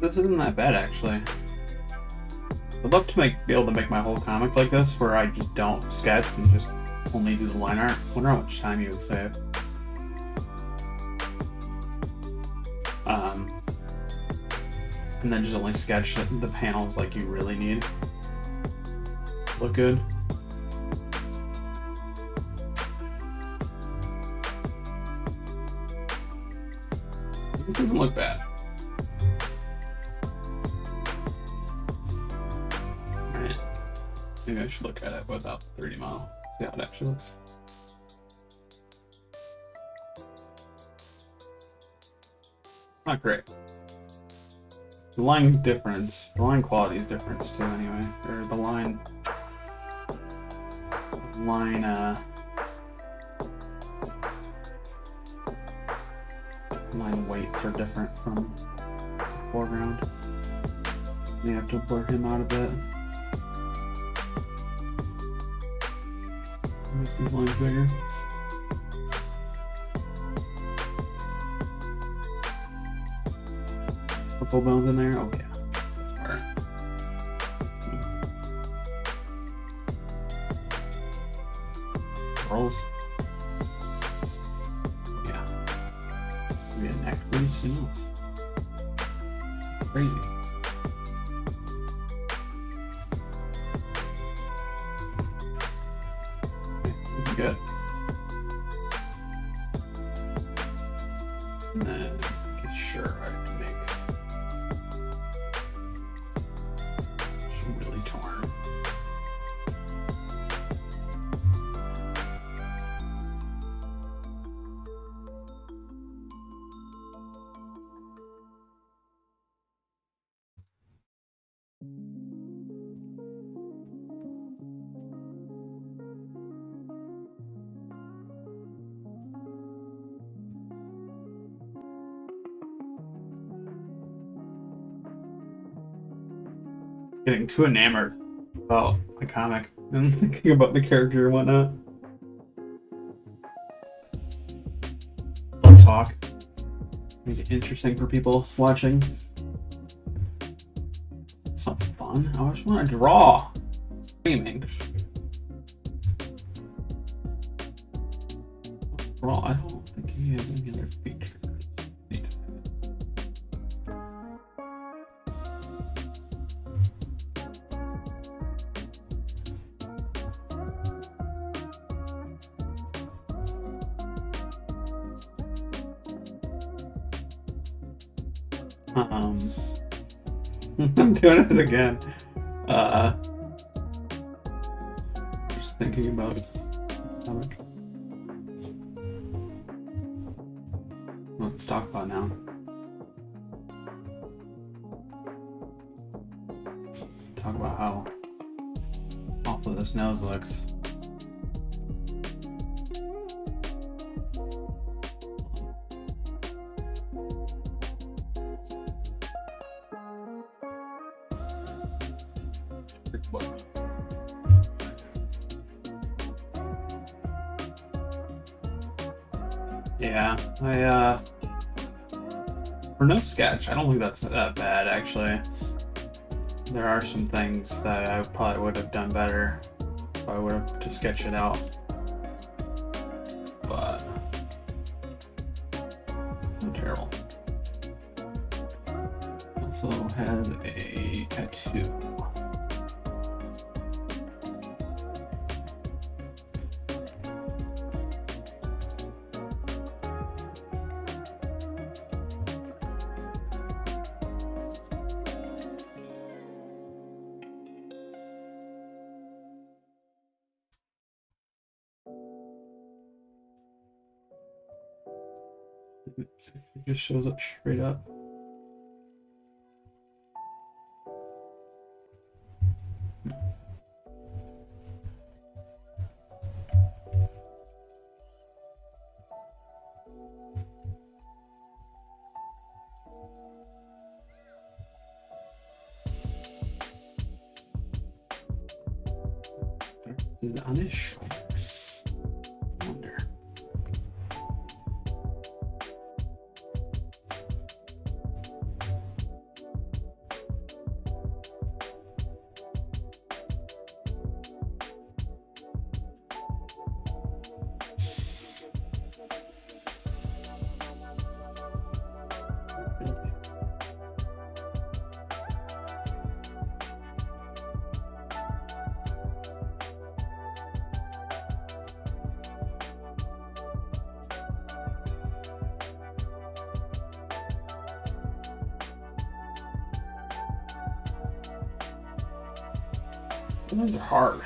This isn't that bad, actually. I'd love to be able to make my whole comic like this, where I just don't sketch and just only do the line art. I wonder how much time you would save. And then just only sketch the panels like you really need. Look good. This doesn't look bad. Alright. Maybe I should look at it without 30 mile. See how it actually looks. Not great. The line quality is different too anyway. Or the line weights are different from the foreground. You have to blur him out a bit. Make these lines bigger. Purple bones in there? Oh yeah, that's smart. Curls. Yeah. Maybe a neck piece, who knows? Crazy. Okay, looking good. And then get sure I can make really torn. Getting too enamored about the comic and thinking about the character and whatnot. Don't talk. Make it interesting for people watching. It's not fun. I just want to draw. Dreaming. Draw. I don't think he has any other features. I'm doing it again. Just thinking about comic. What to talk about now? Talk about how awful this nose looks. Yeah, for no sketch, I don't think that's that bad actually. There are some things that I probably would have done better if I would have to sketch it out. But it's not terrible. Also has a tattoo. It just shows up straight up. Is it on his shoulders? I wonder. Those are hard.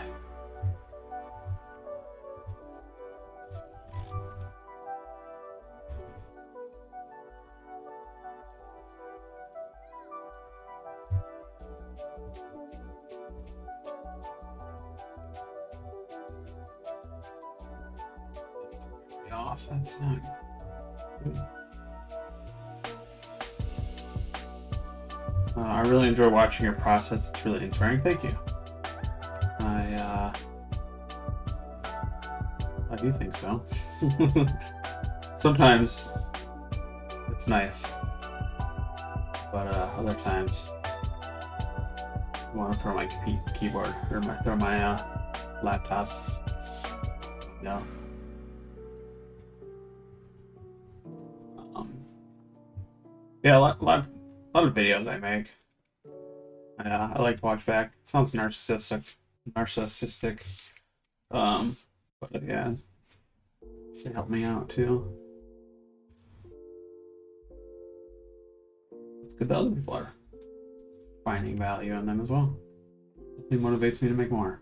Off. That's not good. I really enjoy watching your process. It's really inspiring. Thank you. I do think so. Sometimes it's nice, but other times I want to throw my keyboard or throw my laptop. No. Yeah, a lot of videos I make. I like to watch back. It sounds narcissistic. But yeah, they help me out too. It's good that other people are finding value in them as well. It motivates me to make more.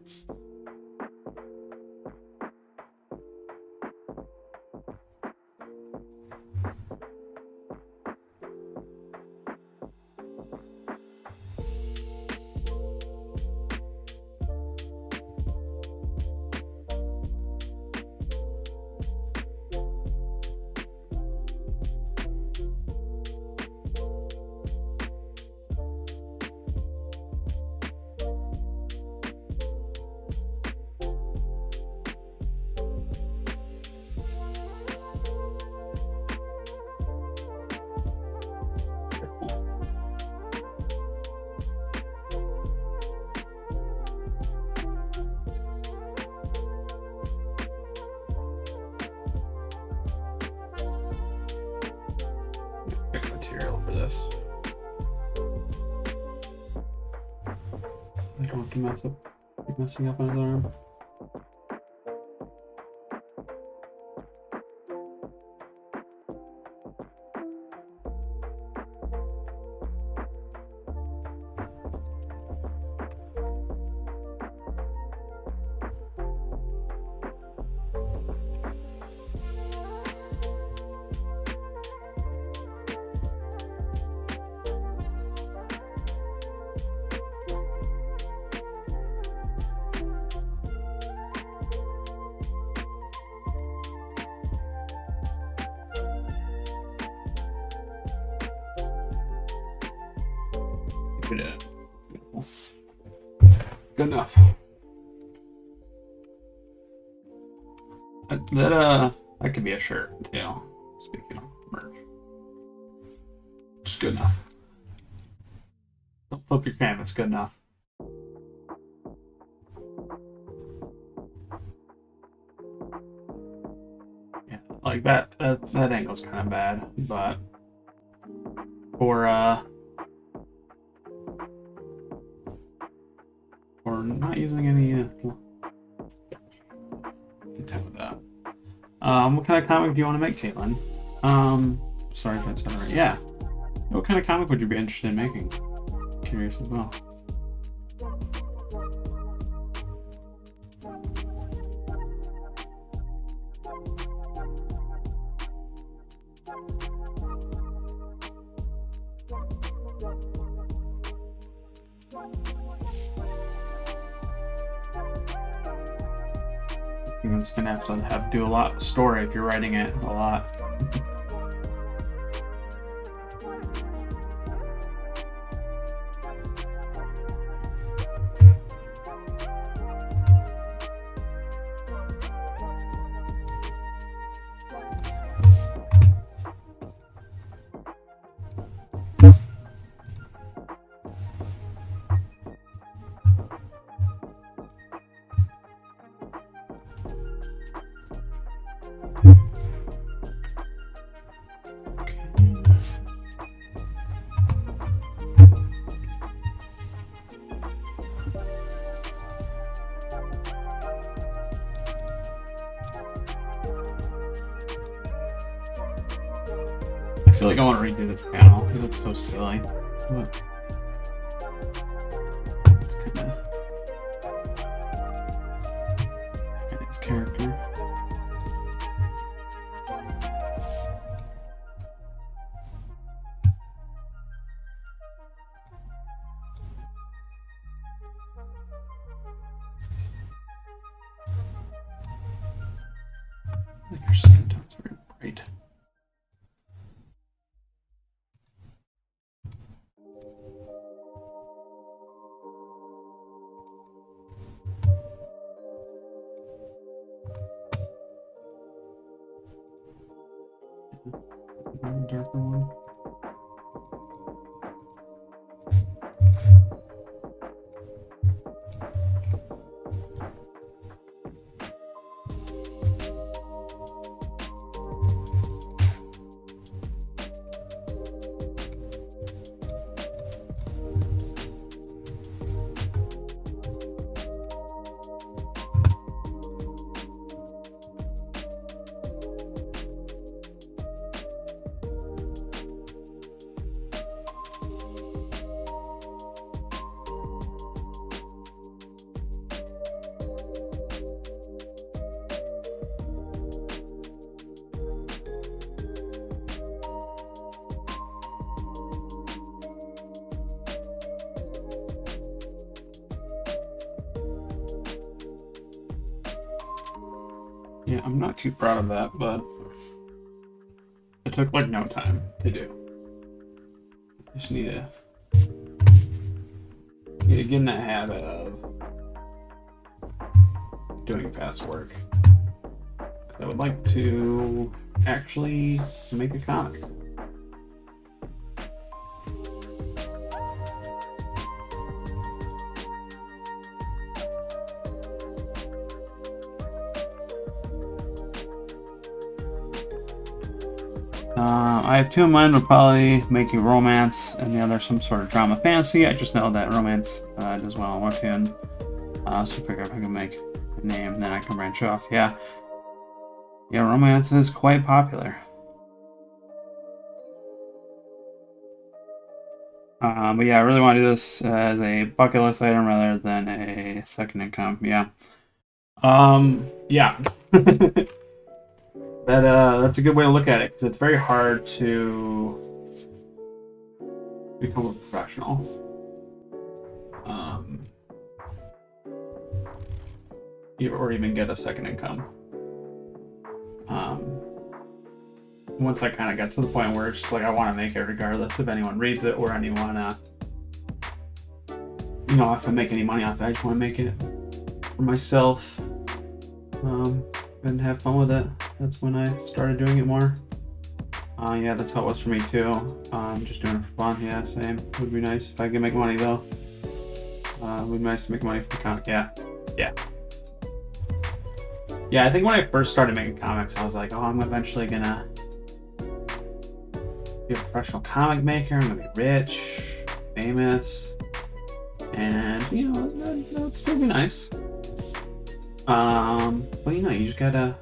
Material for this. I don't have to keep messing up on his arm. Good enough. That could be a shirt too. Speaking of merch, just good enough. Don't flip your canvas. Good enough. Yeah, like that angle's kind of bad, but for not using any content with that. What kind of comic do you want to make, Caitlin? Sorry if I said it right. Yeah. What kind of comic would you be interested in making? Curious as well. It's gonna have to do a lot of story if you're writing it a lot. I feel like I want to redo this panel. It looks so silly. But it's kind of Darker one. Yeah, I'm not too proud of that, but it took like no time to do. Just need to get in that habit of doing fast work. I would like to actually make a comic. I have two in mind. We're probably making romance, and the other some sort of drama fantasy. I just know that romance does well on Webtoon, so figure if I can make a name, then I can branch off. Yeah, romance is quite popular. But yeah, I really want to do this as a bucket list item rather than a second income. Yeah. Yeah. That's a good way to look at it, because it's very hard to become a professional. Or even get a second income. Once I kind of got to the point where it's just like I want to make it regardless if anyone reads it or anyone, if I make any money off it, I just want to make it for myself, and have fun with it. That's when I started doing it more. Yeah, that's how it was for me too. Just doing it for fun. Yeah, same. Would be nice if I could make money though. Would be nice to make money from the comic. Yeah, I think when I first started making comics, I was like, oh, I'm eventually gonna be a professional comic maker. I'm gonna be rich, famous, and that would still be nice. But you just gotta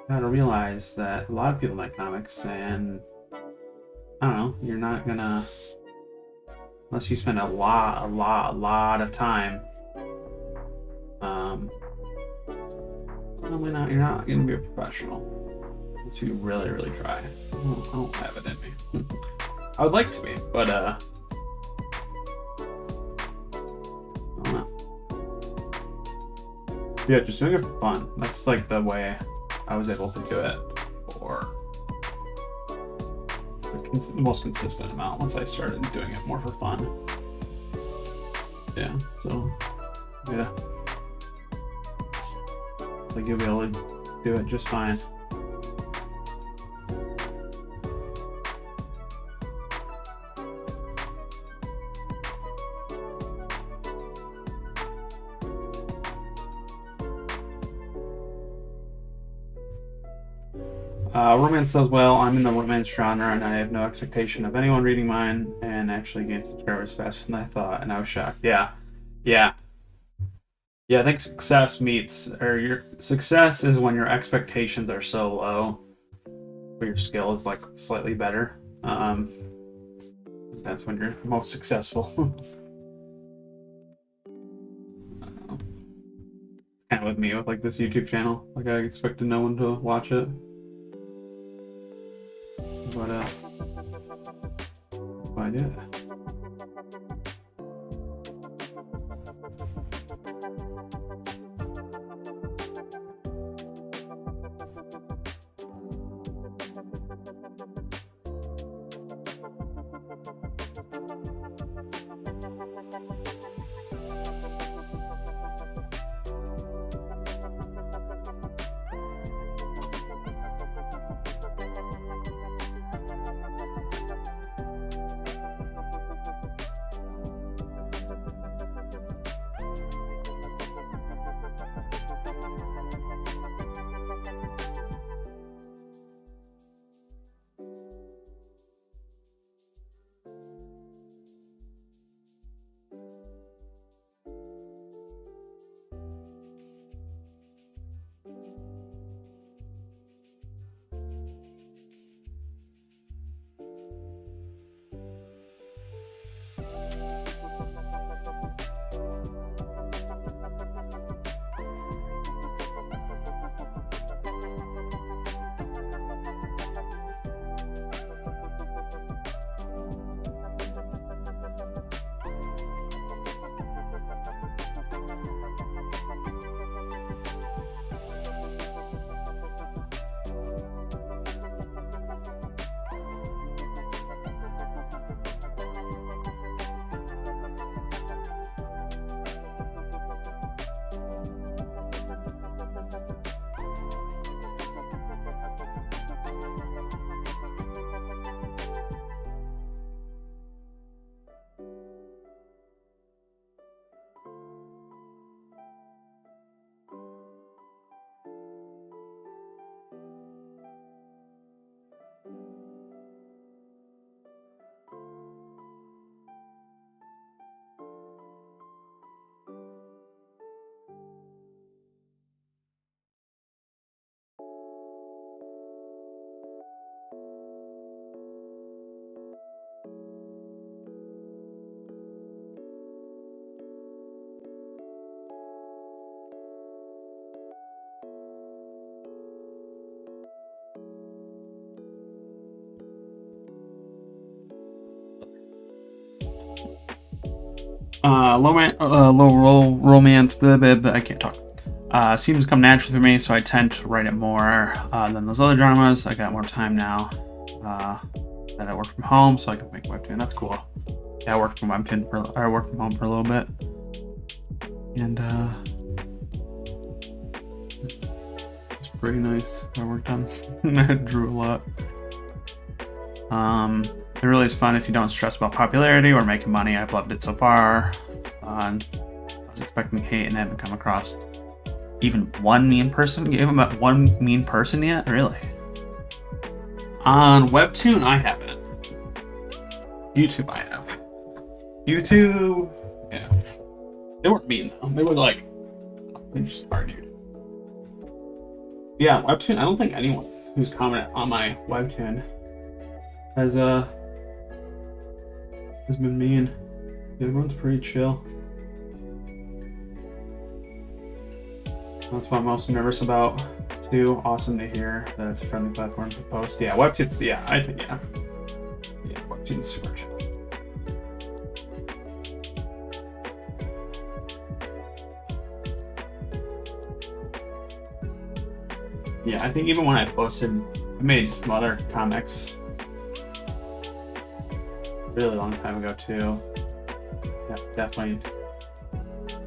realize that a lot of people make comics, and I don't know, you're not gonna, unless you spend a lot of time, probably not. You're not gonna be a professional unless you really try. I don't have it in me. I would like to be, but I don't know. Yeah, just doing it for fun. That's like the way I was able to do it for the most consistent amount once I started doing it more for fun. Yeah, so yeah. Like you'll be able to do it just fine. Romance does well. I'm in the romance genre, and I have no expectation of anyone reading mine, and actually gained subscribers faster than I thought, and I was shocked. Yeah. I think your success is when your expectations are so low, but your skill is like slightly better. That's when you're most successful. Kind of with me with like this YouTube channel. Like I expected no one to watch it. But I did. Low romance, blah, blah, blah, I can't talk. Seems to come naturally for me, so I tend to write it more than those other dramas. I got more time now that I work from home, so I can make Webtoon. That's cool. Yeah, I worked from home for a little bit, and it's pretty nice. I worked on. I drew a lot. It really is fun if you don't stress about popularity or making money. I've loved it so far. And I was expecting hate and haven't come across even one mean person. You haven't met one mean person yet? Really? On Webtoon, I haven't. YouTube, I have. YouTube, yeah. They weren't mean though. They were like, they just argued. Yeah, Webtoon, I don't think anyone who's commented on my Webtoon has been mean. Everyone's pretty chill. That's what I'm most nervous about too. Awesome to hear that it's a friendly platform to post. Yeah, Webtoon's, yeah, I think, yeah. Yeah, Webtoon's super chill. Yeah, I think even when I posted, I made some other comics a really long time ago too. Yeah, definitely,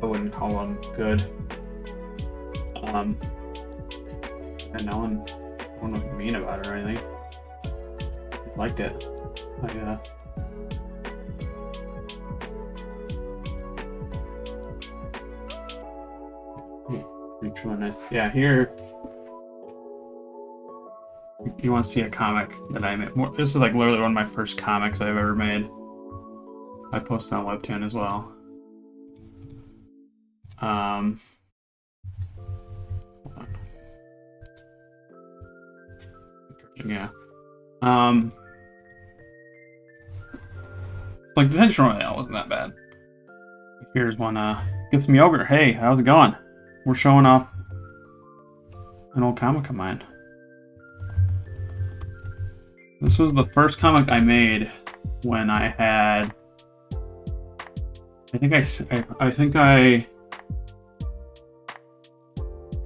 I wouldn't call them good. And no one was mean about it or anything. I liked it. It's really nice. Yeah, here. You want to see a comic that I made? This is like literally one of my first comics I've ever made. I posted on Webtoon as well. Yeah. Like the tension royale wasn't that bad. Here's one. Get some yogurt. Hey, how's it going? We're showing off an old comic of mine. This was the first comic I made when I had. I think I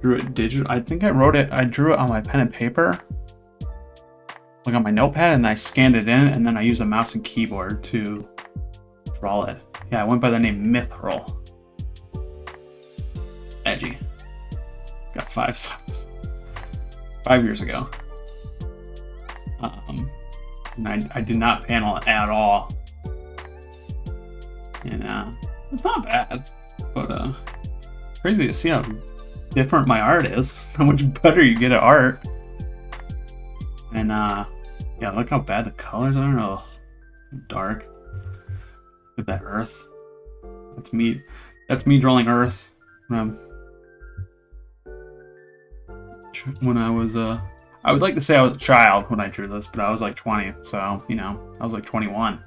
drew it digital. I think I wrote it. I drew it on my pen and paper, like on my notepad, and I scanned it in, and then I used a mouse and keyboard to draw it. Yeah, I went by the name Mithril. Edgy. Got 5 subs. 5 years ago. And I did not panel it at all. And it's not bad, but crazy to see how different my art is. How much better you get at art. And yeah, look how bad the colors are. Oh, dark. With that earth. That's me. That's me drawing earth when I was I would like to say I was a child when I drew this, but I was like 20, so you know, I was like 21.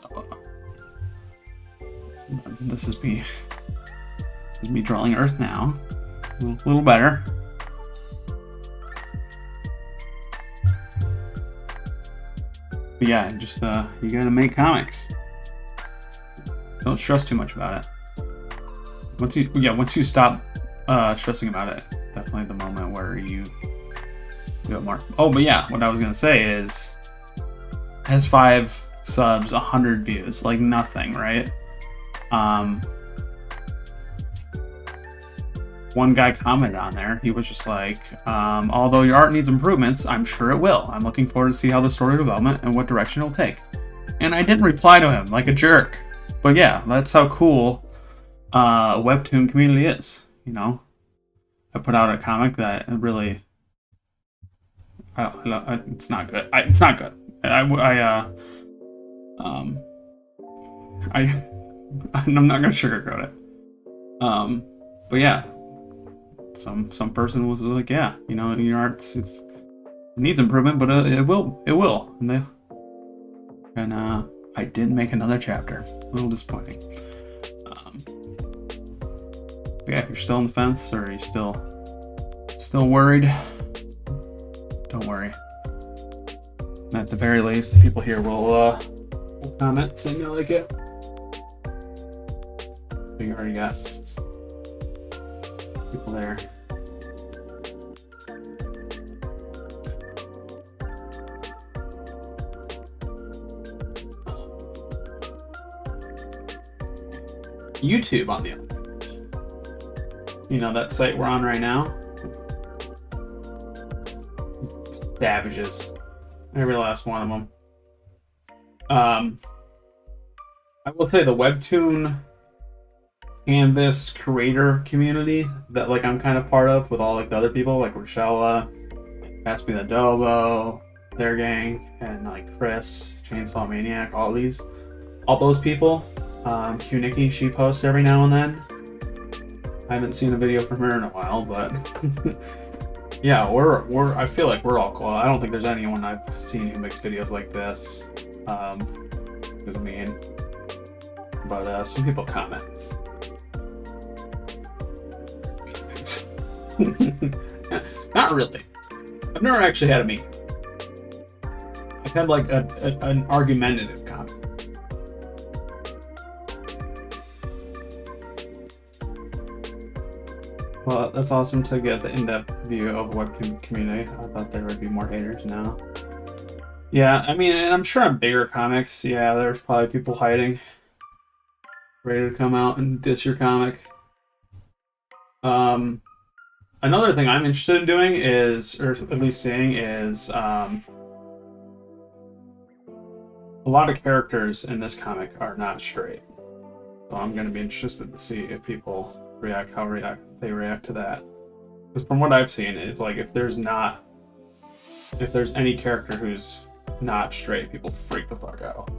So, this is me. This is me drawing earth now. A little better. But yeah, just you gotta make comics. Don't stress too much about it. Once you stop stressing about it, definitely the moment where you do it more. Oh, but yeah, what I was gonna say is, it has 5 subs, 100 views, like nothing, right? One guy commented on there. He was just like, although your art needs improvements, I'm sure it will. I'm looking forward to see how the story development and what direction it'll take. And I didn't reply to him like a jerk. But yeah, that's how cool a Webtoon community is, you know? I put out a comic that really, it's not good. It's not good. I'm not gonna sugarcoat it. But yeah, some person was like, yeah, you know, your art it needs improvement, but it will. And I didn't make another chapter. A little disappointing. But yeah, if you're still on the fence or you're still worried, don't worry. At the very least, the people here will comment saying they like it. So you already got people there. YouTube on the other hand. You know, that site we're on right now? Savages. Every last one of them. I will say the Webtoon Canvas creator community that like I'm kind of part of with all like the other people like Rochella, Ask Me the Dobo, their gang, and like Chris, Chainsaw Maniac, all those people. Q Nikki, she posts every now and then. I haven't seen a video from her in a while, but yeah, I feel like we're all cool. I don't think there's anyone I've seen who makes videos like this. Is mean. But some people comment. Not really. I've never actually had a mean. I've had like an argumentative comment. Well, that's awesome to get the in-depth view of the Webtoon community. I thought there would be more haters now. Yeah, I mean, and I'm sure on bigger comics, yeah, there's probably people hiding, ready to come out and diss your comic. Another thing I'm interested in doing is, or at least seeing, is a lot of characters in this comic are not straight. So I'm going to be interested to see if people react, they react to that. Because from what I've seen, it's like if there's any character who's not straight, people freak the fuck out.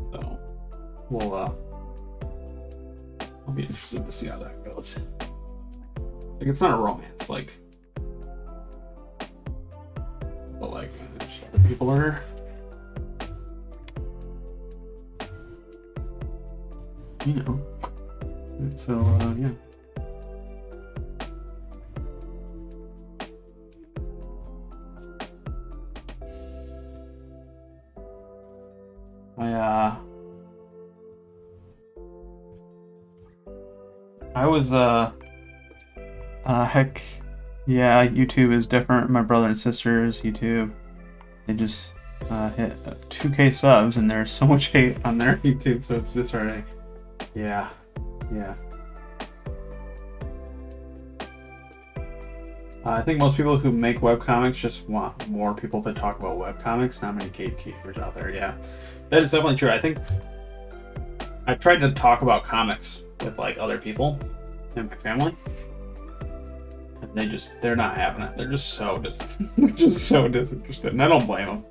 So I'll be interested to see how that goes. Like it's not a romance, like, but like other people are. You know. So yeah. I was heck yeah, YouTube is different. My brother and sister's YouTube, they just hit 2K subs and there's so much hate on their YouTube, so it's disheartening. Yeah. I think most people who make webcomics just want more people to talk about webcomics, not many gatekeepers out there. Yeah, that is definitely true. I think I tried to talk about comics with like other people in my family, and they're not having it. They're just so disinterested, and I don't blame them.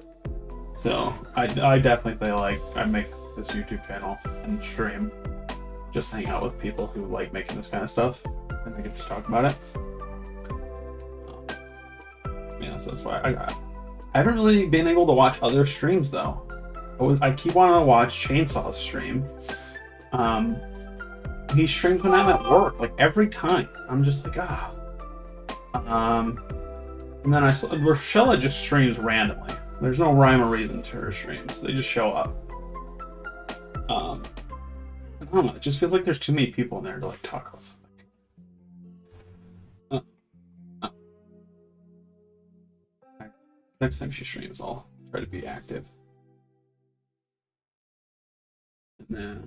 So I definitely feel like I make this YouTube channel and stream, just hang out with people who like making this kind of stuff, and we can just talk about it. Yeah, so that's why I haven't really been able to watch other streams though. I keep wanting to watch Chainsaw's stream. He streams when I'm at work, like every time. I'm just like, and then Rochella just streams randomly. There's no rhyme or reason to her streams. They just show up. I don't know, it just feels like there's too many people in there to like talk about something. Next time she streams, I'll try to be active. Nah.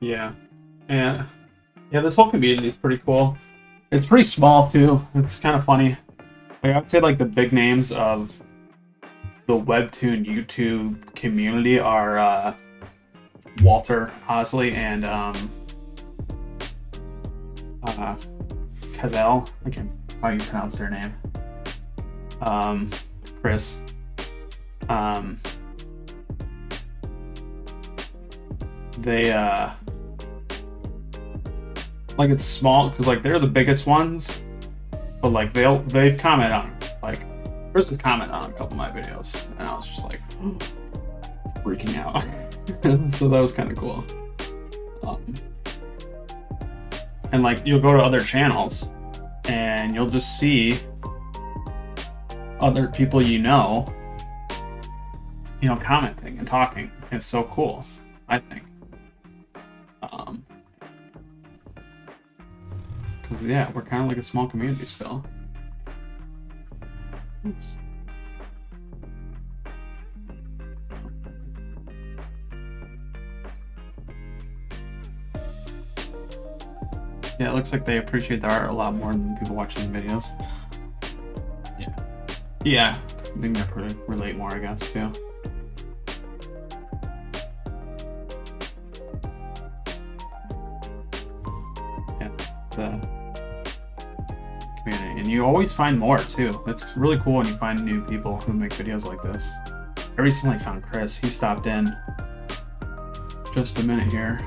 Yeah. Yeah, this whole community is pretty cool. It's pretty small too. It's kind of funny. Like, I would say like the big names of the Webtoon YouTube community are Walter Osley and Kazel. I can't how you pronounce their name. Chris. They like it's small because like they're the biggest ones, but like they've commented on like Chris has commented on a couple of my videos, and I was just like freaking out. So that was kind of cool. And like you'll go to other channels and you'll just see other people you know you know, commenting and talking. It's so cool, I think. Because, yeah, we're kind of like a small community still. Oops. Yeah, it looks like they appreciate the art a lot more than people watching the videos. Yeah. Yeah, I think they relate more, I guess, too. Yeah, the community. And you always find more, too. It's really cool when you find new people who make videos like this. I recently found Chris. He stopped in just a minute here.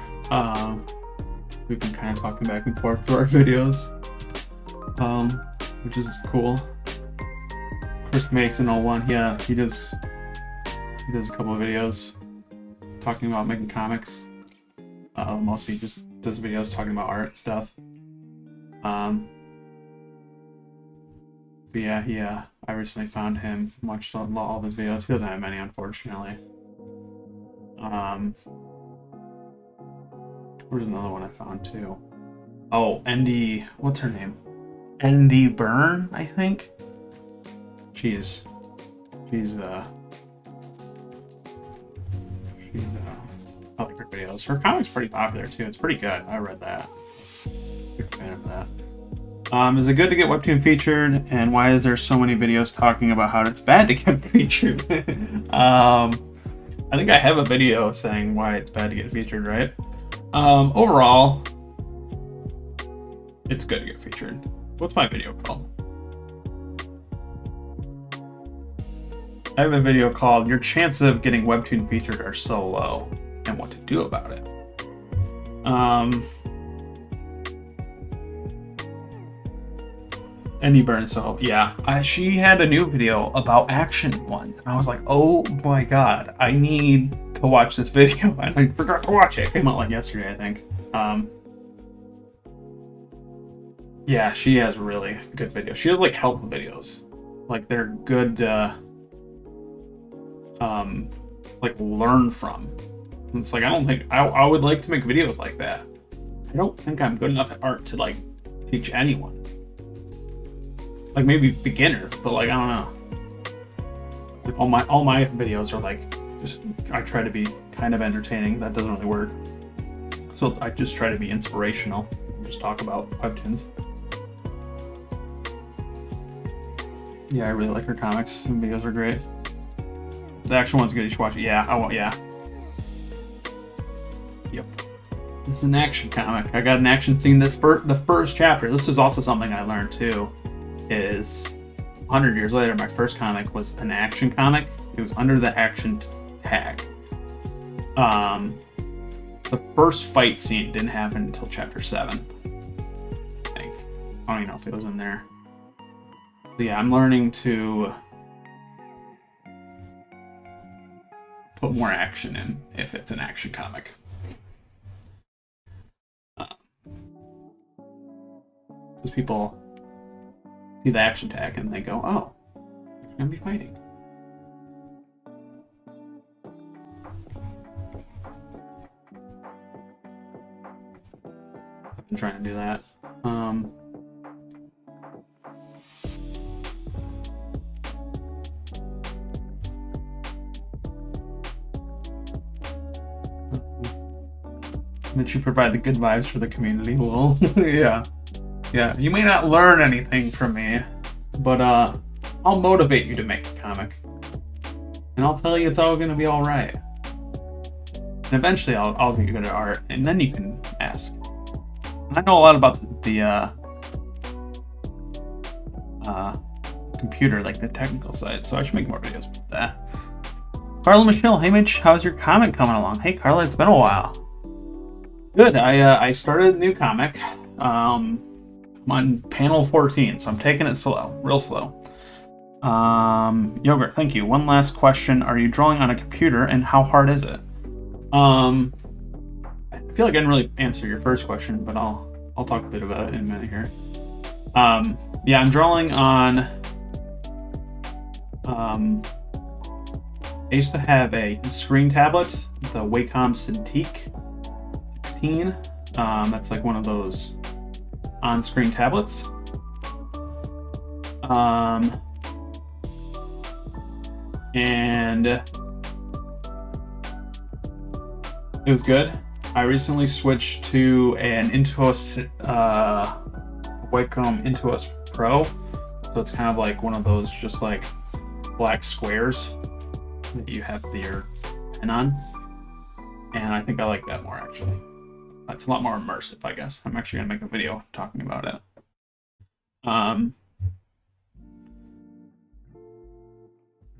We've been kind of talking back and forth through our videos, which is cool. Chris Mason 01, yeah, he does a couple of videos talking about making comics. Mostly just does videos talking about art stuff. But yeah, I recently found him, watched all of his videos. He doesn't have many, unfortunately. Where's another one I found too? Oh, Andy, what's her name? Andy Byrne, I think. She's I like her videos. Her comic's pretty popular too. It's pretty good. I read that. Big fan of that. Is it good to get Webtoon featured? And why is there so many videos talking about how it's bad to get featured? I think I have a video saying why it's bad to get featured, right? Overall, it's good to get featured. What's my video called? I have a video called Your Chances of Getting Webtoon Featured Are So Low and What to Do About It. Andy Burns, so yeah, she had a new video about action ones, and I was like, oh my god, I need to watch this video, and I forgot to watch it. It came out like yesterday, I think. Yeah, she has really good videos. She has like help videos, like they're good, like learn from. And it's like, I don't think I would like to make videos like that. I don't think I'm good enough at art to like teach anyone. Like maybe beginners, but like I don't know. Like all my videos are like just I try to be kind of entertaining. That doesn't really work. So I just try to be inspirational. Just talk about webtoons. Yeah, I really like her comics. And videos are great. The action one's good. You should watch it. Yeah, I won't. Yeah. Yep. This is an action comic. I got an action scene. The first chapter. This is also something I learned too. Is 100 years later, my first comic was an action comic. It was under the action tag. The first fight scene didn't happen until chapter 7. I think. I don't even know if it was in there. But yeah, I'm learning to put more action in if it's an action comic. Because people see the action tag and they go, oh, you're gonna be fighting. I've been trying to do that. That you provide the good vibes for the community. Well, yeah. Yeah, you may not learn anything from me, but I'll motivate you to make a comic. And I'll tell you it's all gonna be alright. And eventually I'll get you good at art, and then you can ask. And I know a lot about the computer, like the technical side, so I should make more videos about that. Carla Michelle, hey Mitch, how's your comic coming along? Hey Carla, it's been a while. Good, I started a new comic. I'm on panel 14, so I'm taking it slow, real slow. Yogurt, thank you. One last question. Are you drawing on a computer, and how hard is it? I feel like I didn't really answer your first question, but I'll talk a bit about it in a minute here. Yeah, I'm drawing on I used to have a screen tablet, the Wacom Cintiq 16. That's like one of those on-screen tablets. And it was good. I recently switched to an Intuos Webcomic Intuos Pro, so it's kind of like one of those just like black squares that you have your pen on, and I think I like that more actually. It's a lot more immersive, I guess. I'm actually gonna make a video talking about it.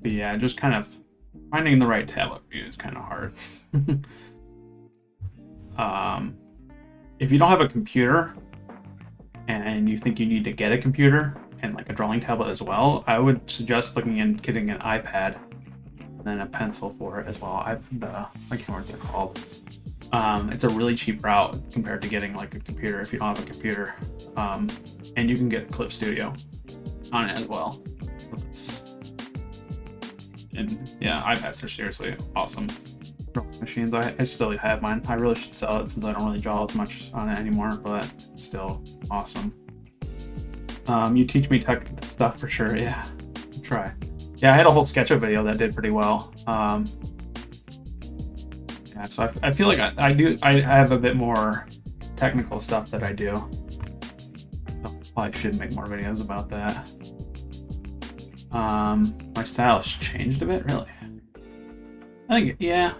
But yeah, just kind of finding the right tablet for you is kind of hard. If you don't have a computer and you think you need to get a computer and like a drawing tablet as well, I would suggest looking into getting an iPad and then a pencil for it as well. I can't remember what they're called. It's a really cheap route compared to getting like a computer if you don't have a computer. And you can get Clip Studio on it as well. And yeah, iPads are seriously awesome drawing machines. I still have mine. I really should sell it since I don't really draw as much on it anymore, but it's still awesome. You teach me tech stuff for sure. Yeah, I'll try. Yeah, I had a whole SketchUp video that did pretty well. Yeah, so I feel like I have a bit more technical stuff that I do. So I should make more videos about that. My style has changed a bit, really. I think, yeah.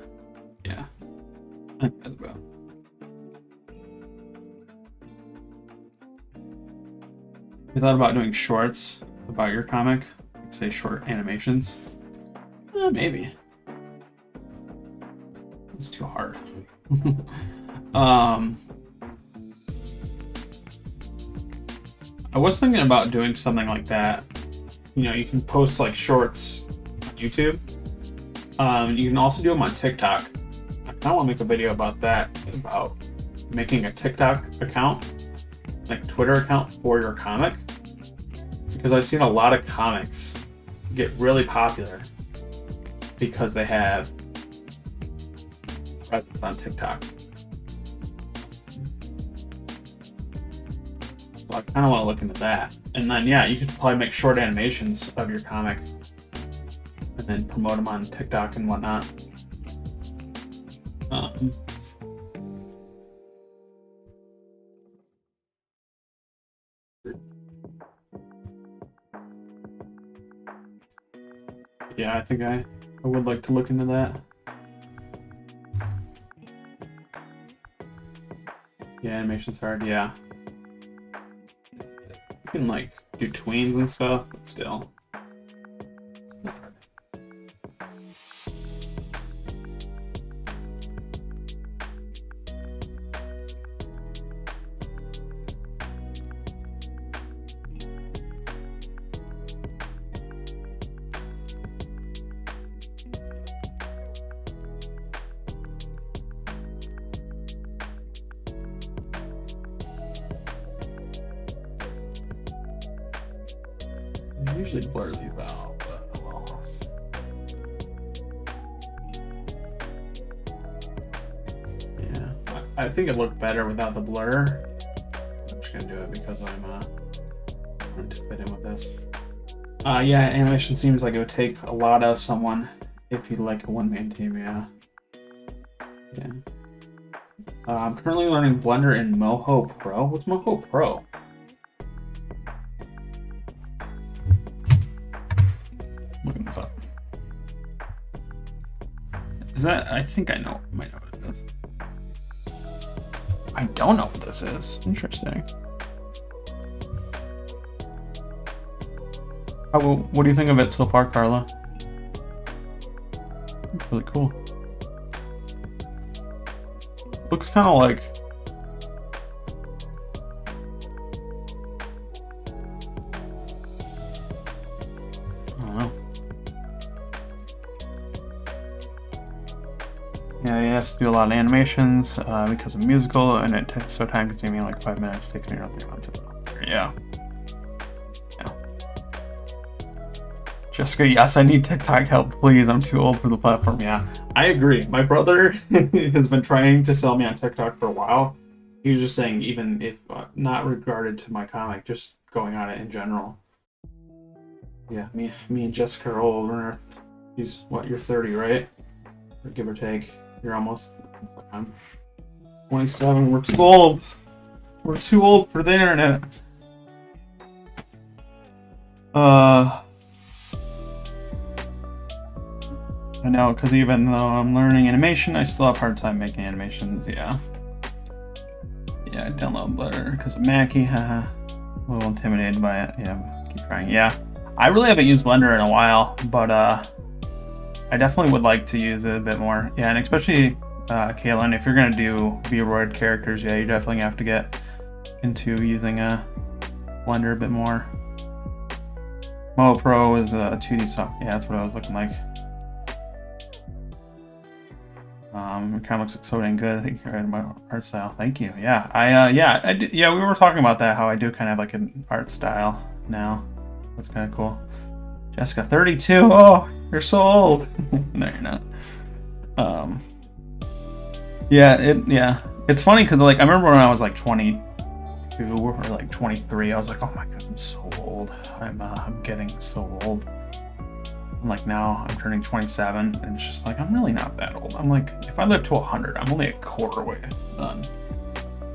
I think that's about. You thought about doing shorts about your comic? Like, say short animations? Maybe. It's too hard. I was thinking about doing something like that. You know, you can post like shorts on YouTube. You can also do them on TikTok. I kind of want to make a video about that, about making a TikTok account, like Twitter account for your comic. Because I've seen a lot of comics get really popular because they have presence on TikTok. So I kind of want to look into that. And then, yeah, you could probably make short animations of your comic and then promote them on TikTok and whatnot. Yeah, I think I would like to look into that. Yeah, animation's hard, yeah. You can like do tweens and stuff, but still. I usually blur these out, but well. Yeah, I think it looked better without the blur. I'm just gonna do it because I'm going to fit in with this. Yeah, animation seems like it would take a lot of someone if you like a one-man team. Yeah. I'm currently learning Blender in Moho Pro. What's Moho Pro? Looking this up. Is that? I think I might know what it is. I don't know what this is. Interesting. What do you think of it so far, Carla? It's really cool. Looks kind of like I don't know. Yeah, he has to do a lot of animations because of musical, and it takes so time consuming, like 5 minutes. Takes me around 3 months. Yeah. Jessica, yes, I need TikTok help, please. I'm too old for the platform. Yeah, I agree. My brother has been trying to sell me on TikTok for a while. He was just saying, even if not regarded to my comic, just going on it in general. Yeah, me and Jessica are all over. She's what? You're 30, right? Or give or take. You're almost. It's like I'm 27. We're too old. We're too old for the internet. I know, because even though I'm learning animation, I still have a hard time making animations. Yeah. Yeah, I download Blender because of Mackie. Haha. A little intimidated by it. Yeah, keep trying. Yeah. I really haven't used Blender in a while, but I definitely would like to use it a bit more. Yeah, and especially Kaylin, if you're gonna do Vroid characters, yeah, you definitely have to get into using Blender a bit more. Mo Pro is a 2D stuff. Yeah, that's what I was looking like. It kind of looks so dang good. I think you're in my art style. Thank you. Yeah, yeah, we were talking about that. How I do kind of like an art style now. That's kind of cool. Jessica, 32. Oh, you're so old. No, you're not. Yeah, it's funny because like I remember when I was like 22 or like 23, I was like, oh my god, I'm so old. I'm getting so old. And like now I'm turning 27, and it's just like I'm really not that old. I'm like, if I live to 100, I'm only a quarter way done. You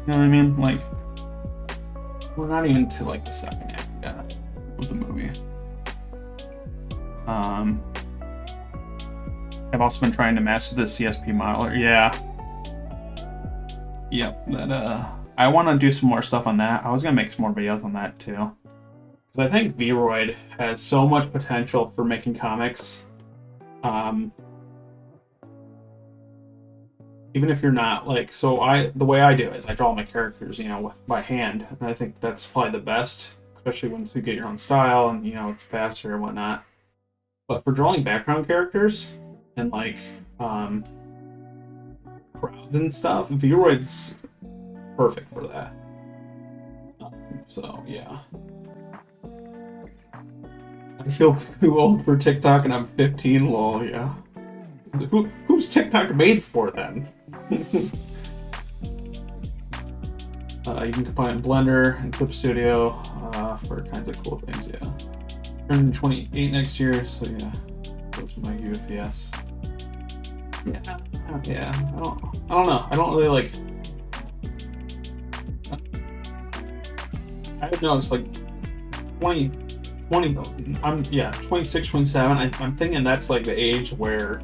know what I mean? Like, we're not even to like the second act yet of the movie. I've also been trying to master the CSP modeler. Yeah. Yep. That I want to do some more stuff on that. I was gonna make some more videos on that too. Because I think Vroid has so much potential for making comics. Even if you're not like, the way I do it is I draw my characters, you know, by hand, and I think that's probably the best, especially once you get your own style and you know it's faster and whatnot. But for drawing background characters and like crowds and stuff, Vroid's perfect for that. So yeah. I feel too old for TikTok and I'm 15, lol, yeah. Who's TikTok made for then? You can combine Blender and Clip Studio for kinds of cool things, yeah. Turning 28 next year, so yeah. Those are my youth, yes. Yeah, I don't know. I don't really like... I don't know, it's like 20, I'm 26, 27. I'm thinking that's like the age where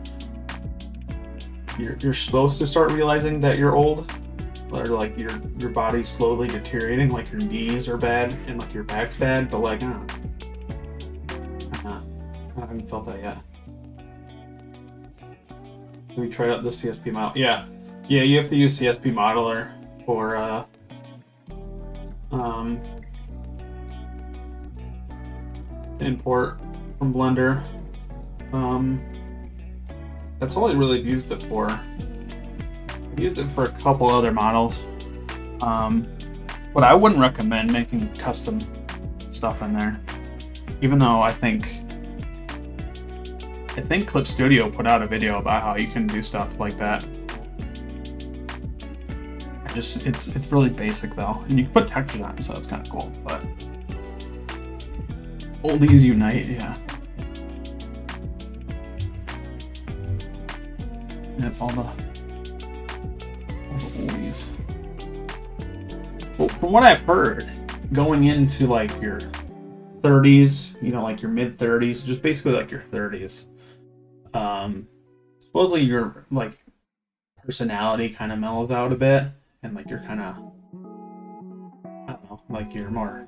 you're supposed to start realizing that you're old, or like your body's slowly deteriorating, like your knees are bad and like your back's bad. But like, I haven't felt that yet. Have we tried out the CSP model? Yeah, you have to use CSP modeler for import from Blender. That's all I really used it for. I used it for a couple other models, but I wouldn't recommend making custom stuff in there, even though I think Clip Studio put out a video about how you can do stuff like that. It's really basic though, and you can put textures on it, so it's kind of cool. But oldies unite, yeah. And all the oldies. Well, from what I've heard, going into like your 30s, you know, like your mid 30s, just basically like your 30s. Supposedly your like personality kind of mellows out a bit, and like you're kind of, I don't know, like you're more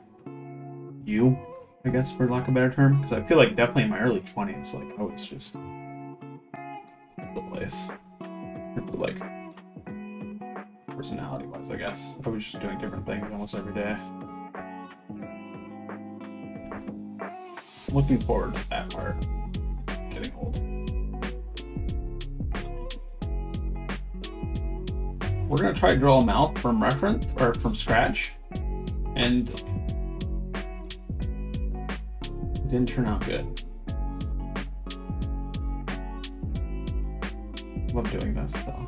you, I guess, for lack of a better term. Because I feel like definitely in my early 20s, like I was just the place, like personality wise, I guess. I was just doing different things almost every day. Looking forward to that part, getting old. We're gonna try to draw a mouth from reference or from scratch, and it didn't turn out good. love doing this though.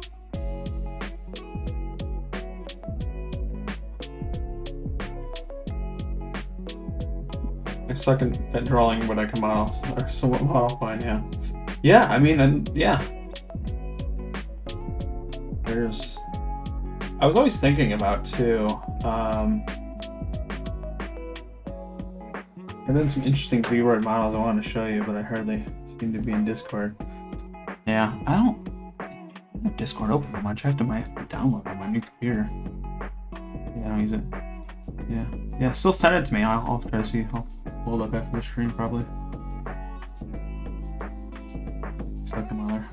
I suck at drawing, but I come out somewhat model fine, yeah. Yeah, I mean, and yeah. I was always thinking about too, and then some interesting Vroid models I wanted to show you, but I heard they seem to be in Discord. Yeah, I don't have Discord open that much. I have to download it on my new computer. Yeah, I don't use it. Yeah, still send it to me. I'll try to see. I'll pull it up after the stream, probably. Suck him mother.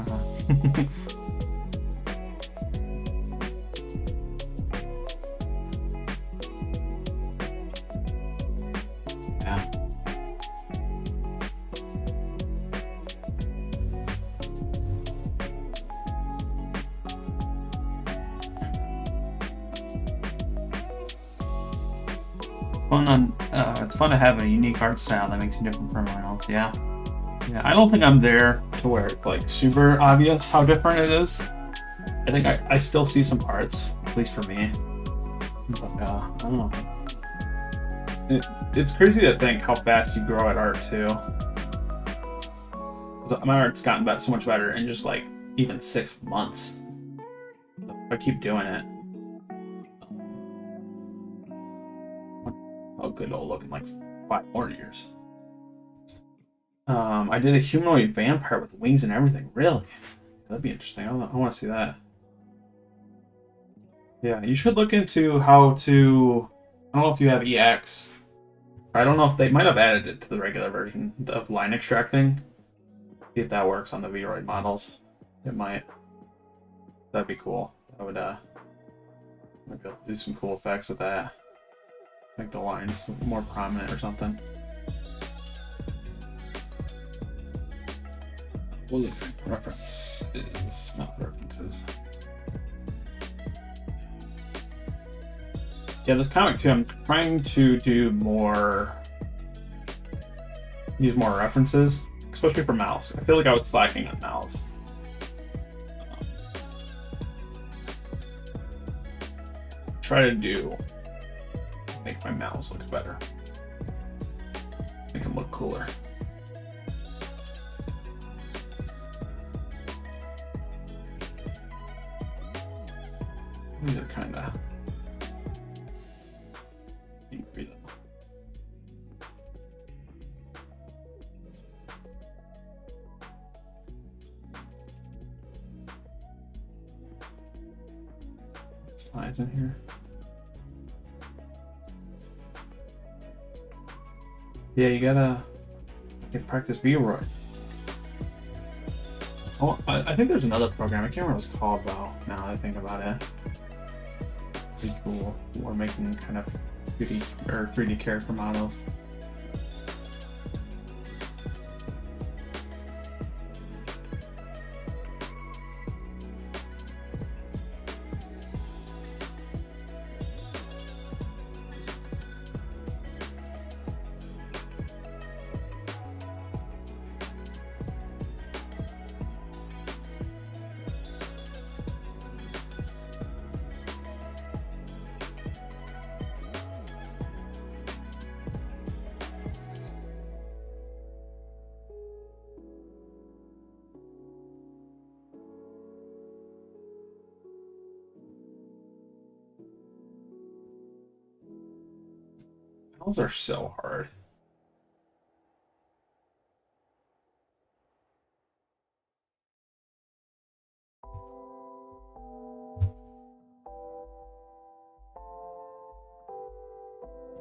Yeah. It's fun to have a unique art style that makes you different from everyone else. Yeah, I don't think I'm there to where it's like super obvious how different it is. I think I still see some parts, at least for me. But I don't know. It's crazy to think how fast you grow at art too. My art's gotten so much better in just like even 6 months. I keep doing it. Oh, good old look in like 5 more years. I did a humanoid vampire with wings and everything. Really? That'd be interesting. I want to see that. Yeah, you should look into how to. I don't know if you have EX. I don't know if they might have added it to the regular version of line extracting. See if that works on the Vroid models. It might. That'd be cool. I would might be able to do some cool effects with that. Make the lines more prominent or something. Well, the reference is not references. Yeah, this comic too, I'm trying to do use more references, especially for mouths. I feel like I was slacking on mouths. Try to make my mouths look better. Make them look cooler. These are kind of angry though. Eyes in here. Yeah, you gotta practice Vroid. Oh, I think there's another program. I can't remember what it's called though. Now that I think about it, pretty cool. We're making kind of 3D character models. Those are so hard.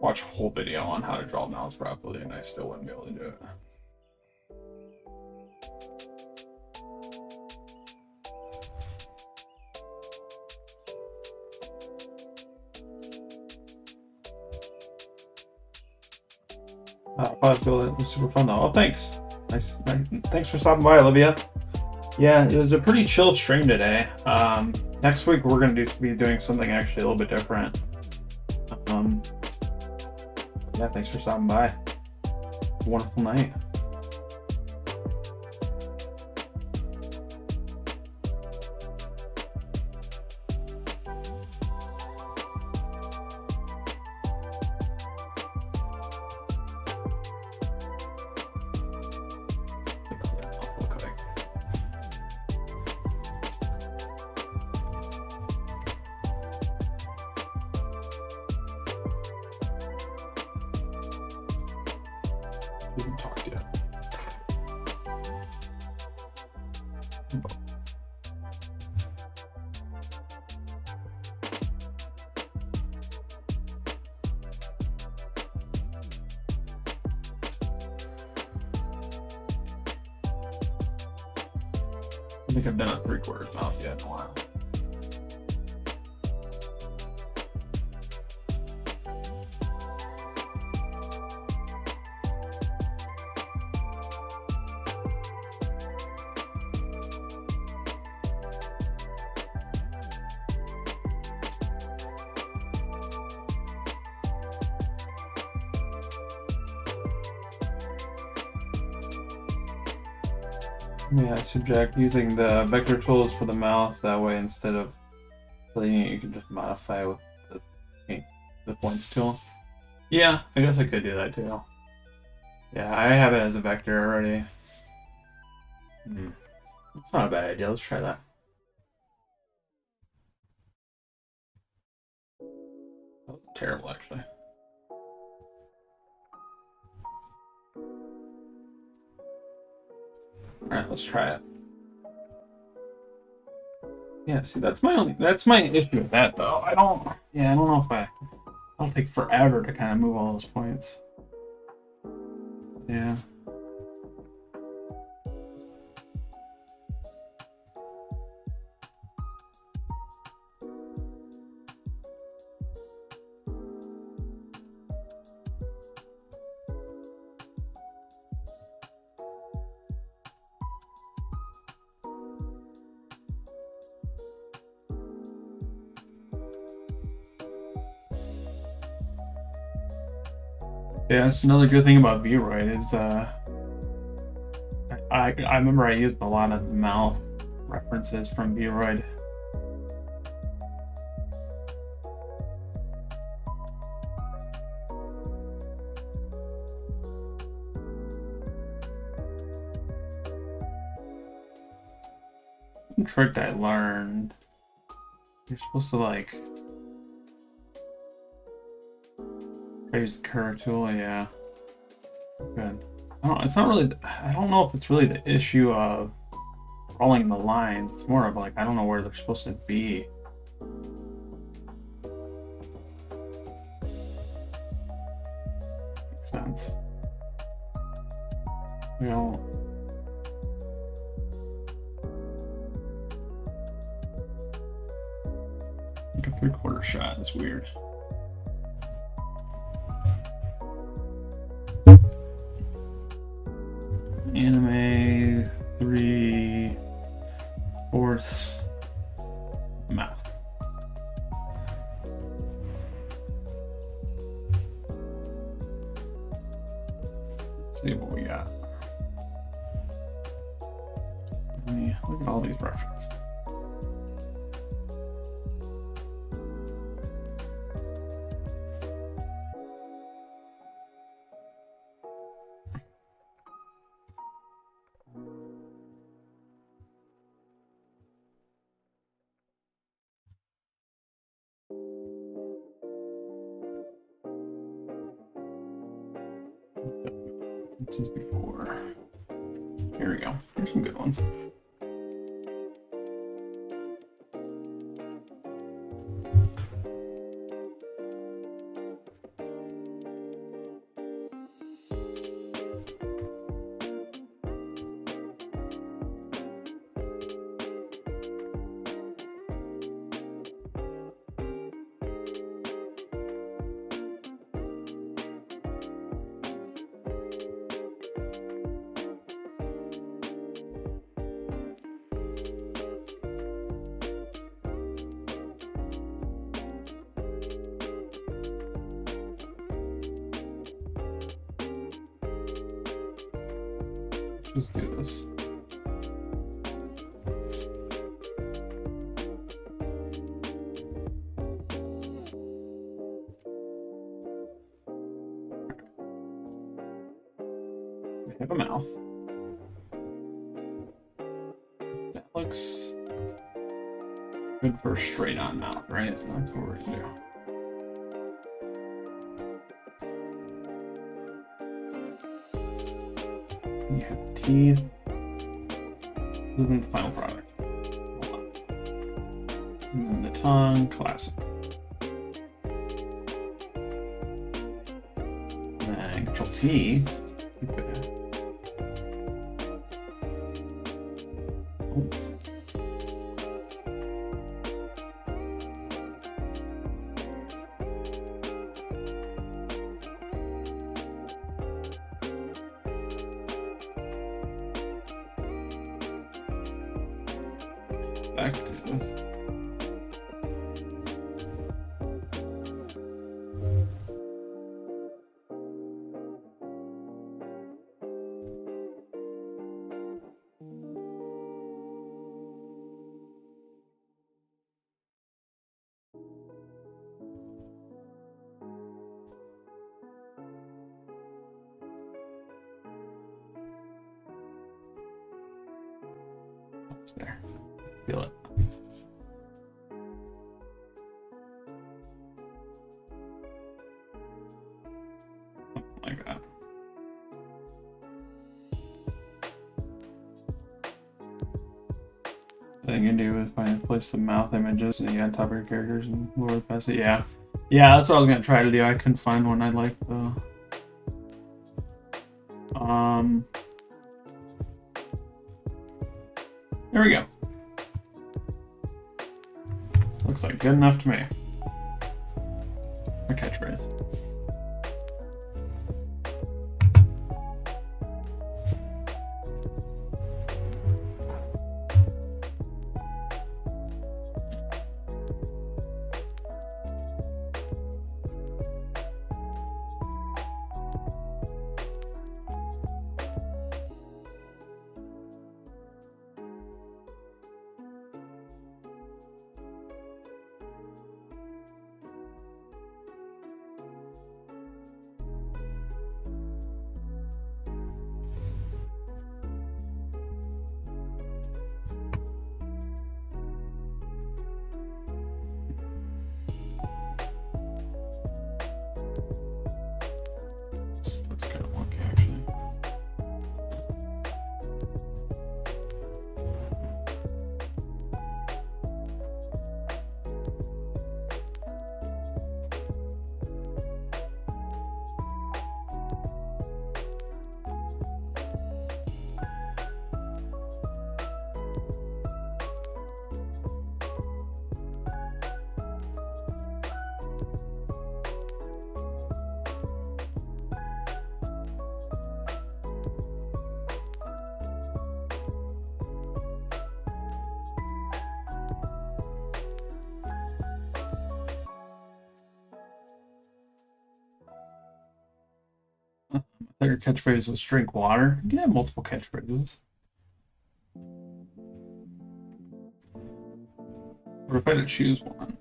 Watch a whole video on how to draw mouths properly, and I still wouldn't be able to do it. It was super fun though. Oh, thanks. Nice. Thanks for stopping by, Olivia. Yeah, it was a pretty chill stream today. Next week we're going to be doing something actually a little bit different. Yeah, thanks for stopping by. Wonderful night. Hasn't talked yet. I think I've done a 3/4 mouth yet in a while. Yeah, I suggest using the vector tools for the mouth. That way, instead of bleeding it, you can just modify with the points tool. Yeah, I guess I could do that too. Yeah, I have it as a vector already. That's not a bad idea. Let's try that. That was terrible, actually. Alright, let's try it. Yeah, see, that's my issue with that, though. I don't know if it'll take forever to kind of move all those points. Yeah. Yeah, that's another good thing about Vroid is I remember I used a lot of mouth references from Vroid. One trick I learned, you're supposed to like use the curve tool, yeah. Good. It's not really, I don't know if it's really the issue of rolling the lines. It's more of like, I don't know where they're supposed to be. Makes sense. You know, like a 3/4 shot is weird. Anime 3/4 mouth. Let's see what we got. Look at all these references. Since before. Here we go. Here's some good ones. Let's do this. We have a mouth. That looks good for a straight on mouth, right? That's what we're gonna do. You have teeth. This isn't the final product. Hold on. And then the tongue, classic. And then Control T. Oh. Back to there. Feel it. Like that. The thing you can do is place the mouth images on top of your characters and lower the opacity. Yeah. Yeah, that's what I was gonna try to do. I couldn't find one I liked though. There we go. Looks like good enough to me. My catchphrase. That's kind of wonky, actually. Your catchphrase was drink water. You can have multiple catchphrases. Or if I had to choose one,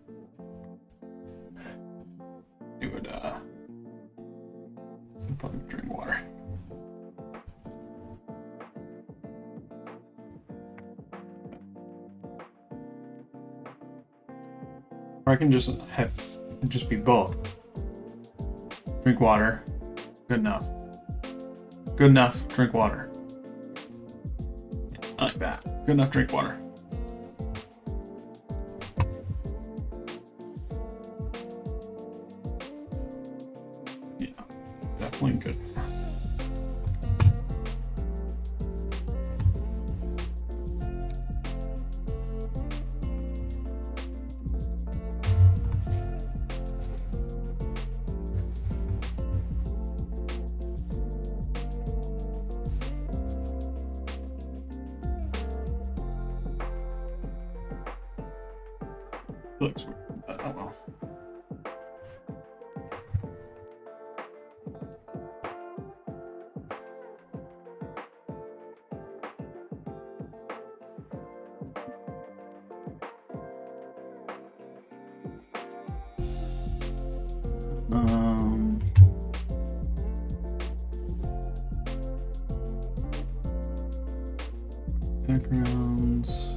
it would probably drink water. Or I can just have it just be both. Drink water. Good enough. Good enough, drink water. I like that. Good enough, drink water. Yeah, definitely good. Looks weird, but oh well. Backgrounds.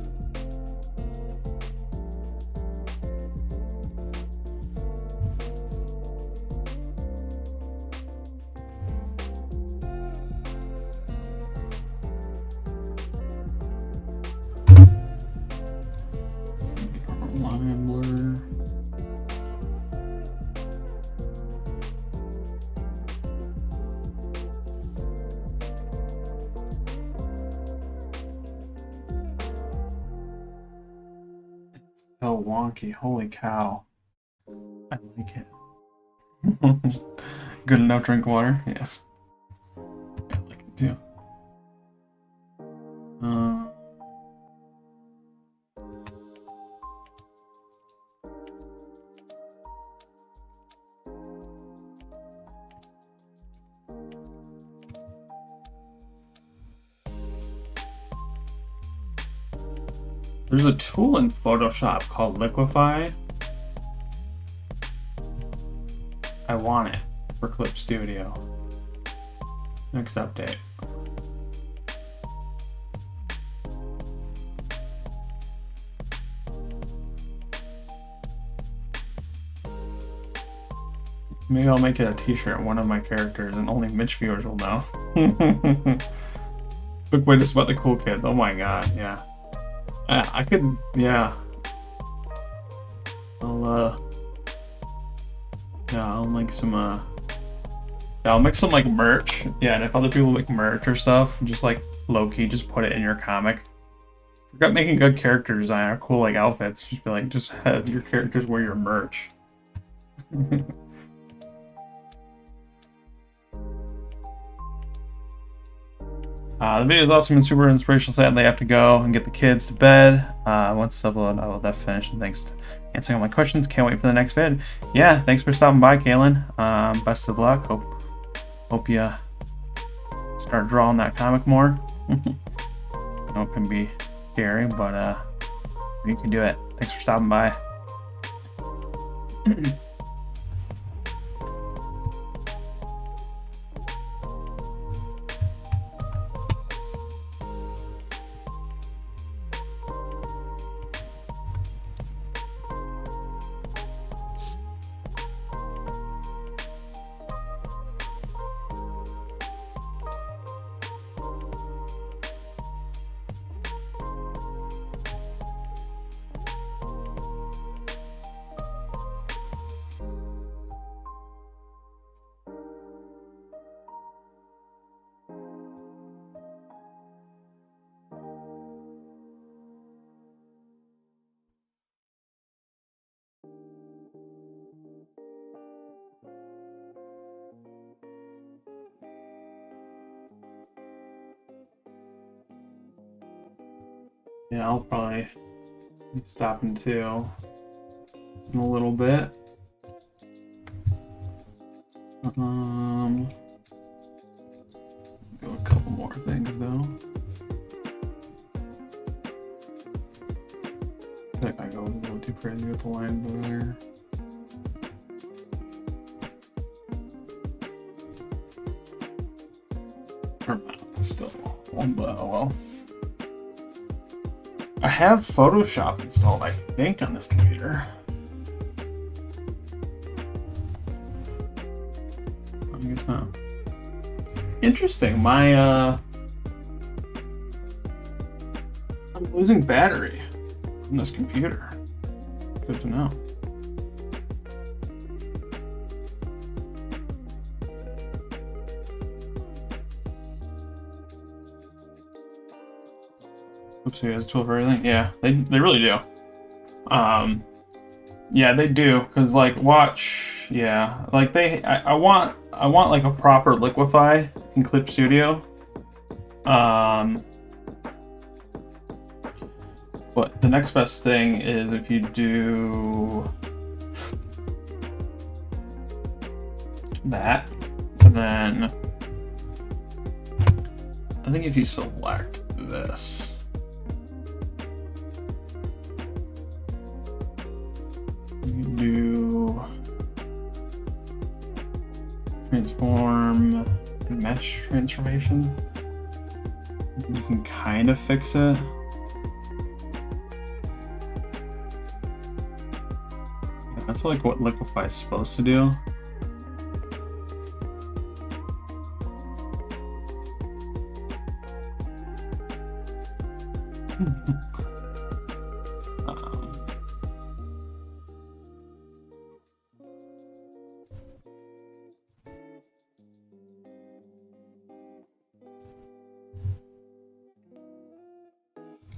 Rambler. It's so wonky. Holy cow. I like it. Good enough drink water? Yes. I like it too. There's a tool in Photoshop called Liquify. I want it for Clip Studio. Next update. Maybe I'll make it a t-shirt, one of my characters, and only Mitch viewers will know. Quick way to spot the cool kids. Oh my god, yeah. I could, yeah. I'll make some, I'll make some, like, merch. Yeah, and if other people make merch or stuff, just, like, low-key, just put it in your comic. Forgot making good character design or cool, like, outfits. Just be like, just have your characters wear your merch. The video is awesome and super inspirational. Sadly, I have to go and get the kids to bed. Once it's uploaded, I will that finish. And thanks for answering all my questions. Can't wait for the next vid. Yeah, thanks for stopping by, Kaylin. Best of luck. Hope you start drawing that comic more. I know it can be scary, but you can do it. Thanks for stopping by. Yeah, I'll probably be stopping too in a little bit. Do a couple more things though. I think I go a little too crazy with the line there. Still one, but oh well. I have Photoshop installed, I think, on this computer. I guess not. Interesting. I'm losing battery from this computer. Good to know. Oops, he has a tool for everything. Yeah, they really do. Yeah, they do. Cause like, watch. Yeah, like I want like a proper Liquify in Clip Studio. But the next best thing is if you do that, and then I think if you select this. Do transform and mesh transformation. You can kind of fix it. Yeah, that's like what Liquify is supposed to do.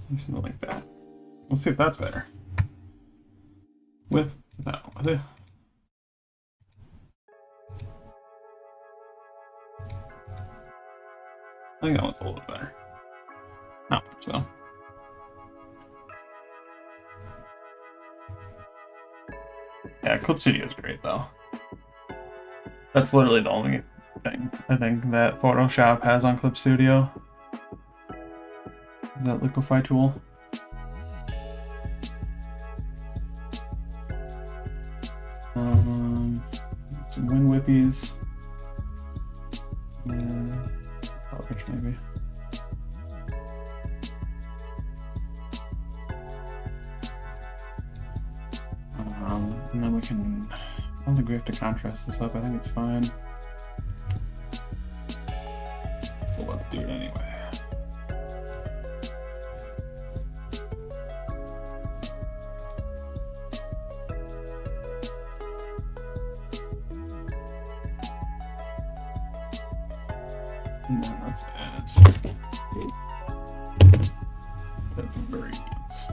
Something like that. Let's see if that's better. With that, with it. I think that one's a little bit better. Not much though. Yeah, Clip Studio is great though. That's literally the only thing I think that Photoshop has on Clip Studio. That liquify tool. Some wind whippies. Outreach maybe. And then we can. I don't think we have to contrast this up. I think it's fine. Well, let's do it anyway. And then let's add some ingredients.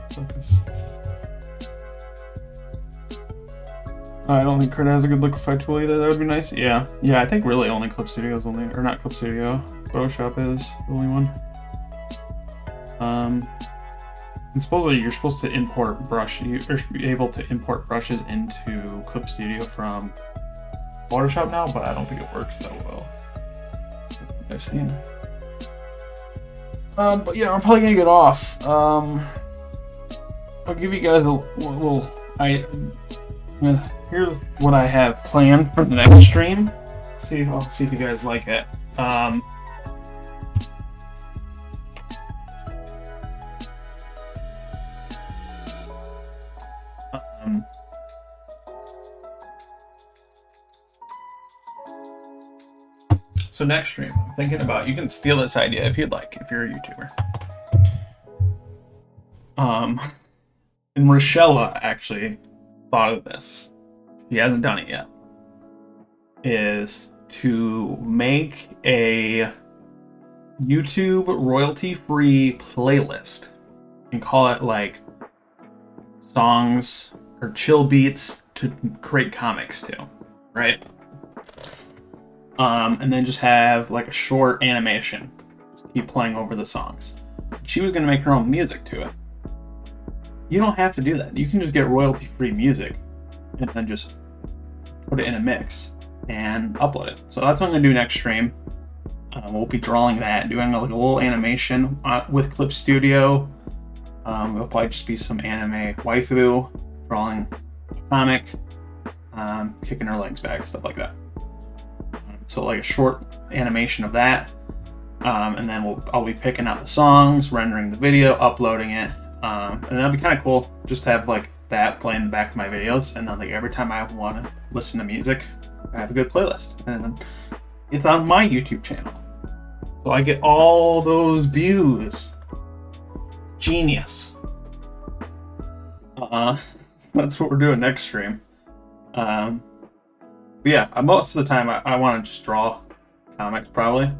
Focus. I don't think Crit has a good liquify tool either. That would be nice. Yeah, I think really only Clip Studio is only, or not Clip Studio. Photoshop is the only one. And supposedly you're supposed to import brush. You're able to import brushes into Clip Studio from Photoshop now, but I don't think it works that well. I've seen. But yeah, I'm probably gonna get off. I'll give you guys a little. Here's what I have planned for the next stream. I'll see if you guys like it. So next stream, I'm thinking about, you can steal this idea if you'd like, if you're a YouTuber. And Rochella actually thought of this. He hasn't done it yet. Is to make a YouTube royalty-free playlist and call it like songs or chill beats to create comics to, right? And then just have like a short animation. Just keep playing over the songs. She was gonna make her own music to it. You don't have to do that. You can just get royalty-free music and then just put it in a mix and upload it. So that's what I'm gonna do next stream. We'll be drawing that, doing like a little animation with Clip Studio. It'll probably just be some anime waifu, drawing a comic, kicking her legs back, stuff like that. So like a short animation of that, and then I'll be picking out the songs, rendering the video, uploading it, and that'll be kind of cool. Just to have like that play in the back of my videos, and then like every time I want to listen to music, I have a good playlist, and it's on my YouTube channel, so I get all those views. Genius. That's what we're doing next stream. But yeah, most of the time I want to just draw comics probably and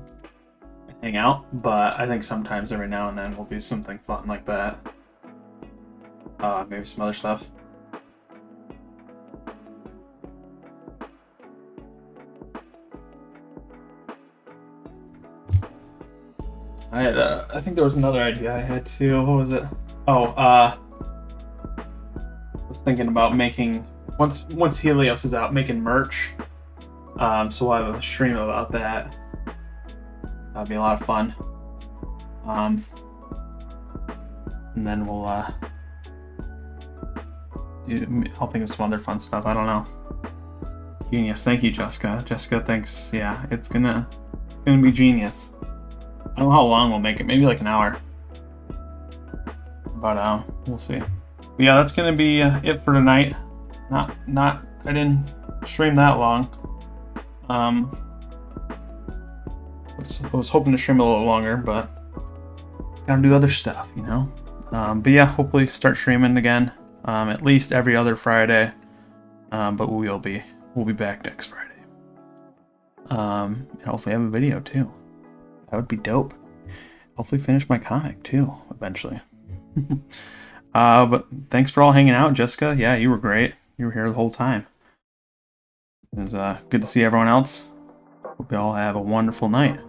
hang out, but I think sometimes every now and then we'll do something fun like that. Maybe some other stuff. I think there was another idea I had too. What was it? I was thinking about making, once Helios is out, making merch. So we'll have a stream about that. That'll be a lot of fun. And then I'll think of some other fun stuff. I don't know. Genius. Thank you, Jessica. Jessica thinks, yeah, it's gonna be genius. I don't know how long we'll make it. Maybe like an hour. but we'll see. But yeah, that's gonna be it for tonight. I didn't stream that long. I was hoping to stream a little longer, but gotta do other stuff, you know. But yeah, hopefully start streaming again, at least every other Friday. But we'll be back next Friday. And hopefully have a video too. That would be dope. Hopefully finish my comic too eventually. But thanks for all hanging out, Jessica. Yeah, you were great. You were here the whole time. It was good to see everyone else. Hope you all have a wonderful night.